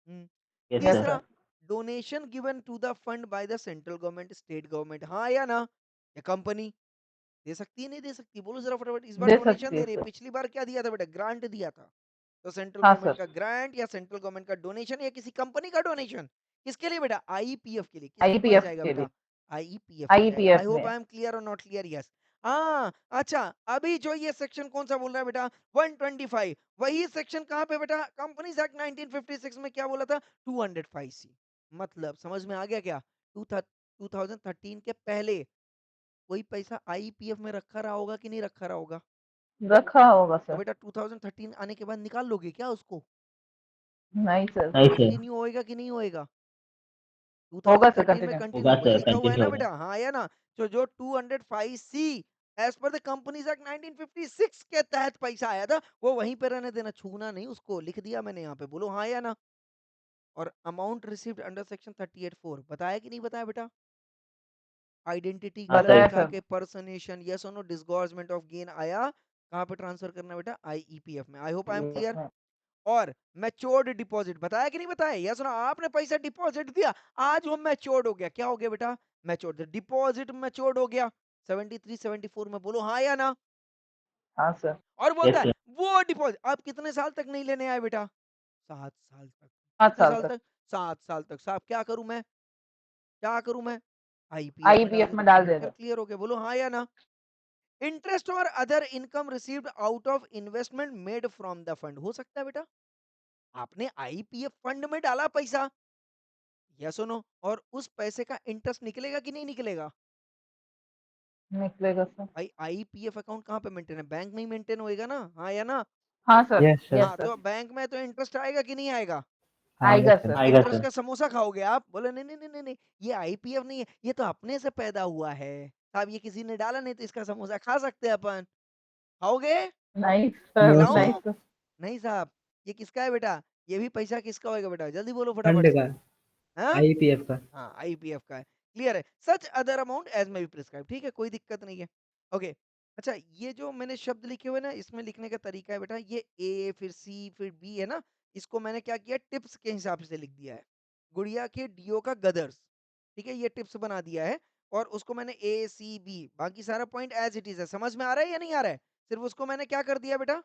Yes yes sir. तीसरा, sir. Donation given to the fund by the central government, state government, हाँ या ना? या कंपनी दे सकती है नहीं दे सकती? बोलो जरा फटाफट। इस बार दे डोनेशन सकती दे है रही है, सर। पिछली बार क्या दिया था बेटा? ग्रांट दिया था। तो सेंट्रल हाँ गवर्नमेंट सर। का ग्रांट या सेंट्रल गवर्नमेंट का डोनेशन या किसी कंपनी का डोनेशन, किसके लिए बेटा? आईपीएफ के लिए। किसके पास आईईपीएफ जाएगा के बेटा? लिए। आईपीएफ में जाएगा। आई आईईपीएफ होप में। आई एम क्लियर और नॉट क्लियर? यस। हाँ, अच्छा, अभी जो ये सेक्शन कौन सा बोल रहा है बेटा? 125। वही सेक्शन कहाँ पे बेटा? कंपनीज एक्ट 1956 में क्या बोला था? 205C। मतलब समझ में आ गया क्या? 2013 के पहले कोई पैसा आईपीएफ में रखा रहा होगा कि नहीं रखा रहा होगा? रखा होगा तो सर। बेटा 2013 आने के बाद निकाल लोगे क्या उसको? नहीं सर। नहीं सर। कंटिन्यू होएगा कि नहीं होएगा? होगा सर 2013 में कंटिन्यू। कंटिन्यू, होगा वही सर, लिखा हुआ है कंटिन्यू ना होगा। बेटा? हाँ या ना? तो जो 205C as per the companies act 1956 के तहत पैसा आया था वो वहीं पे रहने देना, छूना नहीं उसको। लिख दिया मैंने यहाँ पे। बोलो हाँ या ना? और अमाउंट रिसीव्ड अंडर सेक्शन 38(4) बताया कि नहीं बताया बेटा? आइडेंटिटी हाँ गलत बताया सर। दिखा सर। के पर्सनेशन, यस और नो, डिसगॉर्जमेंट ऑफ गेन आया, कहाँ पे ट्रांसफर करना बेटा? आईईपीएफ में। आई होप आई एम क्लियर। में। और मैच्योर्ड डिपॉजिट बताया कि नहीं बताया? यस ना? आपने पैसा डिपॉजिट दिया, आज वो मैच्योर्ड हो गया। क्या हो गया बेटा? मैच्योर्ड। डिपॉजिट मैच्योर्ड हो गया 73 74 में। बोलो हाँ या ना? हाँ सर। और बोलता यस है सर। वो डिपॉजिट आप कितने साल तक नहीं लेने आए बेटा? 7 साल तक। 5 कितने साल साल तक। तक? 7 साल तक। साहब क्या करूं मैं? क्या करूं मैं? आईपीएफ में डाल आईईपीएफ दूं। में डाल पिक्चर देना। क्लियर हो गया? बोलो हाँ या ना? इंटरेस्ट और other income received out of investment made from the fund. हो सकता है बेटा आपने आईपीएफ फंड में डाला पैसा, यस और नो, और उस पैसे का इंटरेस्ट निकलेगा कि नहीं निकलेगा? निकलेगा सर। भाई आईपीएफ अकाउंट कहाँ पे मेंटेन है? बैंक में ही मेंटेन होएगा ना, हाँ या ना? हाँ सर। Yes sir. यस हाँ, सर। तो बैंक में तो इंटरेस्ट आएगा कि नहीं आएगा? आएगा यस सर। सर। आएगा इंटरेस्ट सर। का समोसा खाओगे आप? बोले नहीं नहीं नहीं नहीं नहीं, ये आईपीएफ नहीं है, ये तो अपने से पैदा हुआ है साहब, ये किसी ने डाला नहीं, तो इसका समोसा खा सकते हैं अपन। खाओगे? नहीं सर, नो नहीं सर। खिलाऊं? सर। नहीं साहब। ये किसका है बेटा? ये भी पैसा किसका होएगा बेटा? जल्दी बोलो फंड फटाफट से। का, हाँ, आईपीएफ का। हाँ आईपीएफ का है। क्लियर है? Such other amount as may be prescribe. ठीक है, कोई दिक्कत नहीं है। ओके। अच्छा, ये जो मैंने शब्द लिखे हुए ना, इसमें लिखने का तरीका है बेटा, ये ए फिर सी फिर बी है ना, इसको मैंने क्या किया, टिप्स के हिसाब से लिख दिया है। गुड़िया के डीओ का गदर्स। ठीक है, ये टिप्स बना दिया है, और उसको मैंने ए सी बी, बाकी सारा पॉइंट एज इट इज है। समझ में आ रहा है या नहीं आ रहा है? सिर्फ उसको मैंने क्या कर दिया बेटा,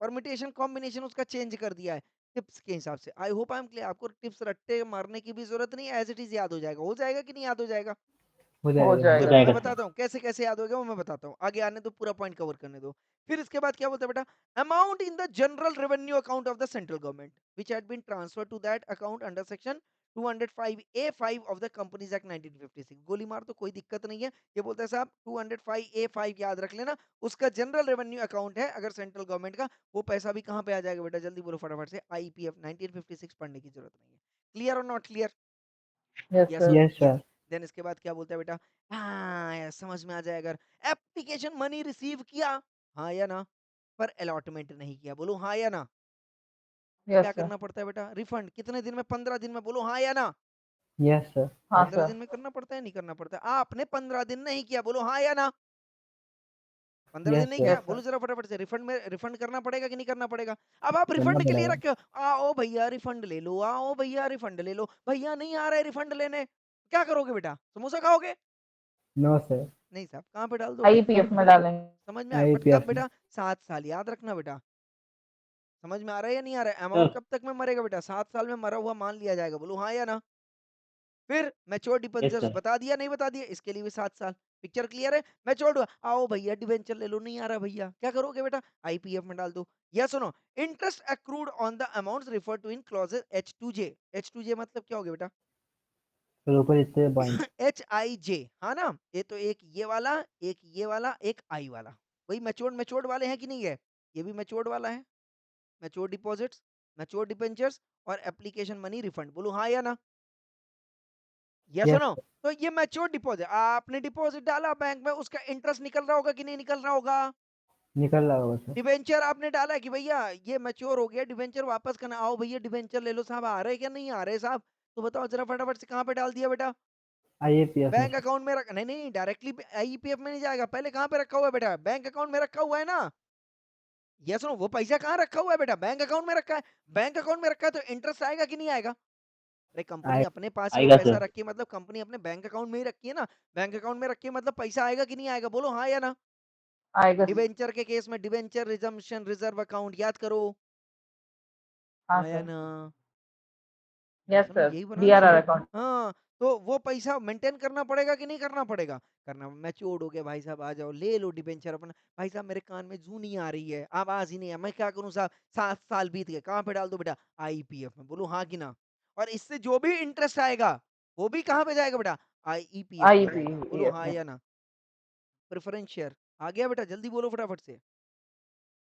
परमिटेशन कॉम्बिनेशन उसका चेंज कर दिया है टिप्स के हिसाब से। आई होप आई एम क्लियर। आपको टिप्स रट्टे मारने की भी जरूरत नहीं है, एज इट इज याद हो जाएगा। हो जाएगा कि नहीं याद हो जाएगा? हो हो जाएगा, हो हो चलो जाएगा मैं जाएगा सर। सर। बताता हूँ कैसे कैसे याद हो गया, वो मैं बताता हूँ। आगे आने दो, पूरा पॉइंट कवर करने दो। फिर इसके बाद क्या बोलते हैं बेटा, amount in the general revenue account of the central government which had been transfer to that account under section 205A5 of the companies act 1956। गोली मार तो कोई दिक्कत नहीं है। ये बोलता है साहब 205A5 याद रख लेना, उसका जनरल रेवेन्यू अकाउंट है अगर सेंट्रल गवर्नमेंट का। वो पैसा भी कहाँ पे आ जाएगा बेटा? जल्दी बोलो फटाफट से। आईपीएफ 1956 पढ़ने की जरूरत नहीं है। क्लियर और not clear? Yes yes sir. Or no? Yes yes. Sir. Then इसके बाद क्या बोलता है बेटा, हाँ यार समझ में आ जाएगा। एप्लीकेशन मनी रिसीव किया, हाँ या ना, पर अलॉटमेंट नहीं किया, बोलो हाँ या ना। यस क्या सर। करना पड़ता है बेटा? रिफंड कितने दिन में? 15 दिन में, बोलो हाँ या ना। Yes sir. हाँ 15 सर। दिन में करना पड़ता है, नहीं करना पड़ता है? आपने 15 दिन नहीं किया, बोलो हाँ या ना। 15 दिन यस नहीं सर। किया, यस बोलो सर। जरा फटाफट से। रिफंड में रिफंड करना पड़ेगा कि नहीं करना पड़ेगा? अब आप करना रिफंड के लिए पड़ेगा। रखे हो, आओ भैया रिफंड ले लो, आओ भैया रिफंड ले लो, भैया नहीं आ रहे रिफंड लेने, क्या करोगे बेटा? समोसा खाओगे? No sir. नहीं साहब, कहाँ पे डाल दोगे? आईपीएफ में डालेंगे। समझ में आया? बट कब आईपीएफ में। बेटा? 7 साल, याद रखना बेटा। समझ में आ रहा है या नहीं आ रहा है? Amount sir. कब तक में मरेगा बेटा? 7 साल में मरा हुआ मान लिया जाएगा, बोलो हाँ या ना। फिर मैच्योर यस डिबेंचर्स सर। बता दिया नहीं बता दिया, इसके लिए भी 7 साल। पिक्चर क्लियर है? मैच्योर हुआ, आओ भैया डिबेंचर ले लो, नहीं आ रहा भैया, क्या करोगे बेटा? आईपीएफ में डाल दो। यस सुनो, interest accrued on the amounts refer to in clauses H2J। H2J मतलब क्या हो गया बेटा? फिर ऊपर जितने पॉइंट। HIJ, हाँ ना। ये तो एक ये वाला, एक ये वाला, एक आई वाला, वही मैच्योर्ड मैच्योर्ड वाले हैं कि नहीं है? ये भी मैच्योर्ड वाला है। मैच्योर डिपॉजिट्स, मैच्योर डिबेंचर्स, और एप्लीकेशन मनी रिफंड, बोलो हाँ या ना। यस और यस नो? सर। तो ये मैच्योर डिपॉजिट, आपने डिपॉजिट डाला बैंक में, उसका इंटरेस्ट निकल रहा होगा कि नहीं निकल रहा होगा? निकल रहा होगा सर। डिबेंचर आपने डाला कि भैया ये मैच्योर हो गया, डिबेंचर वापस करना, आओ भैया डिबेंचर ले लो साहब, आ रहे क्या नहीं आ रहे साहब? तो बताओ जरा फटाफट से, कहाँ पे डाल दिया बेटा? आईपीएफ में बैंक सर। अकाउंट में रख, नहीं नहीं डायरेक्टली आईपीएफ में नहीं जाएगा, पहले कहाँ पे रखा हुआ है बेटा? बैंक अकाउंट में रखा हुआ है ना। Yes no? वो पैसा कहाँ रखा हुआ है बेटा? बैंक अकाउंट में रखा है। बैंक अकाउंट में रखा है तो इंटरेस्ट आएगा कि नहीं आएगा? अरे कंपनी आए। अपने पास ही वो आएगा पैसा सर। रखी है, मतलब कंपनी अपने बैंक अकाउंट में ही रखी है ना। बैंक अकाउंट में रखी है मतलब पैसा आएगा कि नहीं आएगा? बोलो हाँ या ना। आएगा सर। डिबेंचर के केस में डिबेंचर रिजम्पशन रिजर्व अकाउंट याद करो, हाँ हाँ या सर। ना। यस चलो सर। यही बना दिया डीआरआर बेटा। अकाउंट। हाँ, तो वो पैसा मेंटेन करना पड़ेगा कि नहीं करना पड़ेगा? करना। मैच्योर्ड हो गया भाई साहब, आ जाओ ले लो डिबेंचर अपना। भाई साहब मेरे कान में जू नहीं आ रही है, आवाज ही नहीं है, मैं क्या करूं साहब? 7 साल बीत गए, कहाँ पे डाल दो बेटा? आईपीएफ में, बोलो हाँ कि ना। और इससे जो भी इंटरेस्ट आएगा वो भी कहाँ पे जाएगा बेटा? आईपीएफ में जाएगा, बोलो आईपीएफ हाँ में। या ना। प्रेफरेंस शेयर आ गया बेटा, जल्दी बोलो फटाफट से।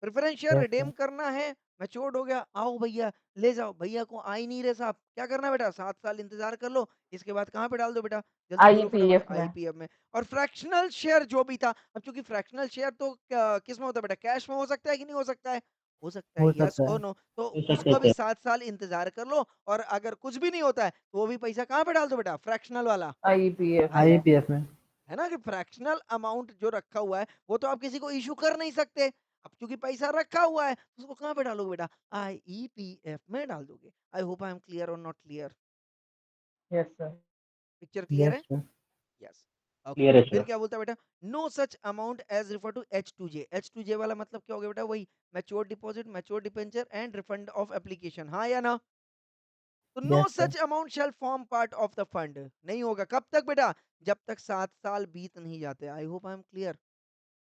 Preference share yes redeem sir. करना है, मैच्योर्ड हो गया, आओ भैया ले जाओ। भैया को आ ही नहीं रहे साहब, क्या करना बेटा? 7 साल इंतजार कर लो, इसके बाद कहाँ पे डाल दो बेटा? जल्दी बोलो फटाफट से। आईपीएफ में। आईपीएफ में। और फ्रैक्शनल शेयर जो भी था, अब चूंकि फ्रैक्शनल शेयर तो किस में होता है बेटा? कैश में हो सकता है कि नहीं हो सकता है? हो सकता है, हो यस सकता और है। नो। तो हो सकता है उसका भी सर। 7 साल इंतजार कर लो, और अगर कुछ भी नहीं होता है तो वो भी पैसा कहाँ पे डाल दो बेटा? फ्रैक्शनल वाला। आईपीएफ में। आईपीएफ में। है ना, कि फ्रैक्शनल अमाउंट जो रखा हुआ है वो तो आप किसी को इशू कर नहीं सकते। अब क्योंकि पैसा रखा हुआ है तो उसको कहाँ पे डालोगे बेटा? आईईपीएफ में डाल दोगे। I hope I am clear और not clear? Yes sir. Picture clear yes है? सर। यस। ओके। क्लियर है फिर सर। क्या बोलता है बेटा? No such amount as refer to H2J। H2J वाला मतलब क्या हो गया बेटा? वही mature deposit, mature debenture and refund of application, हाँ या ना। तो no yes sir. Such amount shall form part of the fund. नहीं होगा, कब तक बेटा? जब तक 7 साल बीत नहीं जाते। आई होप आई एम क्लियर।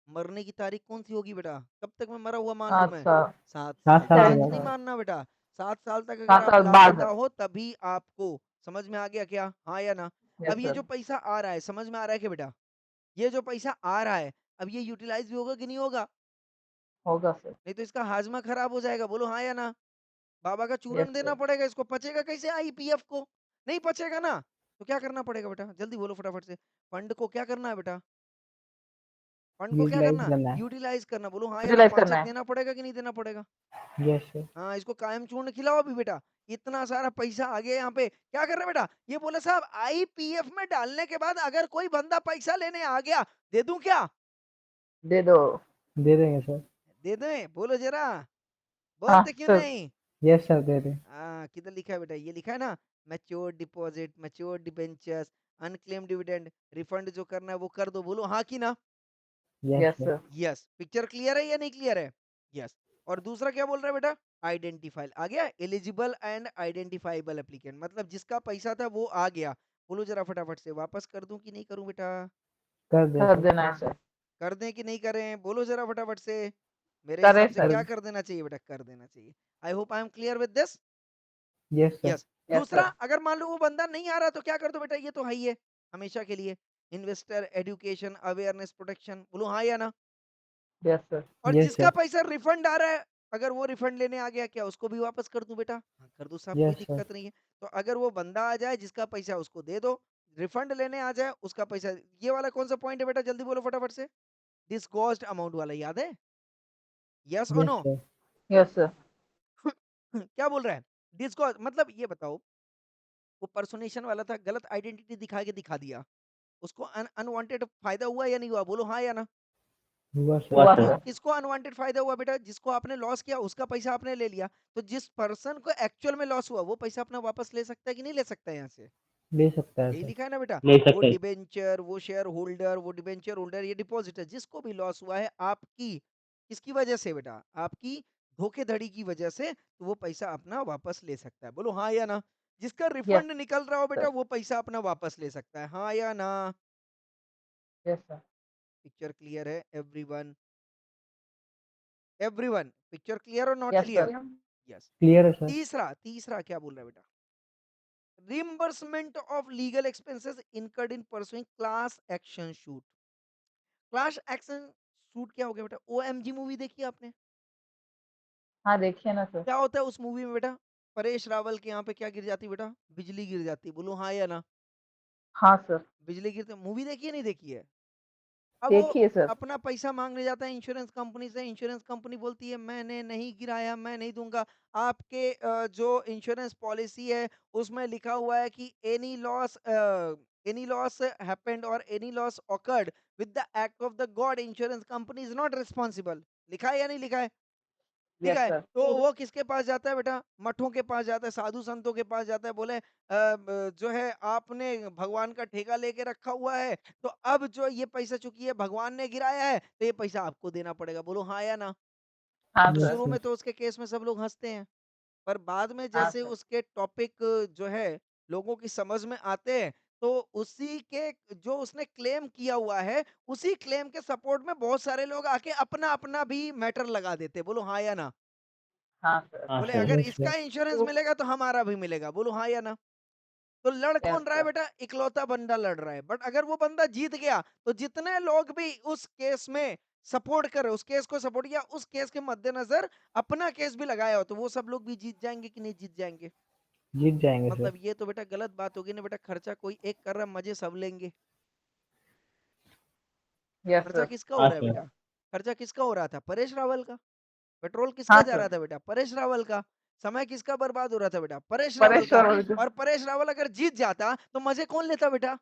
मरने की तारीख कौन-सी होगी बेटा? कब तक मैं मरा हुआ मान लूँ मैं? अच्छा 7 7 साल। साल के 7 आज बाद। नहीं साल मानना बेटा, 7 साल तक अगर 7 आप साल बाद। लापता हो तभी आपको समझ में आ गया क्या? हाँ या ना? यस अब ये सर। जो पैसा आ रहा है समझ में आ रहा है क्या बेटा? ये जो पैसा आ रहा है, अब ये यूटिलाइज़ भी होगा कि नहीं होगा? होगा सर। नहीं तो इसका हाज़मा खराब हो जाएगा, बोलो हाँ या ना? बाबा का यस चूरन देना सर। पड़ेगा इसको, पचेगा कैसे आईपीएफ को? नहीं पचेगा ना, तो क्या करना पड़ेगा बेटा? जल्दी बोलो फटाफट से। फंड को क्या करना है बेटा? फंड को क्या यूटिलाइज करना? करना है। यूटिलाइज़ करना, बोलो हाँ या ना? यूटिलाइज करना पाचक है। देना पड़ेगा कि नहीं देना पड़ेगा? Yes sir. हाँ, इसको कायम चूर्ण खिलाओ अभी बेटा। इतना सारा पैसा आ गया यहाँ पे, क्या कर रहे हैं बेटा? ये बोले साहब आईपीएफ में डालने के बाद अगर कोई बंदा पैसा लेने आ गया, दे दूँ क्या? दे दो। दे देंगे सर। दे दें? बोलो ज़रा, हाँ बोलते क्यों सर। नहीं? यस सर, दे दें। किधर लिखा है बेटा? ये लिखा है ना, mature deposit, mature debentures, unclaimed dividend, refund जो करना है वो कर दो। बोलो हाँ कि ना? Yes yes sir. Sir. Yes. Picture clear है या नहीं क्लियर है? यस। और दूसरा क्या बोल रहा है बेटा? आइडेंटिफाई आ गया, एलिजिबल एंड आइडेंटिफाइबल एप्लीकेंट, मतलब जिसका पैसा था वो आ गया। बोलो जरा फटाफट से, वापस कर दूं कि नहीं करूं बेटा? कर दें कर सर। देना है सर। कर दें कि नहीं करें? बोलो जरा फटाफट से। मेरे करें हिसाब से सर। क्या कर। कर देना चाहिए बेटा? कर देना चाहिए। आई hope I am clear with this. Yes sir. Yes. Yes दूसरा, सर। अगर मान लो वो बंदा नहीं आ रहा तो क्या कर दो बेटा? ये तो है ही है हमेशा के लिए। इन्वेस्टर एडुकेशन अवेयरनेस प्रोटेक्शन, बोलो हाँ या ना? Yes sir. और यस जिसका सर। पैसा रिफंड आ रहा है, अगर वो रिफंड लेने आ गया, क्या उसको भी वापस कर दूं बेटा? हाँ, कर दो साहब, कोई यस सर। दिक्कत नहीं है। तो अगर वो बंदा आ जाए जिसका पैसा, उसको दे दो। रिफंड लेने आ जाए उसका पैसा। ये वाला कौन सा पॉइंट है बेटा? जल्दी बोलो फटाफट से। डिस्गॉस्ड अमाउंट वाला याद है? यस और yes no? Sir. Yes sir. क्या बोल रहा है? डिस्गॉस्ट मतलब ये बताओ, वो पर्सोनेशन वाला था, गलत आइडेंटिटी दिखा के दिखा दिया, उसको अनवांटेड फायदा हुआ या नहीं हुआ? बोलो हाँ या ना? हुआ सर। हुआ हुआ सर। सर। किसको अनवांटेड फायदा हुआ बेटा? जिसको आपने लॉस किया उसका पैसा आपने ले लिया। तो जिस पर्सन को एक्चुअल में लॉस हुआ वो पैसा अपना वापस ले सकता है कि नहीं ले सकता है यहाँ से? ले सकता है यही सर। लिखा है ना बेटा। ले वो सकते हैं। डिबेंचर, वो शेयर होल्डर, वो डिबेंचर होल्डर, ये डिपॉजिटर, जिसको भी लॉस हुआ है आपकी, किसकी वजह से बेटा? आपकी धोखेधड़ी की वजह से, तो वो पैसा अपना वापस ले सकता है। बोलो हाँ या ना? जिसका यस रिफंड निकल रहा हो बेटा, सर। वो पैसा अपना वापस ले सकता है। हाँ या ना? Yes sir. पिक्चर क्लियर है एवरीवन? एवरीवन, पिक्चर क्लियर और not yes clear? Sir. Yes. Clear है सर। तीसरा, तीसरा क्या बोल रहा है बेटा? Reimbursement of legal expenses incurred in pursuing class action suit. Class action suit क्या हो गया बेटा? ओएमजी मूवी देखी है आपने? हाँ देखिए ना सर। क्या होता है उस मूवी में बेटा? परेश रावल के यहाँ पे क्या गिर जाती है बेटा? बिजली गिर जाती है। बोलो हाँ या ना? हाँ सर। बिजली गिरती, मूवी देखी है नहीं देखी है? अब वो देखिए सर। अपना पैसा मांगने जाता है इंश्योरेंस कंपनी से। इंश्योरेंस कंपनी बोलती है मैंने नहीं गिराया, मैं नहीं दूंगा। आपके जो इंश्योरेंस पॉलिसी है उसमें लिखा हुआ है कि एनी लॉस हैपेंड और any loss awkward with the act of the God, insurance company is not responsible. लिखा है या नहीं लिखा है? ठीक यस है, सर। तो वो किसके पास जाता है बेटा? मठों के पास जाता है, साधु संतों के पास जाता है। बोले जो है आपने भगवान का ठेका लेके रखा हुआ है, तो अब जो ये पैसा चूंकि ये भगवान ने गिराया है तो ये पैसा आपको देना पड़ेगा। बोलो हाँ या ना? हाँ अब यस सर। शुरू सर। में तो उसके केस में सब लोग हंसते हैं, पर बाद में हाँ जैसे सर। उसके टॉपिक जो है लोगों की समझ में आते हैं, तो उसी के जो उसने क्लेम किया हुआ है, उसी क्लेम के सपोर्ट में बहुत सारे लोग आके अपना अपना भी मैटर लगा देते हैं। बोलो हाँ या ना? हाँ सर। हाँ बोले सर। अगर यस इसका सर। इंश्योरेंस मिलेगा तो हमारा भी मिलेगा। बोलो हाँ या ना? तो लड़ यस कौन रहा है सर। बेटा? इकलौता बंदा लड़ रहा है। बट अगर वो बंदा जीत गया तो जितने लोग भी उस केस में सपोर्ट कर उस केस को सपोर्ट किया, उस केस के मद्देनजर अपना केस भी लगाया हो, तो वो सब लोग भी जीत जाएंगे कि नहीं जीत जाएंगे? जीत जाएंगे सर। मतलब ये तो बेटा गलत बात होगी ना बेटा। खर्चा कोई एक कर रहा, मजे सब लेंगे। यस खर्चा सर। किसका हो हाँ रहा है सर। बेटा? खर्चा किसका हो रहा था? परेश रावल का। पेट्रोल किसका हाँ जा सर। रहा था बेटा? परेश रावल का। समय किसका बर्बाद हो रहा था बेटा? परेश रावल का। परेश्वर और और परेश रावल अगर जीत जाता तो मजे कौन लेता बेटा?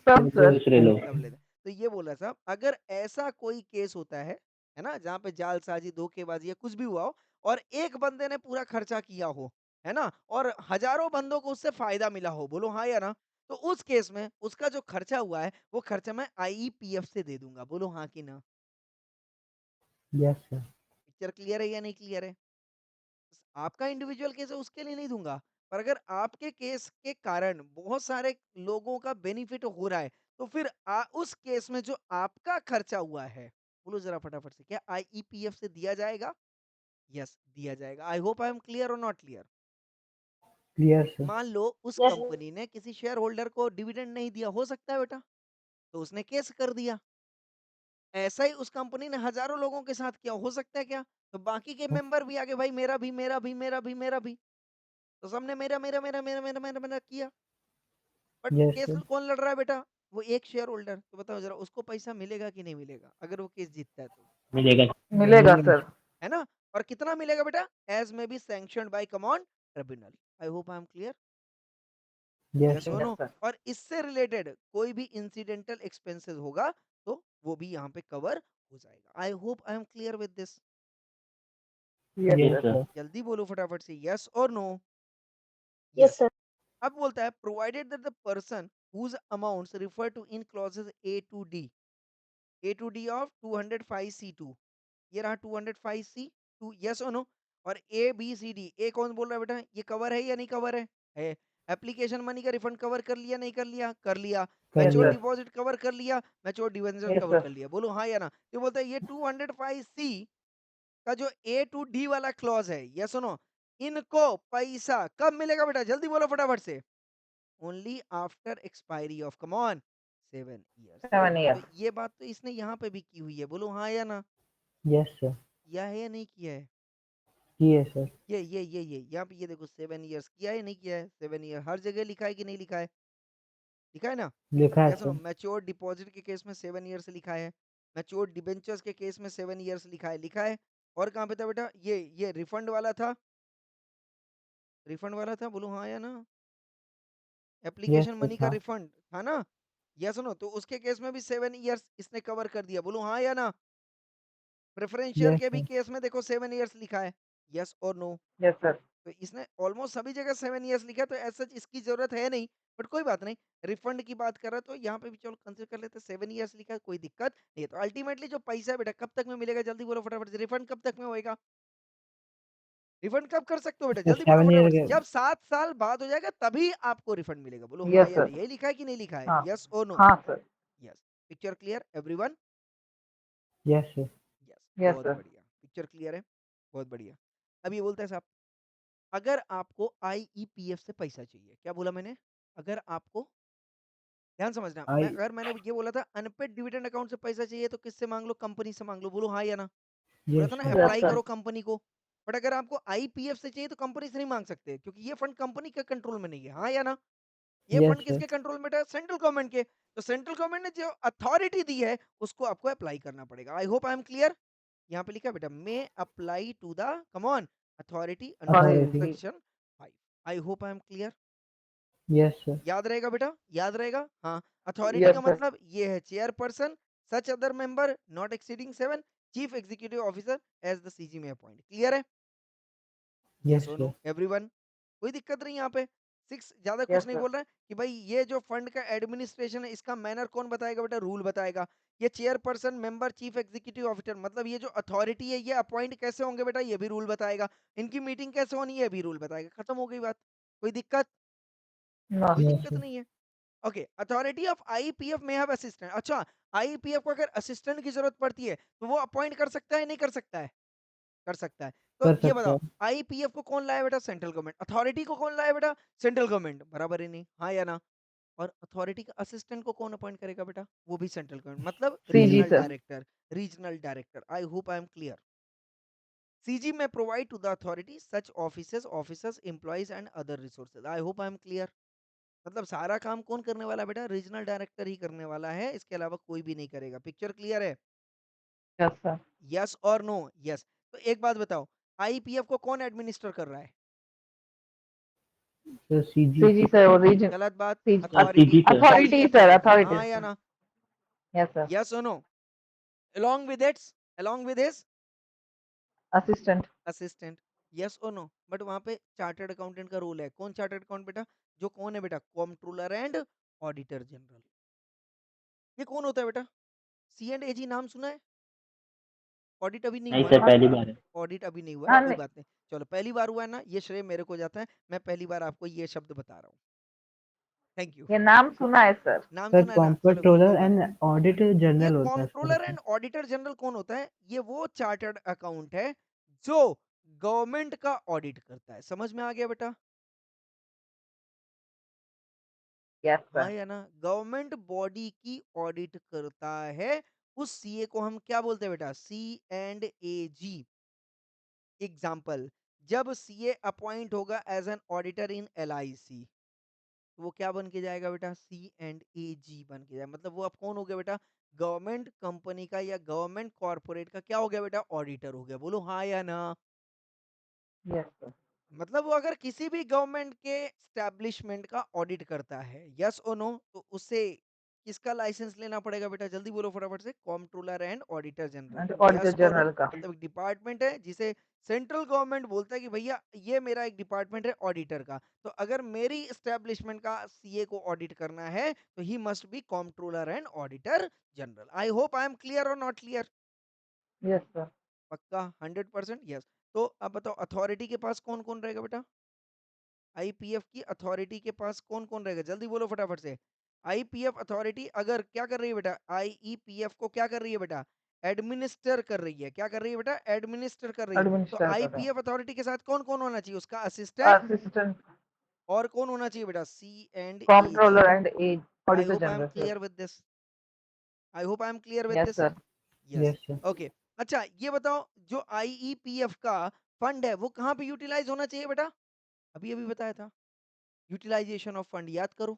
सब सर। दूसरे लोग। सब लेते। तो ये बोला साहब, अगर ऐसा कोई केस होता है ना, जहाँ पे जालसाजी, धोखेबाजी या कुछ भी हुआ हो, और एक बंदे ने पूरा खर्चा किया हो, है ना, और हजारों बंदों को उससे फायदा मिला हो, बोलो हाँ या ना? तो उस केस में उसका जो खर्चा हुआ है वो खर्चा मैं आईईपीएफ से दे दूंगा। बोलो हाँ कि ना? Yes sir. पिक्चर क्लियर है या नहीं क्लियर है? आपका इंडिविजुअल केस है उसके लिए नहीं दूंगा, पर अगर आपके केस के कारण बहुत सारे लोगों का बेनिफिट हो रहा है, तो फिर उस केस में जो आपका खर्चा हुआ है बोलो जरा फटाफट से, क्या आईईपीएफ से दिया जाएगा? यस, दिया जाएगा। I hope I am clear और नॉट क्लियर? Clear sir. मान लो उस Yes. कंपनी ने किसी शेयर होल्डर को डिविडेंड नहीं दिया, हो सकता है बेटा, तो उसने केस कर दिया। ऐसा ही उस कंपनी ने हजारों लोगों के साथ किया, हो सकता है क्या? तो बाकी के मेंबर भी आगे, भाई मेरा भी, मेरा भी, मेरा भी, मेरा भी, तो सबने मेरा मेरा मेरा मेरा मेरा मेरा मेरा किया। But yes case sir. कौन लड़ रहा है बेटा? वो एक शेयर होल्डर। तो बताओ जरा, उसको पैसा मिलेगा कि नहीं मिलेगा अगर वो केस जीतता है तो? मिलेगा। मिलेगा मिलेगा सर। है ना? और कितना मिलेगा बेटा? As may be sanctioned by common tribunal. I hope I am clear. Yes yes sir. और यस नो? सर। और इससे रिलेटेड कोई भी इंसिडेंटल एक्सपेंसेस होगा तो वो भी यहाँ पे कवर हो जाएगा। I hope I am clear with this. Yes yes sir. Sir. Sir. जल्दी बोलो फटाफट से, यस और नो? Yes, yes. sir. अब बोलता है provided that the person whose amounts refer to in clauses A to D of 205C2, ये रहा 205C टू, यस और नो? और ए बी सी डी, ए कौन बोल रहा है बेटा? ये कवर है या नहीं कवर है? एप्लीकेशन मनी का रिफंड कवर कर लिया नहीं कर लिया? कर लिया। कर यस मैच्योर लिया। सर। डिपॉजिट कवर कर लिया, mature debenture yes cover sir. कर लिया, बोलो हाँ या ना? ये बोलता है ये 205C का जो ए टू डी वाला क्लॉज है, यस सुनो, इनको पैसा कब मिलेगा बेटा? जल्दी बोलो फटाफट से। Only after expiry of, come on, 7 years। 7 तो ईयर। ये बात तो इसने यहाँ पे भी की हुई है, बोलो हाँ या ना? Yes sir. किया है या नहीं किया है? किए सर। ये यहाँ पे ये देखो 7 years किया है नहीं किया है? 7 year हर जगह लिखा है कि नहीं लिखा है? लिखा है ना? लिखा है या सुनो, सर। मैच्योर डिपॉजिट के केस में 7 years लिखा है, मैच्योर डिबेंचर्स के केस में 7 years लिखा है। और कहाँ पे था बेटा? ये रिफंड वाला था, रिफंड वाला था, बोलो हाँ या ना? यस एप्लीकेशन सर मनी का था। रिफंड था ना? या सुनो, तो उसके केस में भी 7 years इसने कवर कर दिया, बोलो हाँ या ना? प्रेफरेंस शेयर यस के भी सर। केस में देखो 7 years लिखा है, यस और नो? Yes sir. तो इसने ऑलमोस्ट सभी जगह 7 years लिखा है, तो ऐसा इसकी जरूरत है नहीं। बट कोई बात नहीं, रिफंड की बात कर रहा तो यहाँ पे भी चलो कंसिडर कर लेते हैं, 7 years लिखा है, कोई दिक्कत नहीं है। तो अल्टीमेटली जो पैसा है बेटा कब तक में मिलेगा? जल्दी बोलो फटाफट से, रिफंड कब तक में होएगा? रिफंड कब कर सकते हो बेटा? सर जल्दी बोलो 7 ईयर फटाफट से। के। जब 7 साल बाद हो जाएगा तभी आपको रिफंड मिलेगा, बोलो हाँ यस या सर। नहीं? यही लिखा है कि नहीं लिखा है? हाँ। यस और नो? हाँ sir. Yes. Picture clear everyone? Yes sir. Yes, yes बहुत सर। बढ़िया, पिक्चर क्लियर है, बहुत बढ़िया। अब ये बोलता है साहब, अगर आपको आईईपीएफ से पैसा चाहिए, क्या बोला मैंने? अगर आपको, ध्यान समझना, आई। अगर मैंने ये बोला था अनपेड डिविडेंड अकाउंट से पैसा चाहिए तो किससे मांग लो? कंपनी से मांग लो, बोलो हाँ या ना? बोला यस था ना सर। Yes apply sir. करो कंपनी को। बट अगर आपको आईपीएफ से चाहिए तो कंपनी से नहीं मांग सकते, क्योंकि ये फंड कंपनी के कंट्रोल में नहीं है, हाँ या ना? ये यस फंड सर। किसके कंट्रोल में है? सेंट्रल गवर्नमेंट के। तो सेंट्रल गवर्नमेंट ने जो अथॉरिटी दी है उसको आपको अप्लाई करना पड़ेगा। I hope I am clear. यहाँ पे लिखा है बेटा, may apply to the, come on, authority under authority. Authority. Section 5। I hope I am clear. Yes sir. याद रहेगा बेटा? याद रहेगा? हाँ। अथॉरिटी यस का सर। मतलब ये है chairperson, such other member not exceeding 7, chief executive officer as the CG में अपॉइंट। क्लियर है? यस यस और नो सर। एवरीवन? कोई दिक्कत नहीं यहाँ पे? 6 ज्यादा कुछ यस नहीं सर। बोल रहा है कि भाई ये जो फंड का एडमिनिस्ट्रेशन है इसका मैनर कौन बताएगा बेटा? रूल बताएगा। ये chairperson, member, chief executive officer, मतलब ये जो अथॉरिटी है ये अपॉइंट कैसे होंगे बेटा? ये भी रूल बताएगा। इनकी मीटिंग कैसे होनी है? भी रूल बताएगा। खत्म हो गई बात। कोई दिक्कत? नो कोई सर। यस दिक्कत सर। नहीं है। ओके, अथॉरिटी ऑफ आईपीएफ में हैव असिस्टेंट। अच्छा, आईपीएफ को अगर असिस्टेंट की जरूरत पड़ती है तो वो अपॉइंट कर सकता है नहीं कर सकता है? कर सकता है। तो कर ये सकता बताओ, है। आईपीएफ को कौन लाया बेटा? Central government. अथॉरिटी को कौन लाया बेटा? Central government. बराबर है नहीं? हाँ या ना? और अथॉरिटी का असिस्टेंट को कौन अपॉइंट करेगा बेटा? वो भी सेंट्रल गवर्नमेंट, मतलब CG regional sir. Director. Regional director. I hope I am clear. CG में provide to the authority such offices, officers, employees and other resources. I hope I am clear. मतलब सारा काम कौन करने वाला है बेटा? रीजनल डायरेक्टर ही करने वाला है, इसके अलावा कोई भी नहीं करेगा। पिक्चर क्लियर है? Yes sir. यस और नो? यस। तो एक बात बताओ, आईपीएफ को कौन एडमिनिस्टर कर रहा है? Sir CG. सीजी सर और रीजन। गलत बात। CG authority, sir. Authority CG sir. Authority, authority. हाँ या ना? Yes sir. यस और no? along with its, along with his assistant. Assistant. Yes और नो? बट वहां पे चार्टर्ड अकाउंटेंट का रोल है। कौन चार्टर्ड अकाउंट बेटा? जो कौन है बेटा? Controller and auditor general. ये कौन होता है बेटा? सी एंड एजी नाम सुना है? ऑडिट अभी नहीं नहीं हुआ सर, है। पहली बार है। ऑडिट अभी नहीं हुआ है, हाँ कोई नहीं। बात नहीं। चलो, पहली बार हुआ है ना, ये श्रेय मेरे को जाता है। मैं पहली बार आपको ये शब्द बता रहा हूँ। Thank you. ये नाम सुना है सर। नाम सर सुना है ना? चलो कंट्रोलर होगा। एंड ऑडिटर ये जनरल होता है सर कंट्रोलर उसमें। एंड ऑडिटर जनरल कौन होता है? ये वो चार्टर्ड अकाउंट है जो गवर्नमेंट का ऑडिट करता है। समझ में आ गया बेटा? यस हाँ सर। या ना? गवर्नमेंट बॉडी की ऑडिट करता है। उस सीए को हम क्या बोलते हैं बेटा? C and A G. Example, जब सीए अपॉइंट होगा as an auditor in LIC, तो वो क्या बन के जाएगा बेटा? सी एंड ए जी बन के जाएगा। मतलब वो अब कौन हो गया बेटा? गवर्नमेंट कंपनी का या गवर्नमेंट कॉर्पोरेट का क्या हो गया बेटा? ऑडिटर हो गया। बोलो हाँ या ना? Yes sir. मतलब वो अगर किसी भी गवर्नमेंट के स्टैब्लिशमेंट का ऑडिट करता है, यस और नो, तो उससे किसका लाइसेंस लेना पड़ेगा बेटा? जल्दी बोलो फटाफट से। Controller and auditor general. Auditor yes और नो? जनरल का। मतलब एक डिपार्टमेंट है जिसे सेंट्रल गवर्नमेंट बोलता है कि भैया ये मेरा एक डिपार्टमेंट है ऑडिटर का, तो अगर मेरी स्टैब्लिशमेंट का सीए को ऑडिट करना है तो he must be controller and auditor general. I hope I am clear और नॉट क्लियर? Yes sir. पक्का 100%? यस। तो अब बताओ अथॉरिटी के पास कौन कौन रहेगा बेटा? आईपीएफ की अथॉरिटी के पास कौन कौन रहेगा? जल्दी बोलो फटाफट से। आईपीएफ अथॉरिटी अगर क्या कर रही है बेटा? आईईपीएफ को क्या कर रही है बेटा? एडमिनिस्टर कर रही है। क्या कर रही है बेटा? एडमिनिस्टर कर रही है। तो एडमिनिस्टर कर रहे आईपीएफ अथॉरिटी के साथ कौन कौन होना चाहिए? उसका हैं। असिस्टेंट। असिस्टेंट और कौन होना चाहिए बेटा? C and A G. Controller and as I auditor hope I am general sir. Clear with this. I hope I am clear with yes this. Sir. Yes. Yes sir. Okay. अच्छा ये बताओ, जो आईईपीएफ का फंड है वो कहाँ पे यूटिलाइज होना चाहिए बेटा? अभी अभी बताया था। यूटिलाइजेशन ऑफ फंड याद करो।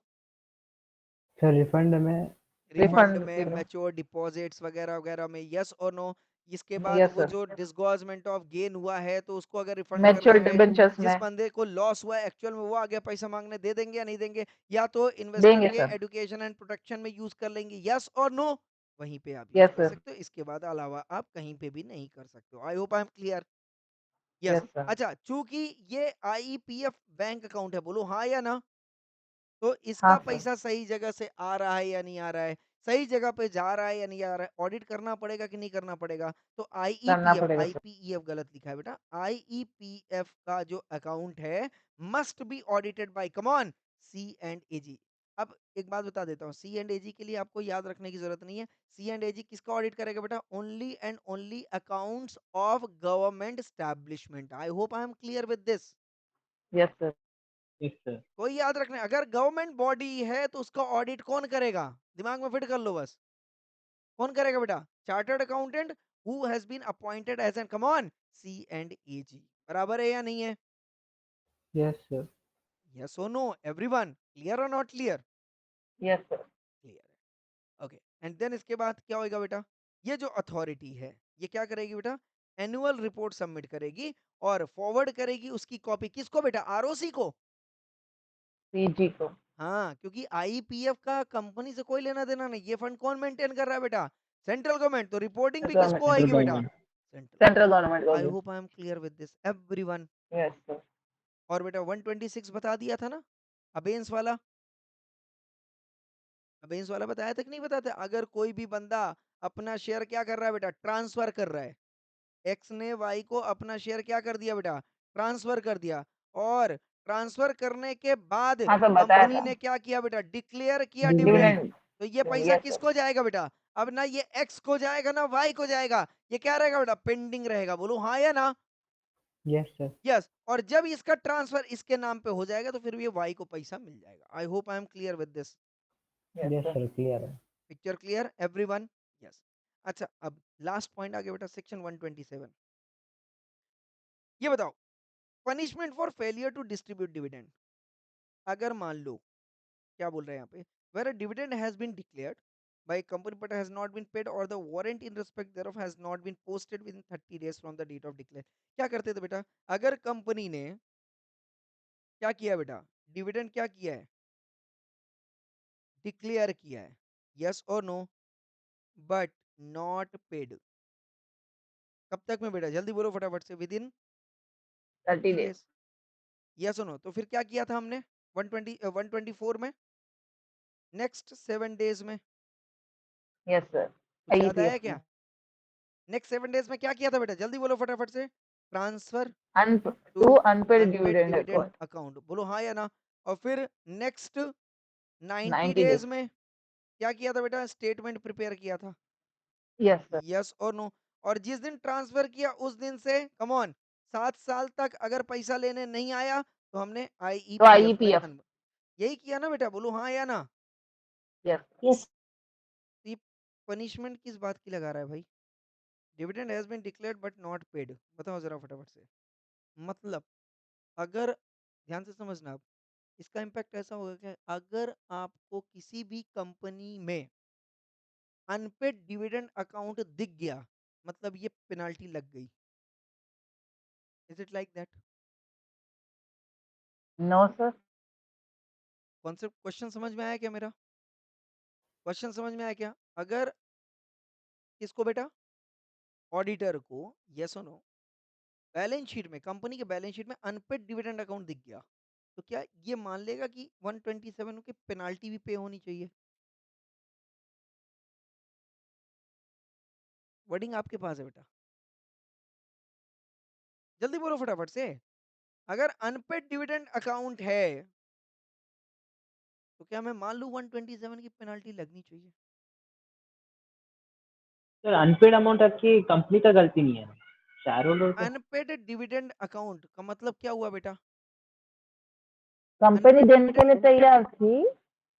सर रिफंड में। रिफंड रिफंड में, के लिए। मैच्योर डिपॉजिट्स वगैरह वगैरह में। यस और नो? इसके बाद यस वो सर। जो डिसगॉर्समेंट ऑफ गेन हुआ है तो उसको अगर रिफंड करना मैच्योर है, डिबेंचर्स जिस में बंदे को लॉस हुआ है एक्चुअल में वो आ गया पैसा मांगने, दे देंगे या नहीं देंगे? या तो इन्वेस्टर देंगे के सर। एजुकेशन एंड प्रोटेक्शन में यूज कर लेंगे। यस और नो? वहीं पे आप यूज यस कर सर। सकते हो। इसके बाद अलावा आप कहीं पे भी नहीं कर सकते हो। आई hope I am clear? Yes. Yes sir. अच्छा चूंकि ये आईईपीएफ बैंक अकाउंट है, बोलो हाँ या ना? तो हाँ इसका सर। पैसा सही जगह से आ रहा है या नहीं आ रहा है? सही जगह पे जा रहा है या नहीं आ रहा है? ऑडिट करना पड़ेगा कि नहीं करना पड़ेगा? तो करना आईईपीएफ, पड़ेगा सर। आईपीईएफ गलत लिखा है बेटा। आईईपीएफ का जो अकाउंट है must be audited by, come on, C and AG. अब एक बात बता देता हूँ, सी एंड एजी के लिए आपको याद रखने की जरूरत नहीं है। सी एंड एजी किसका ऑडिट करेगा बेटा? Only and only accounts of government establishment. I hope I am clear with this. Yes sir. Yes, sir. कोई याद रखना, अगर गवर्नमेंट बॉडी है तो उसका ऑडिट कौन करेगा? दिमाग में फिट कर लो बस। कौन करेगा बेटा? Chartered accountant who has been appointed as an, come on, C and A G. बराबर है या नहीं है? Yes sir. यस और नो एवरीवन? क्लियर और not clear? Yes sir. Clear है। ओके। एंड देन इसके बाद क्या होएगा बेटा? ये जो अथॉरिटी है ये क्या करेगी बेटा? एनुअल रिपोर्ट सबमिट करेगी और फॉरवर्ड करेगी उसकी कॉपी किसको बेटा? आरओसी को। सीजी को। हाँ, क्योंकि आईपीएफ का कंपनी से कोई लेना देना नहीं। ये फंड कौन मेंटेन कर रहा है बेटा? Central government. तो रिपोर्टिंग भी किसको गवर्नमेंट। Central आएगी बेटा? government. सेंट्रल। सेंट्रल गवर्नमेंट को आई भी। Hope I am clear with this everyone. Yes sir. और बेटा 126 बता दिया था ना, अबेंस वाला। अबेंस वाला बताया था कि नहीं बताया था? अगर कोई भी बंदा अपना शेयर क्या कर रहा है बेटा? ट्रांसफर कर रहा है। एक्स ने वाई को अपना शेयर क्या कर दिया बेटा? ट्रांसफर कर दिया। और ट्रांसफर करने के बाद हाँ सर बताया कंपनी था। ने क्या किया बेटा? डिक्लेयर किया डिविडेंड। डिविडेंड। डिविडेंड। तो ये पैसा यस सर। किसको जाएगा बेटा? अब ना ये एक्स को जाएगा ना वाई को जाएगा। ये क्या रहेगा बेटा? पेंडिंग रहेगा। बोलो हाँ या ना? Yes sir. यस। और जब इसका ट्रांसफर इसके नाम पे हो जाएगा तो फिर ये वाई को पैसा मिल जाएगा। I hope I am clear with this. Yes yes sir. Sir clear है। Picture clear everyone? यस। अच्छा अब लास्ट पॉइंट आ गया बेटा, सेक्शन 127। ये बताओ, punishment for failure to distribute dividend. अगर मान लो, क्या बोल रहे हैं यहाँ पे? Where a dividend has been declared by a company but has not been paid or the warrant in respect thereof has not been posted within 30 days from the date of declare। क्या करते थे बेटा? अगर कंपनी ने क्या किया बेटा? डिविडेंड क्या किया है? डिक्लेयर किया है। यस और नो? But not paid. कब तक में बेटा? जल्दी बोलो फटाफट से। With in 30 30 days. Days. Yes और नो? तो फिर क्या किया था हमने 124 में? नेक्स्ट 7 डेज में। Yes sir. कुछ याद आया आईपीएफ क्या? में। नेक्स्ट 7 डेज में क्या किया था बेटा? जल्दी बोलो फटाफट से। Transfer to to unpaid unpaid dividend dividend account. Account. बोलो हाँ या ना? और फिर नेक्स्ट 90 90 डेज डेज। में क्या किया था बेटा? स्टेटमेंट प्रिपेयर किया था। Yes sir. यस और नो? और जिस दिन ट्रांसफर किया उस दिन से कम ऑन 7 साल तक अगर पैसा लेने नहीं आया तो हमने तो आईईपीएफ में आईईपीएफ। यही किया ना बेटा? बोलो हाँ या ना? यस। Yes. तो ये पनिशमेंट किस बात की लगा रहा है भाई? Dividend has been declared but not paid. बताओ जरा फटाफट से। मतलब अगर ध्यान से समझना आप, इसका इम्पैक्ट ऐसा होगा कि अगर आपको किसी भी कंपनी में अनपेड डिविडेंड अकाउंट दिख गया, मतलब ये पेनाल्टी लग गई। Is it like that? No sir. Concept, question समझ में आया क्या मेरा? क्वेश्चन समझ में आया क्या? अगर किसको बेटा? ऑडिटर को, यस और नो, बैलेंस शीट में, कंपनी के बैलेंस शीट में अनपेड डिविडेंड अकाउंट दिख गया, तो क्या ये मान लेगा कि 127 की पेनाल्टी भी पे होनी चाहिए? वर्डिंग आपके पास है बेटा, जल्दी बोलो फटाफट से। अगर अनपेड डिविडेंड अकाउंट है तो क्या मैं मान लूं 127 की पेनाल्टी लगनी चाहिए? सर अनपेड अमाउंट आपकी कंपनी का गलती नहीं है, शेयर होल्डर का। अनपेड डिविडेंड अकाउंट का मतलब क्या हुआ बेटा? कंपनी अनपेड देने के लिए डिविडेंड, तैयार थी,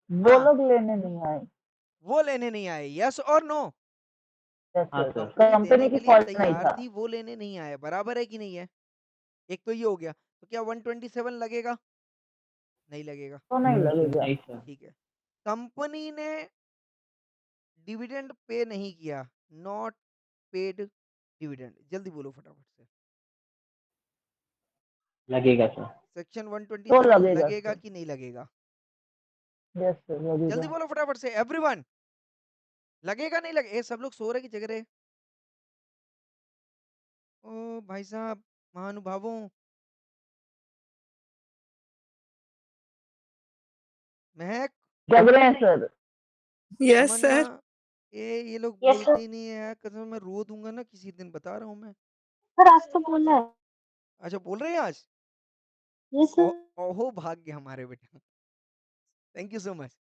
वो हाँ, लोग लेने नहीं आए। वो लेने नहीं आए, यस और नो? यस हाँ सर। सर। कंपनी देने कंपनी की के लिए फॉल्ट नहीं तैयार था। थी, वो लेने नहीं आए, बराबर है कि नहीं है? एक तो ये हो गया, तो क्या 127 लगेगा? नहीं लगेगा। तो नहीं नो सर। लगेगा। नहीं सर। ठीक है, कंपनी ने डिविडेंड पे नहीं किया, नॉट पेड डिविडेंड, जल्दी बोलो फटाफट से। लगेगा सर। सेक्शन तो 127 लगेगा लगेगा सर। कि नहीं लगेगा? यस सर जल्दी लगेगा। बोलो फटाफट से एवरीवन, लगेगा नहीं लगे? ए, सब लोग सो रहे की जगह रहे? ओ भाई साहब, महानुभावों, महक, जग रहे हैं सर। यस तमन्ना, सर। ये लोग Yes, sir. बोलते ही नहीं है यार, कसम मैं रो दूंगा ना किसी दिन, बता रहा हूँ मैं। Sir, आज तो बोला है. अच्छा बोल रहे हैं आज? Yes, ओ, sir. ओहो भाग्य हमारे बेटा, थैंक यू सो मच।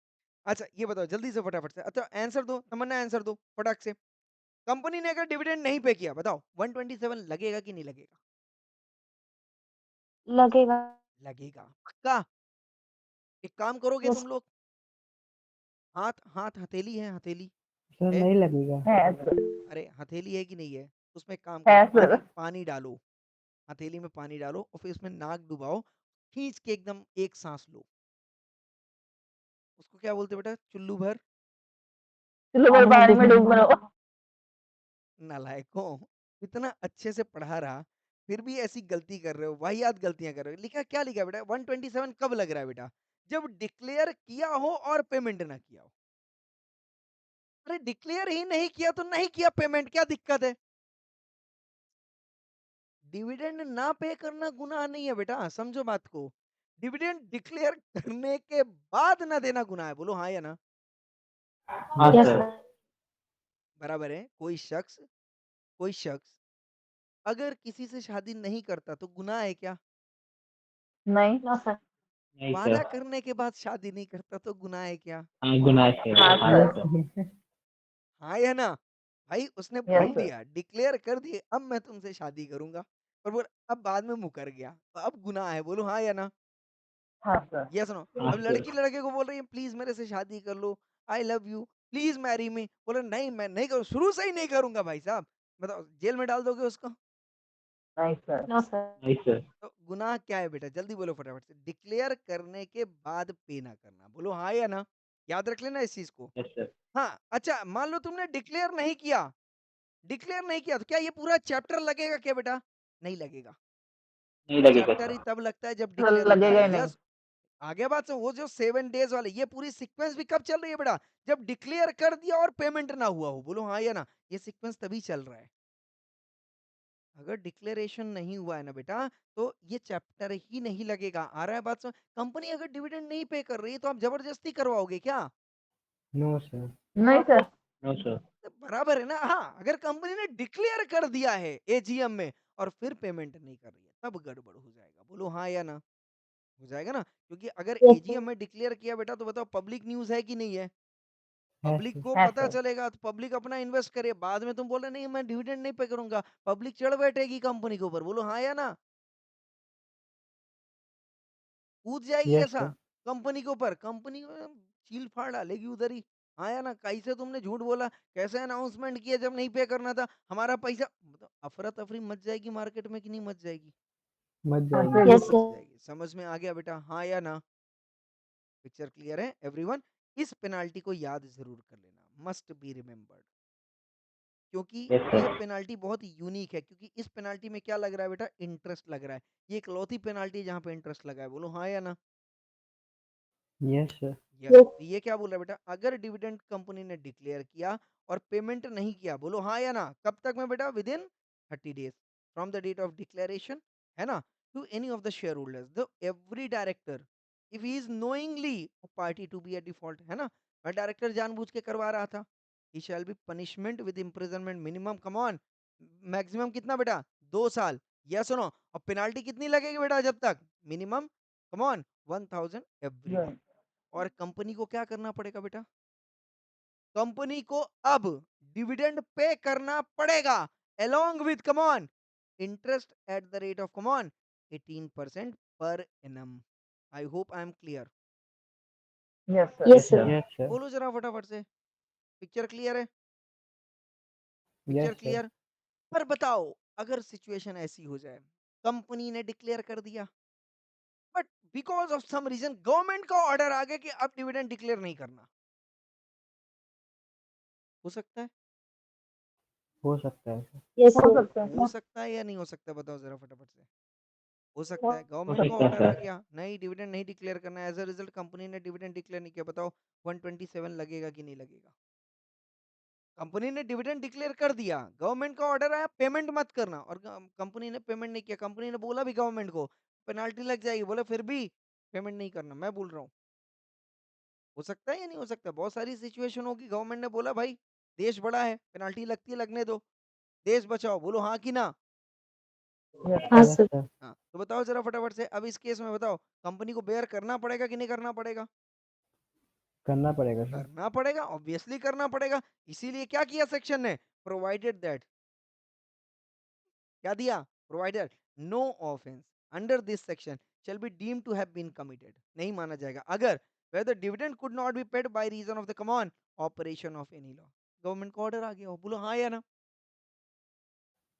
अच्छा ये बताओ जल्दी से फटाफट से, अच्छा आंसर दो, तमन्ना आंसर दो फटाक से। कंपनी ने अगर डिविडेंड नहीं पे किया, बताओ 127 लगेगा कि नहीं लगेगा? लगेगा. लगेगा पक्का? एक काम करोगे Yes. तुम लोग, हाथ हाथ हथेली है, हथेली सर है? नहीं लगेगा। है सर। अरे हथेली है कि नहीं है? उसमें एक काम है करो, सर। पानी पानी डालो, हथेली में पानी डालो और फिर उसमें नाक डुबाओ, खींच के एकदम एक सांस लो। उसको क्या बोलते हैं बेटा? चुल्लू भर चलो फिर पानी में डूब रहो। नालायकों, इतना अच्छे से पढ़ा रहा, फिर भी ऐसी गलती कर रहे हो, वाहियात गलतियां कर रहे हो। लिखा क्या लिखा है बेटा? 127 कब लग रहा है बेटा? जब डिक्लेयर किया हो और पेमेंट ना किया हो। अरे डिक्लेयर ही नहीं किया तो नहीं किया पेमेंट, क्या दिक्कत है? डिविडेंड ना पे करना गुनाह नहीं है बेटा, समझो बात को। डिविडेंड डिक्लेयर करने के बाद ना देना गुनाह है, बोलो हाँ या ना? हाँ Yes, सर। sir. बराबर है। कोई शख्स अगर किसी से शादी नहीं करता तो गुनाह है क्या? नहीं। No, sir. नहीं वादा सर। करने के बाद शादी नहीं करता तो गुनाह है क्या? हाँ गुनाह है हाँ सर। हाँ सर। सर। हाँ या ना? भाई उसने यस बोल सर। दिया, डिक्लेयर कर दिए अब मैं तुमसे शादी करूंगा, और बोल अब बाद में मुकर गया, तो अब गुनाह है, बोलो हाँ या ना? हाँ सर। Yes no? हाँ अब सर। लड़की लड़के को बोल रही है प्लीज मेरे से शादी कर लो, I love you, please marry me, बोले नहीं मैं नहीं करूँ, शुरू से ही नहीं करूंगा। भाई साहब बताओ, जेल में डाल दोगे उसको? नहीं सर। No, sir. नहीं सर। तो गुनाह क्या है बेटा? जल्दी बोलो फटाफट से। डिक्लेयर करने के बाद पे ना करना, बोलो हाँ या ना? याद रख लेना इस चीज को। Yes sir. हाँ अच्छा, मान लो तुमने डिक्लेयर नहीं किया, डिक्लेयर नहीं किया तो क्या ये पूरा चैप्टर लगेगा क्या बेटा? नहीं लगेगा। नहीं लगेगा चैप्टर ही सर। तब लगता है जब सर डिक्लेयर होता लगेगा है। ही नहीं। यस, आगे बात से वो जो 7 डेज वाले, ये पूरी सीक्वेंस भी कब चल रही है बेटा? जब डिक्लेयर कर दिया और पेमेंट ना हुआ हो, बोलो हाँ या ना? ये सीक्वेंस तभी चल रहा है। अगर डिक्लेरेशन नहीं हुआ है ना बेटा, तो ये चैप्टर ही नहीं लगेगा। आ रहा है बात समझ? कंपनी अगर डिविडेंड नहीं पे कर रही है तो आप जबरदस्ती करवाओगे क्या? No sir. नहीं सर। No sir. तो बराबर है ना? हाँ, अगर कंपनी ने डिक्लेयर कर दिया है एजीएम में और फिर पेमेंट नहीं कर रही है, तब गड़बड़ हो जाएगा, बोलो हाँ या ना? हो जाएगा ना, क्योंकि अगर यस सर। एजीएम में डिक्लेयर किया बेटा तो बताओ पब्लिक न्यूज है कि नहीं है? है पब्लिक सर। को है पता सर। चलेगा तो पब्लिक अपना इन्वेस्ट करे। बाद में तुम बोल रहे नहीं मैं डिविडेंड नहीं पे करूंगा, पब्लिक चढ़ बैठेगी कंपनी के ऊपर। बोलो हाँ या ना? कूद जाएगी यस ऐसा सर। कंपनी के ऊपर, कंपनी चील फाड़ डालेगी उधर ही। हाँ या ना? कैसे तुमने झूठ बोला, कैसे अनाउंसमेंट किया जब नहीं पे करना था, हमारा पैसा। मतलब अफरा तफरी मच जाएगी मार्केट में कि नहीं मच जाएगी? मच हाँ जाएगी। सर। Yes much sir. जाएगी। समझ में आ गया बेटा, हाँ या ना? पिक्चर क्लियर है एवरीवन? इस पेनाल्टी को याद जरूर कर लेना, मस्ट बी रिमेम्बर्ड, क्योंकि यस ये सर। पेनाल्टी बहुत यूनिक है। क्योंकि इस पेनाल्टी में क्या लग रहा है बेटा? इंटरेस्ट लग रहा है। ये इकलौती पेनाल्टी है जहाँ पे इंटरेस्ट लगा है। बोलो हाँ या ना? Yes sir. यस। यस। तो ये क्या बोल रहा है बेटा? अगर डिविडेंड कंपनी ने डिक्लेयर किया और पेमेंट नहीं किया, बोलो हाँ या ना? कब तक में बेटा? Within 30 days from the date of declaration, है ना? To any of the share holders, the every director if he is knowingly party to be a default, है ना? मैं डायरेक्टर जानबूझ के करवा रहा था, he shall be punishment with imprisonment minimum, come on, maximum कितना बेटा? 2 साल। यस सुनो। और पेनाल्टी कितनी लगेगी बेटा जब तक? Minimum, come on, 1000 every yes. Month. और कंपनी को क्या करना पड़ेगा बेटा? कंपनी को अब डिविडेंड पे करना पड़ेगा, along with come on interest at the rate of come on 18% per annum. I hope I am clear. Yes sir. Yes yes sir. Sir. Yes sir. बोलो जरा फटाफट से। पिक्चर क्लियर है? Picture yes sir. क्लियर? पर बताओ, अगर सिचुएशन ऐसी हो जाए, कंपनी ने डिक्लेयर कर दिया but because of some reason government का ऑर्डर आ गया कि अब डिविडेंड डिक्लेयर नहीं करना, हो सकता है? हो सकता है सर। यस हो सर। सकता है हो सर। सकता है या नहीं हो सकता? बताओ जरा फटाफट से। हो हो सकता है, हो गवर्नमेंट का सकता है ऑर्डर आ सर। गया नहीं, डिविडेंड नहीं डिक्लेयर करना है, एज अ रिजल्ट कंपनी ने डिविडेंड डिक्लेयर नहीं किया। बताओ 127 लगेगा कि नहीं लगेगा? कंपनी ने डिविडेंड डिक्लेयर कर दिया, गवर्नमेंट का ऑर्डर आया पेमेंट मत करना, और कंपनी ने पेमेंट नहीं किया, कंपनी ने बोला भी गवर्नमेंट को पेनाल्टी लग जाएगी, बोले फिर भी पेमेंट नहीं करना। मैं बोल रहा हूँ, हो सकता है या नहीं हो सकता? बहुत सारी सिचुएशन होगी, गवर्नमेंट ने बोला भाई देश बड़ा है, पेनाल्टी लगती है, लगने दो, देश बचाओ। बोलो हाँ कि ना? यस हाँ सर। Yes sir. सर। हाँ, तो बताओ जरा फटाफट से, अब इस केस में बताओ कंपनी को बेयर करना पड़ेगा कि नहीं करना पड़ेगा? करना पड़ेगा सर। करना पड़ेगा, ऑब्वियसली करना पड़ेगा। इसीलिए क्या किया सेक्शन ने? प्रोवाइडेड दैट, क्या दिया? Provided no offence under this section shall be deemed to have been committed, नहीं माना जाएगा अगर where the dividend could not be paid by reason of the common operation of any law। Government का ऑर्डर आ गया हो, बोलो हाँ या ना?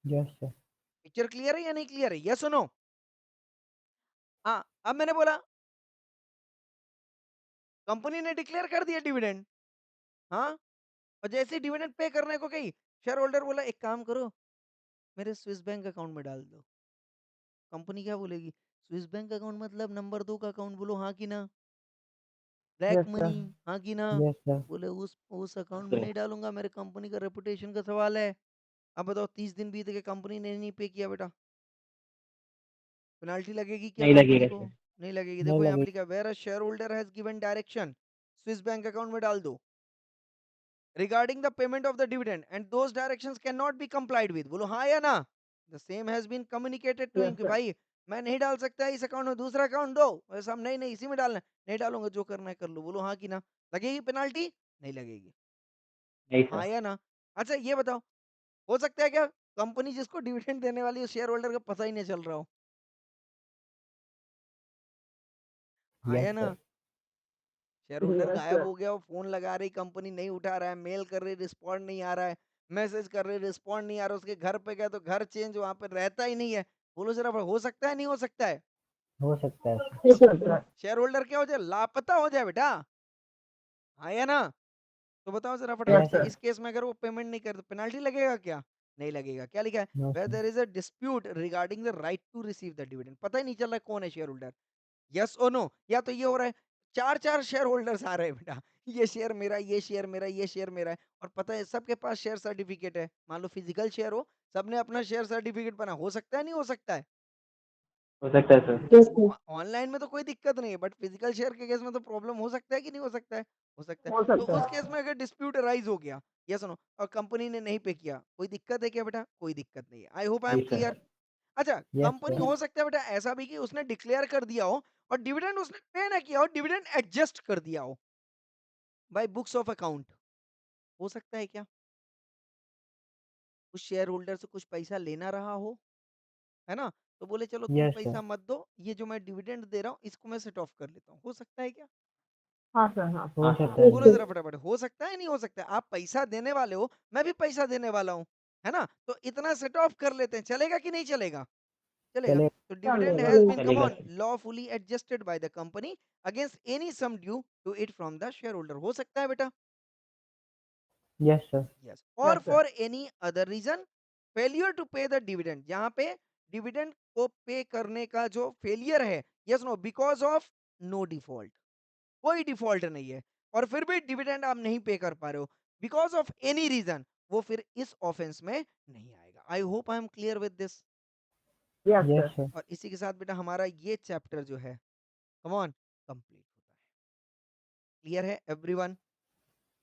Yes sir. पिक्चर क्लियर है या नहीं क्लियर है? यस सुनो। हाँ, अब मैंने बोला कंपनी ने डिक्लेयर कर दिया डिविडेंड, हाँ, और जैसे ही डिविडेंड पे करने को कही, शेयर होल्डर बोला एक काम करो मेरे स्विस बैंक अकाउंट में डाल दो। कंपनी क्या बोलेगी? स्विस बैंक अकाउंट मतलब नंबर 2 का अकाउंट। बोलो हाँ कि ना? Black yes money, sir. हाँ कि ना? Yes sir. बोले उस अकाउंट में ओके। नहीं डालूंगा, मेरे कंपनी का रेपुटेशन का सवाल है। अब बताओ 30 दिन बीत गए, कंपनी ने नहीं पे किया बेटा, पेनाल्टी लगेगी क्या नहीं कंपनी लगेगा को? सर। नहीं लगेगी। नहीं देखो यहाँ पे लगी। लिखा है where a shareholder has given direction Swiss bank account में डाल दो regarding the payment of the dividend and those directions cannot be complied with। बोलो हाँ या ना? the same has been communicated to him yes कि सर। भाई मैं नहीं डाल सकता इस अकाउंट में, दूसरा अकाउंट दो। वैसे हम नहीं नहीं इसी में डालना है, नहीं डालूंगा, जो करना है कर लो। बोलो हाँ कि ना? लगेगी पेनाल्टी? नहीं लगेगी, नहीं हाँ सर। या ना? अच्छा ये बताओ, हो सकता है क्या कंपनी जिसको डिविडेंड देने वाली है शेयर होल्डर का पता ही नहीं चल रहा हो? हाँ या यस ना? सर। शेयर होल्डर यस गायब सर। हो गया हो, फोन लगा रही कंपनी नहीं उठा रहा है, मेल कर रही रिस्पॉन्ड नहीं आ रहा है, मैसेज कर रही रिस्पॉन्ड नहीं आ रहा, उसके घर पे गया तो घर चेंज, वहां पे रहता ही नहीं है। बोलो जरा, हो सकता है नहीं हो सकता है? हो सकता है सर। हो सकता है। शेयर होल्डर क्या हो जाए? लापता हो जाए बेटा, हाँ या ना? तो बताओ जरा फटाफट यस यस से, सर। सर। इस केस में अगर वो पेमेंट नहीं करे तो पेनाल्टी लगेगा क्या? नहीं लगेगा। क्या लिखा है? No where sir. There is a dispute regarding the right to receive the dividend, पता ही नहीं चल रहा है कौन है शेयर होल्डर, यस और नो। या तो ये हो रहा है चार चार शेयर होल्डर्स आ रहे हैं बेटा, ये शेयर मेरा, ये शेयर मेरा, ये शेयर मेरा है, और पता है सबके पास शेयर सर्टिफिकेट है, मान लो फिजिकल शेयर हो, सबने अपना शेयर सर्टिफिकेट बना, हो सकता है नहीं हो सकता है? हो सकता है सर। Yes sir. ऑनलाइन में तो कोई दिक्कत नहीं है, बट फिजिकल शेयर के केस में तो प्रॉब्लम हो सकता है कि नहीं हो सकता है? हो सकता है। हो तो सकता उस है। केस में अगर डिस्प्यूट अराइज हो गया, ये सुनो, और कंपनी ने नहीं पे किया, कोई दिक्कत है क्या बेटा? कोई दिक्कत नहीं है। आई होप आई एम नहीं सर। क्लियर। अच्छा, यस कंपनी सर। हो सकता है बेटा ऐसा भी कि उसने डिक्लेयर कर दिया हो और डिविडेंड उसने पे ना किया हो, डिविडेंड एडजस्ट कर दिया हो बाय बुक्स ऑफ अकाउंट। हो सकता है क्या? उस शेयर होल्डर से कुछ पैसा लेना रहा हो, है ना? तो बोले चलो तुम यस सर। पैसा मत दो, ये जो मैं डिविडेंड दे रहा हूँ इसको मैं सेट ऑफ कर लेता हूँ। हो सकता है क्या? हाँ सर, हाँ। हो हाँ सकता सर। है बोलो सर। जरा फटाफट, हो सकता है नहीं हो सकता है? आप पैसा देने वाले हो, मैं भी पैसा देने वाला हूँ, है ना? तो इतना सेट ऑफ कर लेते हैं, चलेगा कि नहीं चलेगा? चलेगा। चले। तो डिविडेंड चलेगा। हैज बीन कम चलेगा on sir. Lawfully adjusted by the company against any sum due to it from the shareholder. हो सकता है बेटा? Yes sir. यस। यस और sir. For any other reason failure to pay the dividend, यहाँ पे डिविडेंड को पे करने का जो फेलियर है, yes no, because of no default, कोई डिफॉल्ट नहीं है और फिर भी डिविडेंड आप नहीं पे कर पा रहे हो बिकॉज ऑफ एनी रीजन, वो फिर इस ऑफेंस में नहीं आएगा। आई hope I am clear with this. Yes yes sir. Sir. और इसी के साथ बेटा हमारा ये चैप्टर जो है, कम ऑन, कंप्लीट होता है। क्लियर है everyone?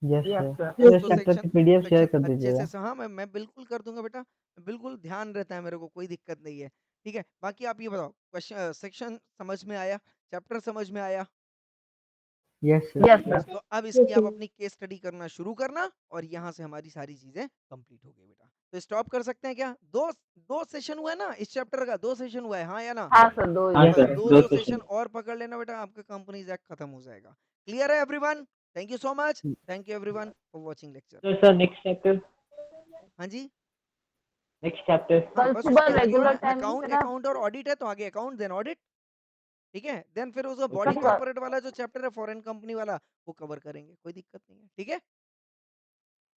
Yes yes sir. Sir. Sir अब इस तो चैप्टर सेक्शन की पीडीएफ शेयर सेक्शन कर अच्छे दीजिएगा। से हाँ मैं बिल्कुल कर दूंगा बेटा, बिल्कुल ध्यान रहता है मेरे को, कोई दिक्कत नहीं है। ठीक है, बाकी आप ये बताओ, क्वेश्चन सेक्शन समझ में आया, चैप्टर समझ में आया? Yes sir. Yes yes. Sir. तो अब इसकी आप अपनी केस स्टडी करना शुरू करना और यहाँ से हमारी सारी चीजें कंप्लीट हो गई बेटा। तो स्टॉप कर सकते हैं क्या? दो दो सेशन हुआ है ना इस चैप्टर का? दो सेशन हुआ है, हाँ या ना? हाँ सर, दो हाँ ही बस है। सर, दो दो दो सेशन। सेशन और पकड़ लेना बेटा, आपका कंपनीज एक्ट खत्म हो जाएगा। क्लियर है everyone? Thank you so much, thank you everyone for watching lecture. तो सर नेक्स्ट चैप्टर। हाँ जी, नेक्स्ट चैप्टर। हाँ कल बस सुबह उसके आगे रेगुलर है टाइमिंग पे अकाउंट, ना। अकाउंट और ऑडिट है, तो आगे अकाउंट देन ऑडिट। ठीक है, देन फिर उसका okay body sir. Sir corporate वाला जो चैप्टर है फॉरेन कंपनी वाला, वो कवर करेंगे, कोई दिक्कत नहीं है। ठीक है,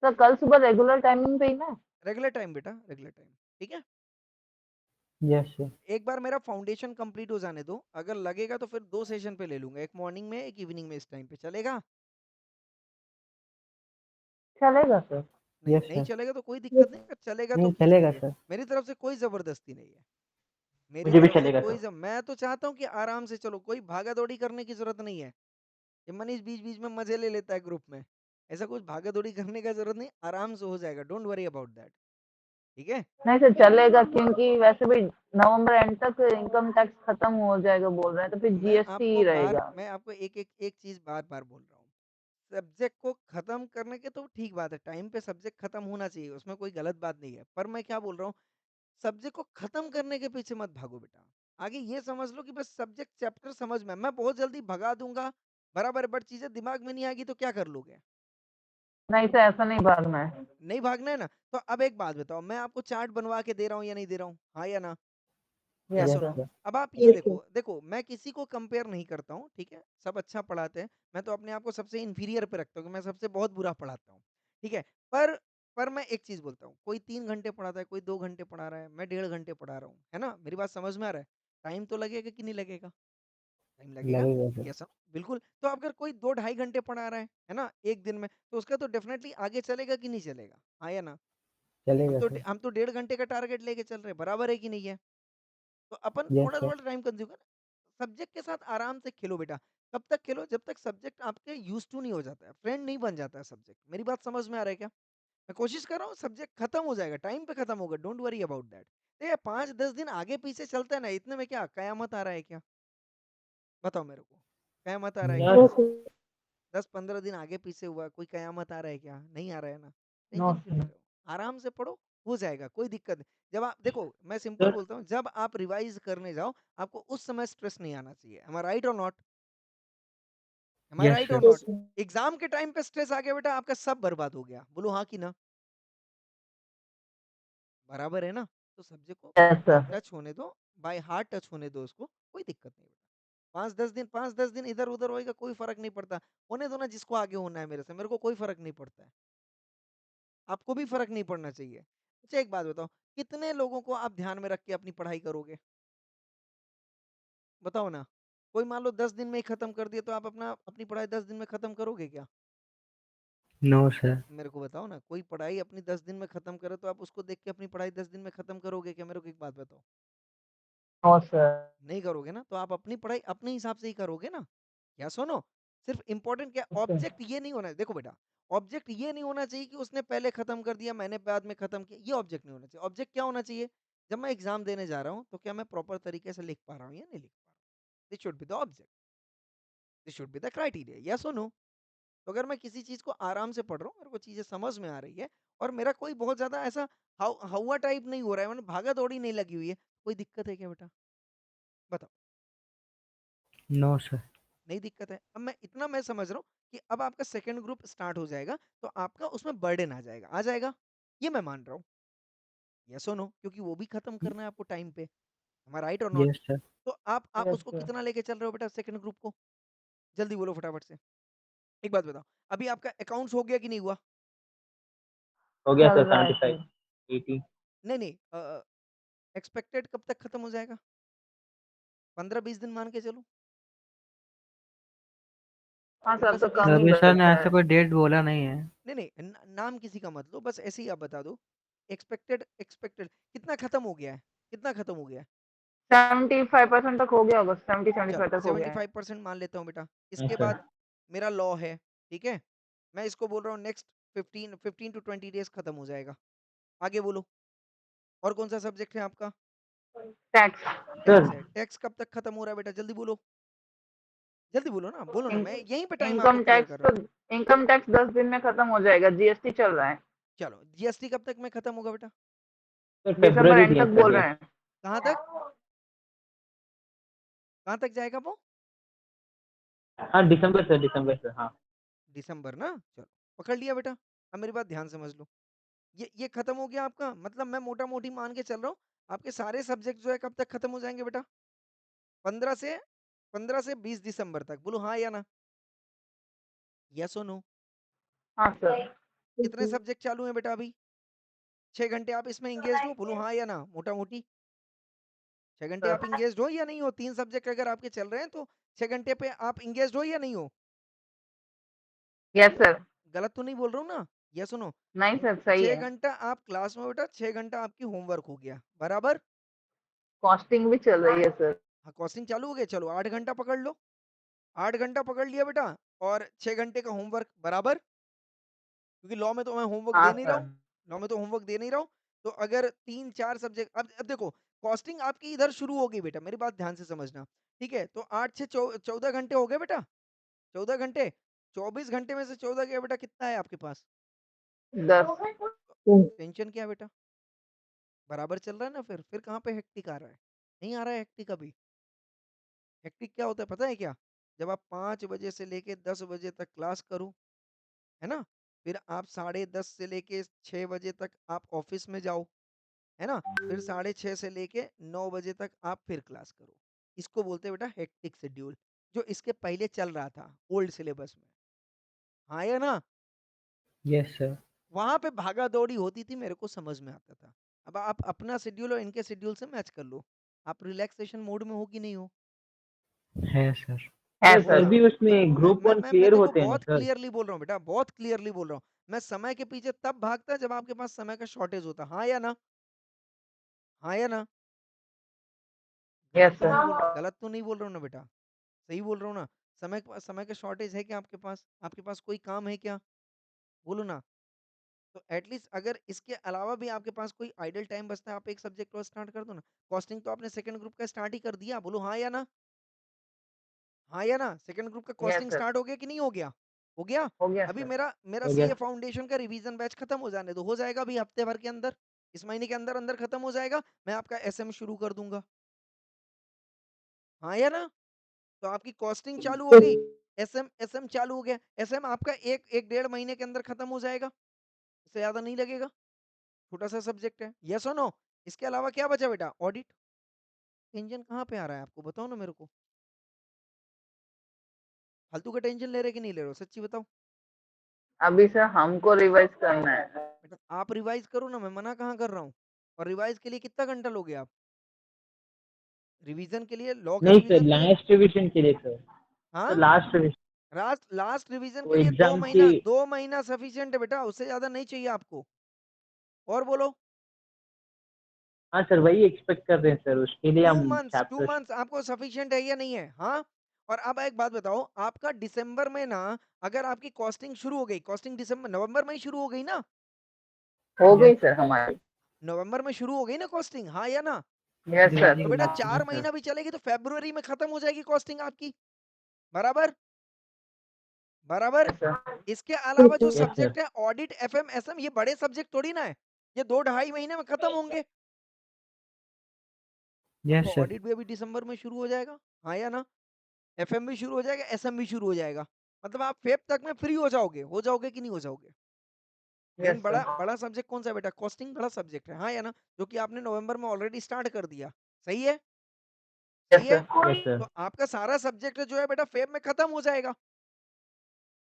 सर कल सुबह रेगुलर टाइमिंग पे ही ना। रेगुलर टाइम बेटा, रेगुलर टाइम। ठीक है, यस सर। एक बार मेरा फाउंडेशन कंप्लीट हो जाने दो, अगर लगेगा तो फिर दो सेशन पे ले लूंगा, एक मॉर्निंग में एक इवनिंग में, इस टाइम पे चलेगा? चलेगा सर। नहीं यस नहीं सर। चलेगा तो कोई दिक्कत नहीं, अगर चलेगा तो नहीं पूछ चलेगा लीजिए। सर। मेरी तरफ से कोई जबरदस्ती नहीं है, मेरी मुझे भी तरफ से चलेगा कोई सर। मैं तो चाहता हूँ कि आराम से चलो, कोई भागा दौड़ी करने की जरूरत नहीं है। ये मनीष बीच बीच में मजे ले लेता है ग्रुप में, ऐसा कुछ भागा दौड़ी करने का जरूरत नहीं, आराम से हो जाएगा, डोंट वरी अबाउट दैट। ठीक है, नहीं सर चलेगा, क्योंकि वैसे भी नवंबर एंड तक इनकम टैक्स खत्म हो जाएगा बोल रहे हैं, तो फिर जीएसटी ही रहेगा। मैं आपको एक चीज बार बार बोल रहा हूँ, सब्जेक्ट को खत्म करने के तो ठीक बात है, टाइम पे सब्जेक्ट खत्म होना चाहिए, उसमें कोई गलत बात नहीं है, पर मैं क्या बोल रहा हूँ, सब्जेक्ट को खत्म करने के पीछे मत भागो बेटा। आगे ये समझ लो कि बस सब्जेक्ट चैप्टर समझ में, मैं बहुत जल्दी भगा दूंगा बराबर, बट चीजें दिमाग में नहीं आएगी तो क्या कर लोगे? नहीं सर, ऐसा नहीं भागना है। नहीं भागना है ना? तो अब एक बात बताओ, मैं आपको चार्ट बनवा के दे रहा हूँ या नहीं दे रहा हूँ, हाँ या ना? या यस यस सुनो, सर। सर। अब आप ये देखो देखो, मैं किसी को कंपेयर नहीं करता हूँ, ठीक है, सब अच्छा पढ़ाते हैं, मैं तो अपने आप को सबसे इंफीरियर पे रखता हूँ कि मैं सबसे बहुत बुरा पढ़ाता हूँ। ठीक है, पर पर मैं एक चीज बोलता हूँ, कोई 3 घंटे पढ़ाता है, कोई 2 घंटे पढ़ा रहा है, मैं 1.5 घंटे पढ़ा रहा हूँ, है ना? मेरी बात समझ में आ रहा है? टाइम तो लगेगा कि नहीं लगेगा? टाइम लगेगा। लगेगा सर। यस, बिल्कुल। तो अगर कोई 2 ढाई घंटे पढ़ा रहा है ना, एक दिन में, तो उसका तो डेफिनेटली आगे चलेगा कि नहीं चलेगा, हाँ या ना? चलेगा सर। हम तो 1.5 घंटे का टारगेट लेके चल रहे हैं, बराबर है कि नहीं है? तो अपन यस थोड़ा सर। थोड़ा टाइम कंज्यूम कर, सब्जेक्ट के साथ आराम से खेलो बेटा। कब तक खेलो? जब तक सब्जेक्ट आपके यूज टू नहीं हो जाता है, फ्रेंड नहीं बन जाता है सब्जेक्ट। मेरी बात समझ में आ रहा है क्या? मैं कोशिश कर रहा हूँ, सब्जेक्ट खत्म हो जाएगा, टाइम पे खत्म होगा, डोंट वरी अबाउट दैट। ये 5-10 दिन आगे पीछे चलता है ना, इतने में क्या कयामत आ रहा है क्या? बताओ मेरे को, कयामत आ रहा है नहीं क्या? सर। 10-15 दिन आगे पीछे हुआ, कोई कयामत आ रहा है क्या? नहीं आ रहा है ना? नो टेंशन क्यों ले सर। रहे हो? आराम से पढ़ो, हो जाएगा, कोई दिक्कत नहीं। जब आप देखो, मैं सिंपल सर। बोलता हूँ, जब आप रिवाइज करने जाओ, आपको उस समय स्ट्रेस नहीं आना चाहिए। एम आई राइट और not? Am I yes right और सर। नॉट? एग्जाम के टाइम पे स्ट्रेस आ गया बेटा, आपका सब बर्बाद हो गया, बोलो हाँ कि ना? बराबर है ना? तो सब्जेक्ट को यस सर। टच होने दो, बाय हार्ट टच होने दो उसको, कोई दिक्कत नहीं बेटा। 5-10 दिन इधर उधर होएगा, कोई फर्क नहीं पड़ता, होने दो ना, जिसको आगे होना है मेरे से, मेरे को कोई फर्क नहीं पड़ता है, आपको भी फर्क नहीं पड़ना चाहिए। अच्छा एक बात बताओ, कितने लोगों को आप ध्यान में रख के अपनी पढ़ाई करोगे? बताओ ना। कोई मान लो 10 दिन में ही खत्म कर दिया, तो आप अपनी पढ़ाई 10 दिन में खत्म करोगे क्या? No sir. मेरे को बताओ ना, कोई पढ़ाई अपनी 10 दिन में खत्म करे तो आप उसको देख के अपनी पढ़ाई 10 दिन में खत्म करोगे क्या? मेरे को एक बात बताओ। No sir. नहीं करोगे ना, तो आप अपनी पढ़ाई अपने हिसाब से ही करोगे ना। या सुनो, सिर्फ इंपॉर्टेंट क्या, ऑब्जेक्ट ये नहीं होना, देखो बेटा, ऑब्जेक्ट ये नहीं होना चाहिए कि उसने पहले खत्म कर दिया मैंने बाद में खत्म किया, ये ऑब्जेक्ट नहीं होना चाहिए। ऑब्जेक्ट क्या होना चाहिए? जब मैं एग्जाम देने जा रहा हूँ तो क्या मैं प्रॉपर तरीके से लिख पा रहा हूँ या नहीं लिख पा रहा हूँ? This should be the object, this should be the criteria, yes और नो। तो अगर मैं किसी चीज को आराम से पढ़ रहा हूँ, मेरे को चीजें समझ में आ रही है और मेरा कोई बहुत ज्यादा ऐसा हवा टाइप नहीं हो रहा है, मैंने भागा दौड़ी नहीं लगी हुई है, कोई दिक्कत है क्या बेटा? बताओ। No sir. नहीं दिक्कत है। अब मैं समझ रहा हूँ कि अब आपका सेकंड ग्रुप स्टार्ट हो जाएगा तो आपका उसमें बर्डन आ जाएगा, ये मैं मान रहा हूँ, यस और नो, क्योंकि वो भी खत्म करना है आपको टाइम पे, am I राइट और नॉट? Yes sir. तो आप यस उसको सर। कितना लेके चल रहे हो बेटा सेकंड ग्रुप को? जल्दी बोलो फटाफट से। एक बात बताओ, अभी आपका अकाउंट्स हो गया कि नहीं हुआ? हो गया चल सर रहा है 75 सर। 80। नहीं नहीं, एक्सपेक्टेड कब तक खत्म हो जाएगा? 15-20 दिन मान के चलो। हाँ सर, 15 अब से तो 20 कम ही दिन अभी सर ने बताया ऐसा है। कोई डेट बोला नहीं है। नहीं नहीं, नाम किसी का मत लो, बस ऐसे ही आप बता दो। एक्सपेक्टेड एक्सपेक्टेड कितना खत्म हो गया है? कितना खत्म हो गया है? 75% तक हो गया होगा, 70-75 चलो तक हो गया है। 75% मान लेता हूँ बेटा। हाँ इसके सर। बाद मेरा लॉ है, ठीक है, मैं इसको बोल रहा हूँ नेक्स्ट 15 to 20 डेज खत्म हो जाएगा। आगे बोलो, और कौन सा सब्जेक्ट है आपका? टैक्स। सर टैक्स है। टैक्स कब तक खत्म हो रहा है बेटा? जल्दी बोलो, जल्दी बोलो ना, मैं यहीं पे टाइम आपको इनकम क्लियर टैक्स कर रहा तो हूँ। इनकम टैक्स 10 दिन में खत्म हो जाएगा, जीएसटी चल रहा है। चलो जीएसटी कब तक में खत्म होगा बेटा? सर दिसंबर फरवरी एंड दिया तक सर बोल ये। रहे हैं। कहाँ तक? कहाँ तक जाएगा वो? हाँ दिसंबर सर हाँ। दिसंबर ना, चलो पकड़ लिया बेटा। अब मेरी बात ध्यान समझ लो, ये खत्म हो गया आपका, मतलब मैं मोटा मोटी मान के चल रहा हूँ आपके सारे सब्जेक्ट जो है कब तक खत्म हो जाएंगे बेटा? 15 से 20 दिसंबर तक। बोलो हाँ या ना, यस और नो। हाँ सर। कितने सब्जेक्ट चालू हैं बेटा अभी? 6 घंटे आप इसमें इंगेज हो? बोलो हाँ या ना, मोटा मोटी 6 घंटे आप सर। इंगेज हो या नहीं हो? 3 सब्जेक्ट अगर आपके चल रहे हैं तो 6 घंटे पे आप इंगेज हो या नहीं हो? Yes sir. गलत तो नहीं बोल रहा हूँ ना, यस सुनो। नहीं सर, सही छह है। घंटा आप क्लास में बेटा, 6 घंटा आपकी होमवर्क हो गया बराबर। कॉस्टिंग भी चल रही है सर। हाँ कॉस्टिंग चालू हो गया, चलो 8 घंटा पकड़ लो। 8 घंटा पकड़ लिया बेटा, और 6 घंटे का होमवर्क बराबर, क्योंकि लॉ में तो मैं होमवर्क हाँ दे नहीं रहा सर। हूँ, लॉ में तो होमवर्क दे नहीं रहा हूँ। तो अगर 3-4 सब्जेक्ट, अब देखो, कॉस्टिंग आपकी इधर शुरू हो गई बेटा, मेरी बात ध्यान से समझना, ठीक है? तो 8 से 14 घंटे हो गए बेटा, 14 घंटे। 24 घंटे में से 14 गया बेटा, कितना है आपके पास? 10। टेंशन क्या है बेटा? बराबर चल रहा है ना, फिर कहाँ पे हेक्टिक आ रहा है? नहीं आ रहा है हेक्टिक अभी। हेक्टिक क्या होता है पता है क्या? जब आप 5 बजे से लेके 10 बजे तक क्लास करो, है ना, फिर आप 10:30 से लेके 6 बजे तक आप ऑफिस में जाओ, है ना, फिर 6:30 से लेके 9 बजे तक आप फिर क्लास करो, इसको बोलते हैं बेटा हेक्टिक शेड्यूल, जो इसके पहले चल रहा था ओल्ड सिलेबस में। हाँ या ना? Yes sir. वहां पे भागा दौड़ी होती थी, मेरे को समझ में आता था। अब आप अपना शेड्यूल और इनके शेड्यूल से मैच कर लो, आप रिलैक्सेशन मोड में हो कि नहीं हो? है सर। है सर हो फिर ना? भी तो उसमें मैं ग्रुप मैं वन मैं मैं क्लियर देखो होते हैं ना बहुत सर। क्लियरली बोल रहा हूँ बेटा, बहुत क्लियरली बोल रहा हूँ। मैं समय के पीछे तब भागता जब आपके पास समय का शॉर्टेज होता। हाँ या ना? हाँ या ना? यस नहीं सर। बोल गलत तो नहीं बोल रहा हूँ ना बेटा, सही बोल रहा हूँ ना? समय का शॉर्टेज है क्या आपके पास? आपके पास कोई काम है क्या? बोलो ना। तो एटलीस्ट अगर इसके अलावा भी आपके पास कोई आइडल टाइम बचता है, आप एक सब्जेक्ट और स्टार्ट कर दो ना। कॉस्टिंग तो आपने सेकंड ग्रुप का स्टार्ट ही कर दिया, बोलो हाँ या ना? हाँ या ना? सेकंड ग्रुप का यस कॉस्टिंग सर। स्टार्ट हो गया कि नहीं हो गया? हो गया। हो गया अभी सर। मेरा मेरा हो गया। सीए फाउंडेशन का रिवीजन बैच खत्म हो जाने दो, हो जाएगा अभी हफ्ते भर के अंदर, इस महीने के अंदर अंदर खत्म हो जाएगा। मैं आपका एसएम शुरू कर दूंगा। हाँ या ना? तो आपकी कॉस्टिंग चालू हो गई, एसएम एसएम चालू हो गया। एसएम आपका एक एक 1.5 महीने के अंदर खत्म हो जाएगा, इससे ज्यादा नहीं लगेगा, छोटा सा सब्जेक्ट है, यस और नो? इसके अलावा क्या बचा बेटा? ऑडिट। टेंशन कहाँ पे आ रहा है आपको, बताओ ना मेरे को। फालतू का टेंशन ले रहे कि नहीं ले रहे हो, सच्ची बताओ। अभी सर हमको रिवाइज करना है। बेटा आप रिवाइज करो ना, मैं मना कहाँ कर रहा हूँ। और रिवाइज के लिए कितना घंटा लोगे आप? रिवीजन के लिए, लॉ के नहीं सर रिवीजन के लिए? लास्ट रिविजन के लिए सर। हाँ, sir last revision. Last last revision तो के लिए दो एग्जाम की। महीना 2 महीना सफिशियंट है बेटा, उससे ज्यादा नहीं चाहिए आपको। और बोलो। हाँ सर वही एक्सपेक्ट कर रहे हैं सर, उसके लिए टू हम मंथ्स टू चैप्टर। मंथ्स आपको सफिशियंट है या नहीं है? हाँ। और अब एक बात बताओ, आपका दिसंबर में ना, अगर आपकी कॉस्टिंग शुरू हो गई, कॉस्टिंग दिसंबर नवंबर में ही शुरू हो गई ना? हो यस। गई सर हमारी। नवंबर में शुरू हो गई ना कॉस्टिंग, हाँ या ना? Yes sir. दिवाली तो के बेटा बाद से, 4 हाँ सर। महीना भी चलेगी तो फ़रवरी में खत्म हो जाएगी कॉस्टिंग आपकी, बराबर? बराबर? Yes sir. इसके अलावा जो यस सर। सब्जेक्ट है ऑडिट, एफएम, एसएम, ये बड़े सब्जेक्ट थोड़ी ना है, ये 2 ढाई महीने में खत्म होंगे। यस तो सर। ऑडिट भी अभी दिसंबर में शुरू हो जाएगा, हाँ या ना? एफएम भी शुरू हो जाएगा, एसएम भी शुरू हो जाएगा। मतलब आप फेब तक में फ्री हो जाओगे कि नहीं हो जाओगे? मेन यस बड़ा सर। बड़ा सब्जेक्ट कौन सा है बेटा? कॉस्टिंग बड़ा सब्जेक्ट है, हाँ या ना? जो कि आपने नवंबर में ऑलरेडी स्टार्ट कर दिया, सही है? यस सही है? सर। Yes sir. तो आपका सारा सब्जेक्ट जो है बेटा फेब में खत्म हो जाएगा।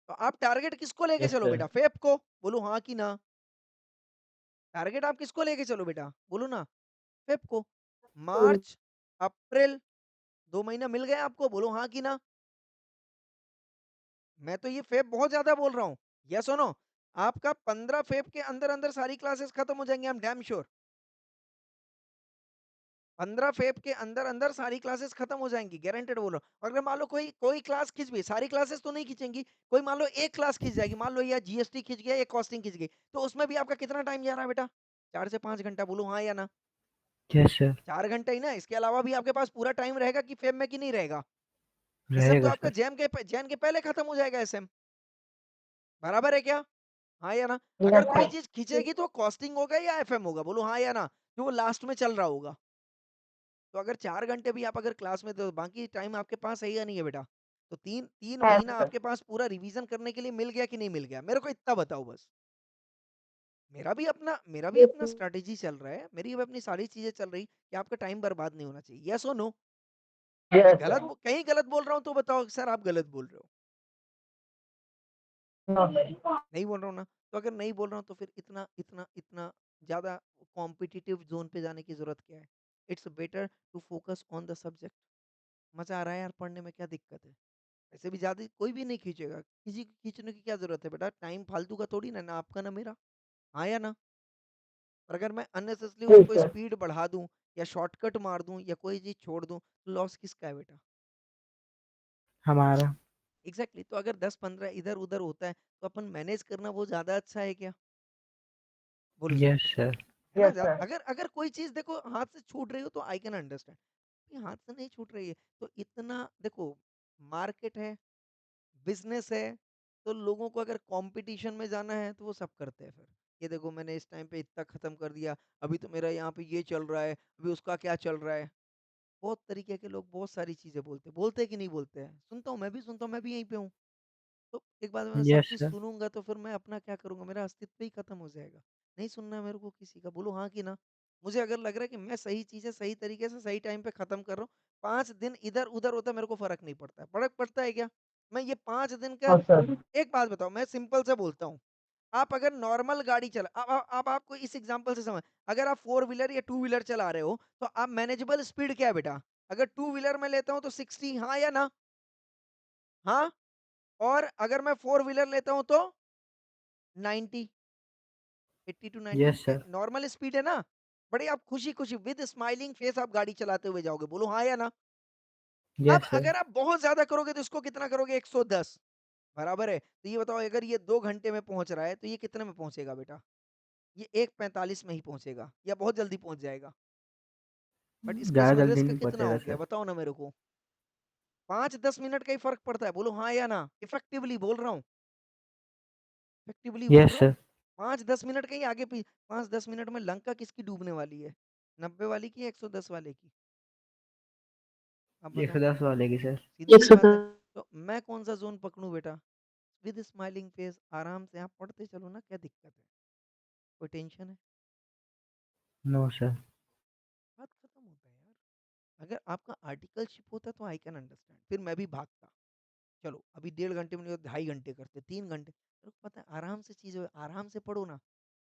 तो आप टारगेट किसको लेके यस चलो सर। बेटा? फेब को, बोलो हाँ कि ना? टारगेट आप किसको लेके चलो बेटा? बोलो ना, फेब को। मार्च, अप्रैल 2 महीना मिल गए आपको, बोलो हाँ कि ना? मैं तो ये फेब बहुत ज्यादा बोल रहा हूँ, यस और नो? आपका 15 फेब के अंदर अंदर सारी क्लासेस खत्म हो जाएंगे, I am damn sure. 15 Feb के अंदर अंदर सारी क्लासेस खत्म हो जाएंगी, गारंटेड बोलो। और अगर मान लो कोई कोई क्लास खिंच गई, सारी क्लासेस तो नहीं खिंचेंगी, कोई मान लो एक क्लास खिंच जाएगी, मान लो या जीएसटी खिंच गया या कॉस्टिंग खिंच गई, तो उसमें भी आपका कितना टाइम जा रहा है बेटा? 4 से 5 घंटा, बोलो हाँ या ना? Yes sir. 4 घंटे ही ना, इसके अलावा भी आपके पास पूरा टाइम रहेगा कि फेब में कि नहीं रहेगा? एसएम तो रहेगा आपका सर। जैम के पहले खत्म हो जाएगा एसएम, बराबर है क्या? हाँ या ना? अगर यस कोई सर। चीज खींचेगी तो कॉस्टिंग होगा या एफएम होगा, बोलो हाँ या ना? जो वो लास्ट में चल रहा होगा। तो अगर 4 घंटे भी आप अगर क्लास में, तो बाकी टाइम आपके पास है या नहीं है बेटा? तो तीन तीन यस महीना सर। आपके पास पूरा रिवीजन करने के लिए मिल गया कि नहीं मिल गया? मेरे को इतना बताओ बस। मेरा भी अपना स्ट्रैटेजी चल रहा है, मेरी भी अपनी सारी चीजें चल रही कि आपका टाइम बर्बाद नहीं होना चाहिए, यस और नो? मैं यस गलत सर। कहीं गलत बोल रहा हूँ तो बताओ सर, आप गलत बोल रहे हो। No sir. नहीं बोल रहा हूँ ना? तो अगर नहीं बोल रहा हूँ तो फिर इतना इतना इतना ज्यादा कॉम्पिटिटिव जोन पे जाने की जरूरत क्या है? It's better to focus on the subject. मजा आ रहा है यार पढ़ने में, क्या दिक्कत है? ऐसे भी ज्यादा कोई भी नहीं खींचेगा, किसी को खींचने की क्या जरूरत है बेटा? टाइम फालतू का थोड़ी ना आपका ना मेरा, हाँ या ना? और अगर मैं अननेसेसरली यस उसको सर। स्पीड बढ़ा दूं या शॉर्टकट मार दूं या कोई चीज छोड़ दूं, तो लॉस किसका है बेटा? हमारा। एग्जैक्टली तो अगर 10-15 इधर उधर होता है तो अपन मैनेज करना वो ज्यादा अच्छा है क्या? बोलो सर, यस सर। है ना? Yes sir. अगर अगर कोई चीज देखो हाथ से छूट रही हो तो आई कैन अंडरस्टैंड, हाथ से नहीं छूट रही है तो इतना देखो, मार्केट है, बिजनेस है, तो लोगों को अगर कंपटीशन में जाना है तो वो सब करते हैं। फिर ये देखो मैंने इस टाइम पे इतना खत्म कर दिया, अभी तो मेरा यहाँ पे ये चल रहा है, अभी उसका क्या चल रहा है। बहुत तरीके के लोग बहुत सारी चीजें बोलते हैं कि नहीं बोलते हैं? सुनता हूँ, मैं भी सुनता हूँ, मैं भी यहीं पे हूँ। तो एक बार मैं यस सबकी सर। सुनूंगा तो फिर मैं अपना क्या करूंगा? मेरा अस्तित्व ही खत्म हो जाएगा। नहीं सुनना है मेरे को किसी का, बोलो हाँ कि ना? मुझे अगर लग रहा है कि मैं सही चीजें सही तरीके से सही टाइम पे खत्म कर रहा हूँ, 5 दिन इधर उधर होता है, मेरे को फर्क नहीं पड़ता है। फर्क पड़ता है क्या? मैं ये 5 दिन का, नो सर। एक बात बताओ, मैं सिंपल से बोलता हूँ। आप अगर नॉर्मल गाड़ी चला, अब आपको इस एग्जांपल से समझ, अगर आप 4 व्हीलर या 2 व्हीलर चला रहे हो तो आप मैनेजेबल स्पीड क्या है बेटा? अगर 2 व्हीलर में लेता हूँ तो 60, हाँ या ना? हाँ। और अगर मैं 4 व्हीलर लेता हूँ तो 90, 80 to 90 yes sir. Normal speed है ना? बड़े आप खुशी खुशी विद स्माइलिंग फेस आप गाड़ी चलाते हुए जाओगे, बोलो हाँ या ना? अब यस सर। अगर आप बहुत ज्यादा करोगे तो इसको कितना करोगे? 110, बराबर है? तो ये बताओ, अगर ये 2 घंटे में पहुंच रहा है तो ये कितने में पहुंचेगा बेटा? ये 1:45 में ही पहुंचेगा या बहुत जल्दी पहुंच जाएगा? बट इसके ज़्यादा वजह जल्दी से नहीं कितना पहुँचेगा हो गया सर। बताओ ना मेरे को? 5-10 मिनट का ही फर्क पड़ता है, बोलो हाँ या ना? इफेक्टिवली बोल रहा हूँ, इफेक्टिवली बोल यस रहा हूँ। सर। 5-10 मिनट का ही आगे पीछे, 5-10 मिनट में लंका किसकी डूबने वाली है? 90 वाली की, 110 वाले की? अब बताओ, 110 वाले की सर। सीधी सी 110। बात है। तो मैं कौन सा जोन पकड़ूं बेटा? विद स्माइलिंग फेस आराम से आप पढ़ते चलो ना, क्या दिक्कत है? कोई टेंशन है? No sir. बात खत्म होता है यार। अगर आपका आर्टिकलशिप होता तो आई कैन अंडरस्टैंड, फिर मैं भी भागता। चलो अभी 1.5 घंटे में नहीं होता, 2.5 घंटे करते, 3 घंटे। तो पता है आराम से चीजें, आराम से पढ़ो ना।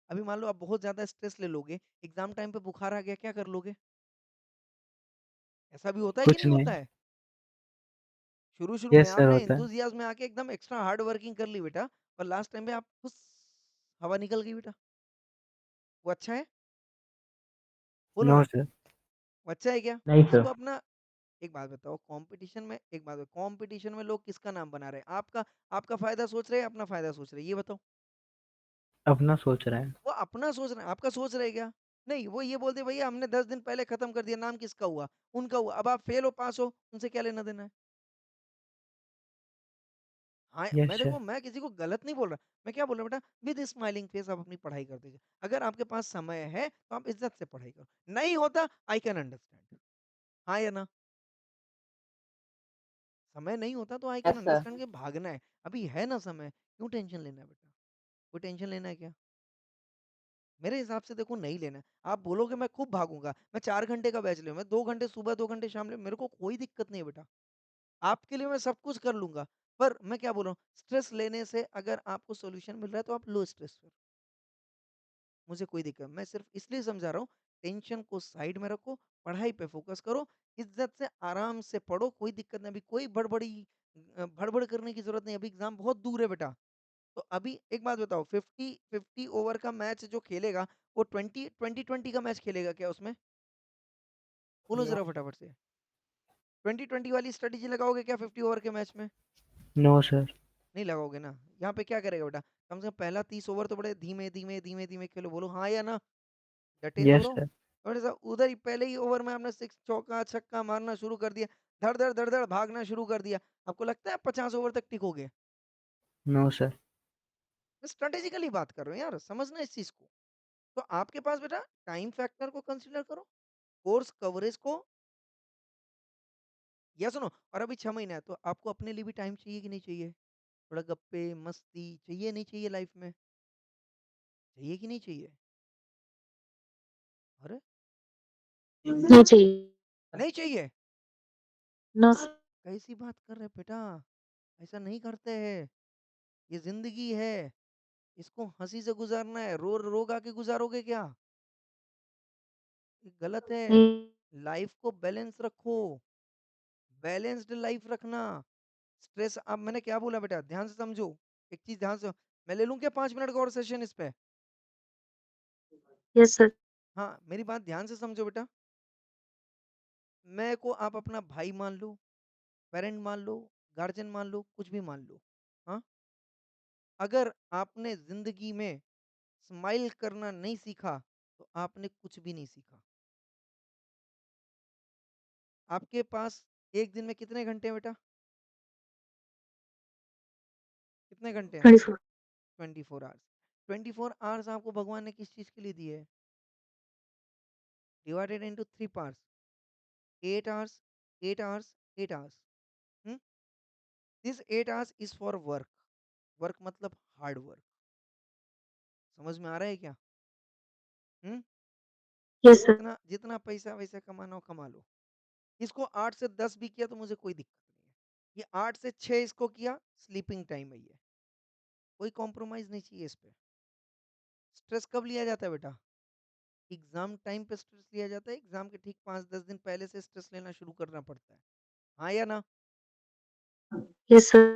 अभी मान लो आप बहुत ज्यादा स्ट्रेस ले लोगे, एग्जाम टाइम पे बुखार आ गया, क्या कर लोगे? ऐसा भी होता है कि कुछ नहीं होता नहीं। है? शुरू शुरू में यस सर आपने होता है। इंथुजियाज्म में आके एकदम एक्स्ट्रा हार्ड वर्किंग कर ली बेटा, और लास्ट टाइम पे आप खुश, हवा निकल गई बेटा। वो अच्छा है? बोलो नो ना, सर। वो अच्छा है क्या? नहीं इसको सर। अपना, एक बात बताओ, कंपटीशन में, एक बात बताओ, कंपटीशन में लोग किसका नाम बना रहे हैं? आपका, आपका फायदा सोच रहे हैं, अपना फायदा सोच रहे हैं? ये बताओ। अपना सोच रहा है। वो अपना सोच रहे हैं, आपका सोच रहे हैं क्या? नहीं, वो ये बोलते भैया हमने 10 दिन पहले खत्म कर दिया, नाम किसका हुआ? उनका हुआ। अब आप फेल हो, पास हो, उनसे क्या लेना-देना है? हाँ, यस सर। मैं किसी को गलत नहीं बोल रहा। मैं क्या बोल रहा हूँ बेटा, विद स्माइलिंग फेस आप अपनी पढ़ाई करते जाइए। अगर आपके पास समय है, तो आप इज़्ज़त से पढ़ाई करो। नहीं होता, आई कैन अंडरस्टैंड। हाँ या ना? समय नहीं होता तो I can yes sir. Understand कि भागना है। अभी है ना समय, क्यों टेंशन लेना है बेटा? कोई टेंशन लेना है क्या? मेरे हिसाब से देखो नहीं लेना है। आप बोलोगे मैं खूब भागूँगा, मैं 4 घंटे का बैच लूँ, मैं 2 घंटे सुबह 2 घंटे शाम ले, मेरे को कोई दिक्कत नहीं है बेटा। आपके लिए मैं सब कुछ कर लूँगा। पर मैं क्या बोल रहा हूँ, स्ट्रेस लेने से अगर आपको सॉल्यूशन मिल रहा है तो आप लो स्ट्रेस फिर। मुझे कोई दिक्कत, मैं सिर्फ इसलिए समझा रहा हूँ, टेंशन को साइड में रखो, पढ़ाई पे फोकस करो, इज्जत से आराम से पढ़ो, कोई दिक्कत नहीं। अभी कोई भड़बड़ करने की जरूरत नहीं, अभी एग्जाम बहुत दूर है बेटा। तो अभी एक बात बताओ, 50 ओवर का मैच जो खेलेगा, वो 20 का मैच खेलेगा क्या उसमें? बोलो नो। जरा फटाफट से। 20 वाली स्ट्रेटेजी लगाओगे क्या 50 ओवर के मैच में? No sir. नहीं लगाओगे ना। यहाँ पे क्या करेगा बेटा, कम से कम पहला 30 ओवर तो बड़े धीमे धीमे धीमे धीमे खेलो, बोलो हाँ या ना, डटे तो यस रहो। सर। थोड़ा सा उधर ही पहले ही ओवर में आपने सिक्स चौका छक्का मारना शुरू कर दिया, धड़ धड़ भागना शुरू कर दिया, आपको लगता है 50 ओवर तक टिकोगे? No sir. मैं स्ट्रेटेजिकली बात कर रहा हूँ यार, समझना इस चीज को। तो आपके पास बेटा टाइम फैक्टर को कंसीडर करो, कोर्स कवरेज को, या सुनो, और अभी 6 महीने है तो आपको अपने लिए भी टाइम चाहिए कि नहीं चाहिए? थोड़ा गप्पे मस्ती चाहिए नहीं चाहिए लाइफ में? चाहिए कि नहीं चाहिए? अरे नहीं चाहिए। नहीं चाहिए? नो। कैसी बात कर रहे बेटा, ऐसा नहीं करते हैं। ये जिंदगी है, इसको हंसी से गुजारना है, रो रो गा के गुजारोगे क्या? ये गलत है। नहीं। लाइफ को बैलेंस रखो, बैलेंस्ड लाइफ रखना। स्ट्रेस, अब मैंने क्या बोला बेटा, ध्यान से समझो। एक चीज ध्यान से, मैं ले लूं क्या 5 मिनट का और सेशन इस पे? Yes sir. हाँ, मेरी बात ध्यान से समझो बेटा। मैं को आप अपना भाई मान लो, पेरेंट मान लो, गार्जियन मान लो, कुछ भी मान लो। हाँ, अगर आपने जिंदगी में स्माइल करना नहीं सीखा, तो आपने कुछ भी नहीं सीखा। आपके पास एक दिन में कितने घंटे हैं बेटा? कितने घंटे हैं? 24। 24 आवर्स। 24 आवर्स आपको भगवान ने किस चीज के लिए दिए है? Divided into 3 parts, 8 hours, 8 hours, 8 hours. This 8 hours is for work. Work मतलब हार्ड वर्क। समझ में आ रहा है क्या? हम्म यस सर। जितना जितना पैसा वैसा कमाना हो कमा लो। इसको 8 से 10 भी किया तो मुझे कोई दिक्कत नहीं है। ये 8 से 6 इसको किया, स्लीपिंग टाइम है ये, कोई कॉम्प्रोमाइज नहीं चाहिए इस पे। स्ट्रेस कब लिया जाता है बेटा? एग्जाम टाइम पे स्ट्रेस लिया जाता है, एग्जाम के ठीक 5-10 दिन पहले से स्ट्रेस लेना शुरू करना पड़ता है। हाँ या ना? Yes sir.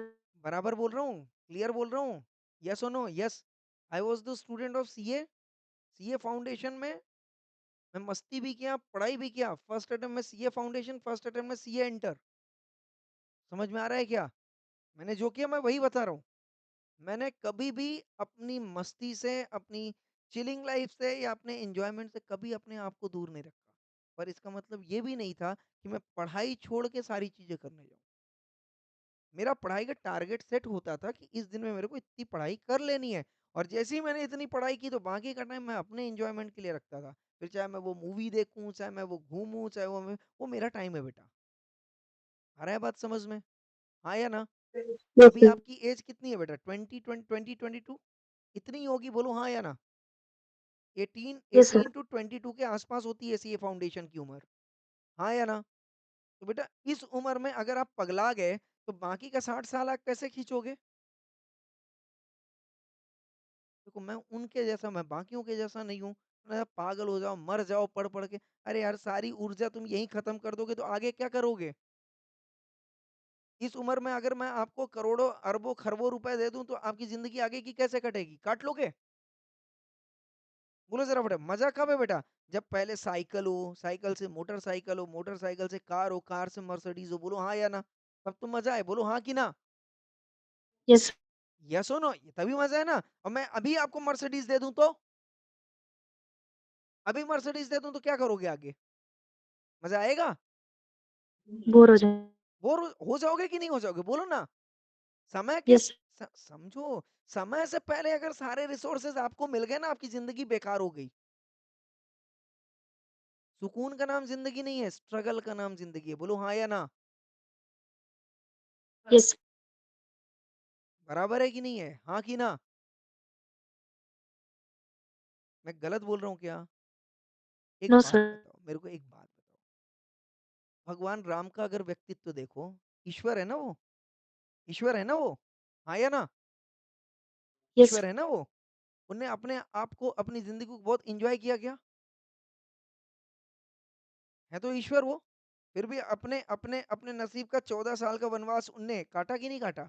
बराबर बोल रहा हूँ, क्लियर बोल रहा हूँ? यस और no? Yes. I was the student of CA. CA foundation में मैं मस्ती भी किया, पढ़ाई भी किया। फर्स्ट अटेम्प्ट में सीए फाउंडेशन, फर्स्ट अटेम्प्ट में सीए इंटर। समझ में आ रहा है क्या? मैंने जो किया मैं वही बता रहा हूँ। मैंने कभी भी अपनी मस्ती से, अपनी चिलिंग लाइफ से या अपने एंजॉयमेंट से कभी अपने आप को दूर नहीं रखा। पर इसका मतलब ये भी नहीं था कि मैं पढ़ाई छोड़ के सारी चीजें करने जाऊं। मेरा पढ़ाई का टारगेट सेट होता था कि इस दिन में मेरे को इतनी पढ़ाई कर लेनी है, और जैसे ही मैंने इतनी पढ़ाई की तो बाकी का टाइम मैं अपने एंजॉयमेंट के लिए रखता था। फिर चाहे मैं वो मूवी देखूं, चाहे मैं वो घूमूं, चाहे वो मेरा टाइम है बेटा। आ रहा है बात समझ में? हाँ या ना? यस अभी सर। आपकी एज कितनी है बेटा? 20, 22 इतनी ही होगी, बोलो हाँ या ना? 18 यस सर। 18 to 22 के आसपास होती है सीए फाउंडेशन की उम्र। हाँ या ना? तो बेटा इस उम्र में अगर आप पगला गए, तो बाकी का 60 साल आप कैसे खींचोगे? देखो मैं उनके जैसा, मैं बाकियों के जैसा नहीं हूँ। मैं पागल हो जाओ, मर जाओ पढ़ पढ़ के। अरे यार, सारी ऊर्जा तुम यहीं खत्म कर दोगे तो आगे क्या करोगे? इस उम्र में अगर मैं आपको करोड़ों अरबों खरबों रुपए दे दूं तो आपकी जिंदगी आगे की कैसे कटेगी? काट लोगे? बोलो जरा बेटा, मजा कब है बेटा? जब पहले साइकिल हो, साइकिल से मोटरसाइकिल हो, मोटरसाइकिल से कार हो, कार से मर्सिडीज हो, बोलो हाँ या ना? तब तो मजा है, बोलो हाँ कि ना? यस। यस हो नो? तभी मजा है ना। और मैं अभी आपको मर्सिडीज दे दूं तो? अभी मर्सिडीज दे दूं तो क्या करोगे आगे? मजा आएगा? बोर हो जाए। बोर हो जाओगे कि नहीं हो जाओगे, बोलो ना। समय के यस समझो, समय से पहले अगर सारे रिसोर्सेज आपको मिल गए ना, आपकी जिंदगी बेकार हो गई। सुकून का नाम जिंदगी नहीं है, स्ट्रगल का नाम जिंदगी है। बोलो हाँ या ना? यस बराबर है कि नहीं है, हाँ कि ना? मैं गलत बोल रहा हूँ क्या? एक नो बात सर बताओ मेरे को, एक बात बताओ। भगवान राम का अगर व्यक्तित्व देखो, ईश्वर है ना वो, ईश्वर है ना वो, हाँ या ना? यस ईश्वर है ना वो। उनने अपने आप को, अपनी जिंदगी को बहुत एंजॉय किया क्या? है तो ईश्वर वो। फिर भी अपने अपने अपने नसीब का 14 साल का वनवास उनने काटा कि नहीं काटा?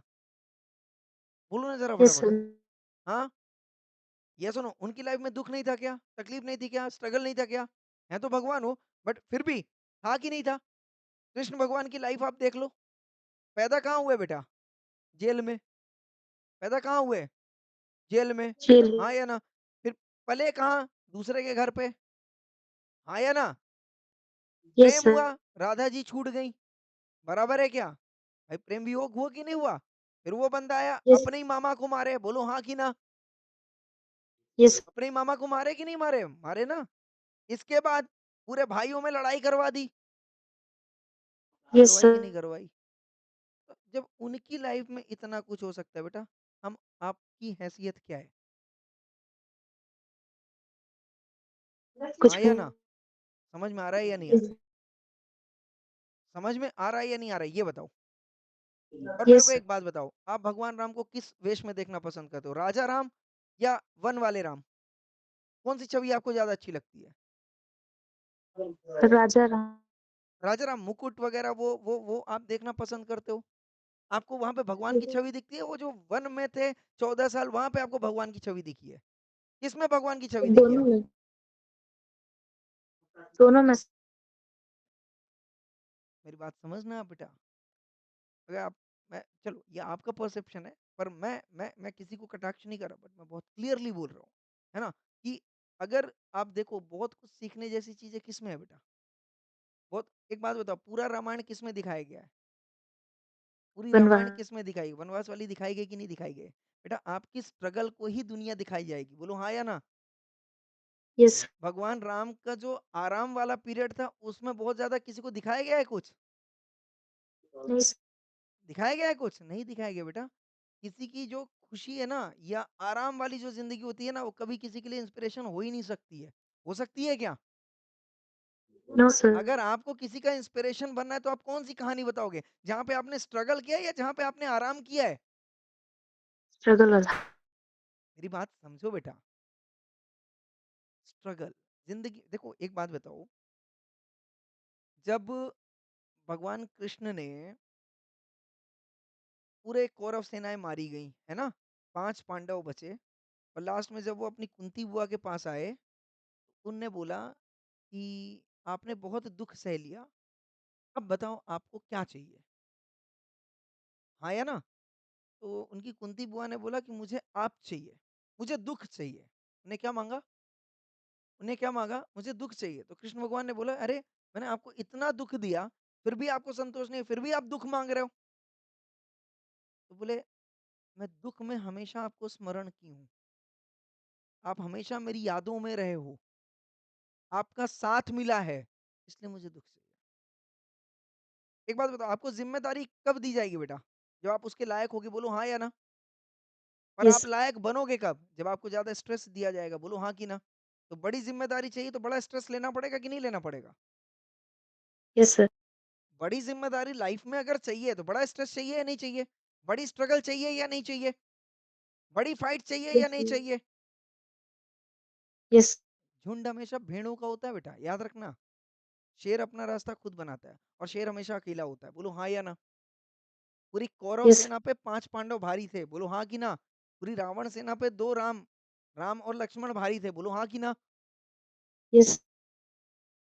बोलो ना जरा यस फटाफट। सर हाँ, ये सुनो, उनकी लाइफ में दुख नहीं था क्या, तकलीफ नहीं थी क्या, स्ट्रगल नहीं था क्या? है तो भगवान हो, बट फिर भी था कि नहीं था? कृष्ण भगवान की लाइफ आप देख लो। पैदा कहाँ हुए बेटा? जेल में। पैदा कहाँ हुए? जेल में। जेल हाँ या ना? फिर पले कहाँ? दूसरे के घर पे। हाँ या ना? यस प्रेम सर हुआ, राधा जी छूट गई। बराबर है क्या भाई? प्रेम वियोग हुआ कि नहीं हुआ? फिर वो बंदा आया, यस अपने ही मामा को मारे। बोलो हाँ कि ना? यस अपने ही मामा को मारे कि नहीं मारे? मारे ना। इसके बाद पूरे भाइयों में लड़ाई करवा दी। यस करवाई सर कि नहीं करवाई? तो जब उनकी लाइफ में इतना कुछ हो सकता है बेटा, हम आपकी हैसियत क्या है? कुछ हाँ भी या ना? समझ में आ रहा है या नहीं आ रहा है? समझ में आ रहा है या नहीं आ रहा है, ये बताओ। और मेरे को यस एक बात बताओ, आप भगवान राम को किस वेश में देखना पसंद करते हो, राजा राम या वन वाले राम? कौन सी छवि आपको ज्यादा अच्छी लगती है? राजा राम राजा राम मुकुट वगैरह, वो आप देखना पसंद करते हो? आपको वहां पे भगवान की छवि दिखती है? वो जो वन में थे 14 साल, वहां पे आपको भगवान की छवि दिखी है? किसमें भगवान की छवि दिखी दोनों आपको? में दोनों में मेरी बात समझना आप बेटा। अगर आप, मैं चलो ये आपका परसेप्शन है, पर मैं किसी को कटाक्ष नहीं कर रहा, बट मैं बहुत क्लियरली बोल रहा हूँ, है ना, कि अगर आप देखो, बहुत कुछ सीखने जैसी चीजें किसमें है बेटा? बहुत, एक बात बताओ, पूरा रामायण किसमें दिखाया गया है? पूरी रामायण बनवास किसमें दिखाई, वनवास वाली दिखाई गई कि नहीं दिखाई गई? बेटा आपकी स्ट्रगल को ही दुनिया दिखाई जाएगी। बोलो हाँ या ना? यस भगवान राम का जो आराम वाला पीरियड था, उसमें बहुत ज्यादा किसी को दिखाया गया है कुछ? नहीं दिखाया गया है कुछ? नहीं दिखाया गया बेटा। किसी की जो खुशी है ना, या आराम वाली जो जिंदगी होती है ना, वो कभी किसी के लिए इंस्पिरेशन हो ही नहीं सकती है। हो सकती है क्या? नो सर अगर आपको किसी का इंस्पिरेशन बनना है, तो आप कौन सी कहानी बताओगे, जहां पे आपने स्ट्रगल किया है या जहां पे आपने आराम किया है? स्ट्रगल वाला मेरी बात समझो बेटा। स्ट्रगल, जिंदगी देखो, एक बात बताओ, जब भगवान कृष्ण ने पूरे कौरव सेनाएं मारी गई है ना, 5 पांडव बचे, और लास्ट में जब वो अपनी कुंती बुआ के पास आए, उनने बोला कि आपने बहुत दुख सह लिया, अब बताओ आपको क्या चाहिए? हाँ या ना? तो उनकी कुंती बुआ ने बोला कि मुझे आप चाहिए, मुझे दुख चाहिए। उन्हें क्या मांगा? उन्हें क्या मांगा? मुझे दुख चाहिए। तो कृष्ण भगवान ने बोला, अरे मैंने आपको इतना दुख दिया, फिर भी आपको संतोष नहीं, फिर भी आप दुख मांग रहे हो? तो बोले, मैं दुख में हमेशा आपको स्मरण की हूँ, आप हमेशा मेरी यादों में रहे हो, आपका साथ मिला है, इसलिए मुझे दुख चाहिए। एक बात बताओ, आपको जिम्मेदारी कब दी जाएगी बेटा? जब आप उसके लायक होगे। बोलो हाँ या ना? पर यस आप लायक बनोगे कब? जब आपको ज्यादा स्ट्रेस दिया जाएगा। बोलो हाँ कि ना? तो बड़ी जिम्मेदारी चाहिए तो बड़ा स्ट्रेस लेना पड़ेगा कि नहीं लेना पड़ेगा? यस सर बड़ी जिम्मेदारी लाइफ में अगर चाहिए, तो बड़ा स्ट्रेस चाहिए या नहीं चाहिए? बड़ी स्ट्रगल चाहिए या नहीं चाहिए? बड़ी फाइट चाहिए या यस नहीं चाहिए? यस झुंड हमेशा भेड़ों का होता है बेटा, याद रखना। शेर अपना रास्ता खुद बनाता है, और शेर हमेशा अकेला होता है। बोलो हाँ या ना? पूरी कौरव यस सेना पे 5 पांडव भारी थे। बोलो हाँ कि ना? पूरी रावण सेना पे 2 राम, राम और लक्ष्मण भारी थे। बोलो हाँ कि ना? यस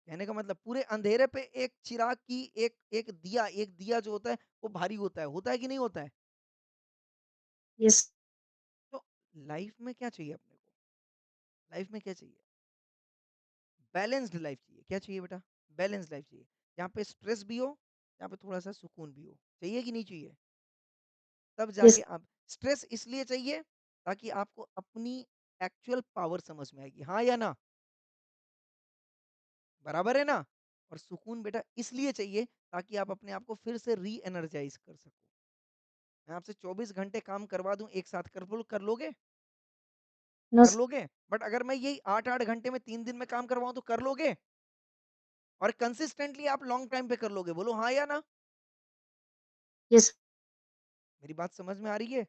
कहने का मतलब, पूरे अंधेरे पे एक चिराग की, एक दिया जो होता है, वो भारी होता है कि नहीं होता है? यस तो लाइफ में क्या चाहिए अपने को? लाइफ में क्या चाहिए? बैलेंस्ड लाइफ चाहिए। क्या चाहिए बेटा? बैलेंस्ड लाइफ चाहिए। यहाँ पे स्ट्रेस भी हो, यहाँ पे थोड़ा-सा सुकून भी हो। चाहिए कि नहीं चाहिए? तब यस, जाके आप स्ट्रेस इसलिए चाहिए ताकि आपको अपनी एक्चुअल पावर समझ में आएगी। हाँ या ना? बराबर है ना? और सुकून बेटा इसलिए चाहिए ताकि आप अपने आप को फिर से री एनर्जाइज़ कर सको। मैं आपसे 24 घंटे काम करवा दूँ एक साथ कर लोगे? नो कर लोगे? बट अगर मैं यही 8-8 घंटे में 3 दिन में काम करवाऊँ तो कर लोगे? और कंसिस्टेंटली आप लॉन्ग टाइम पे कर लोगे, बोलो हाँ या ना? यस, मेरी बात समझ में आ रही है?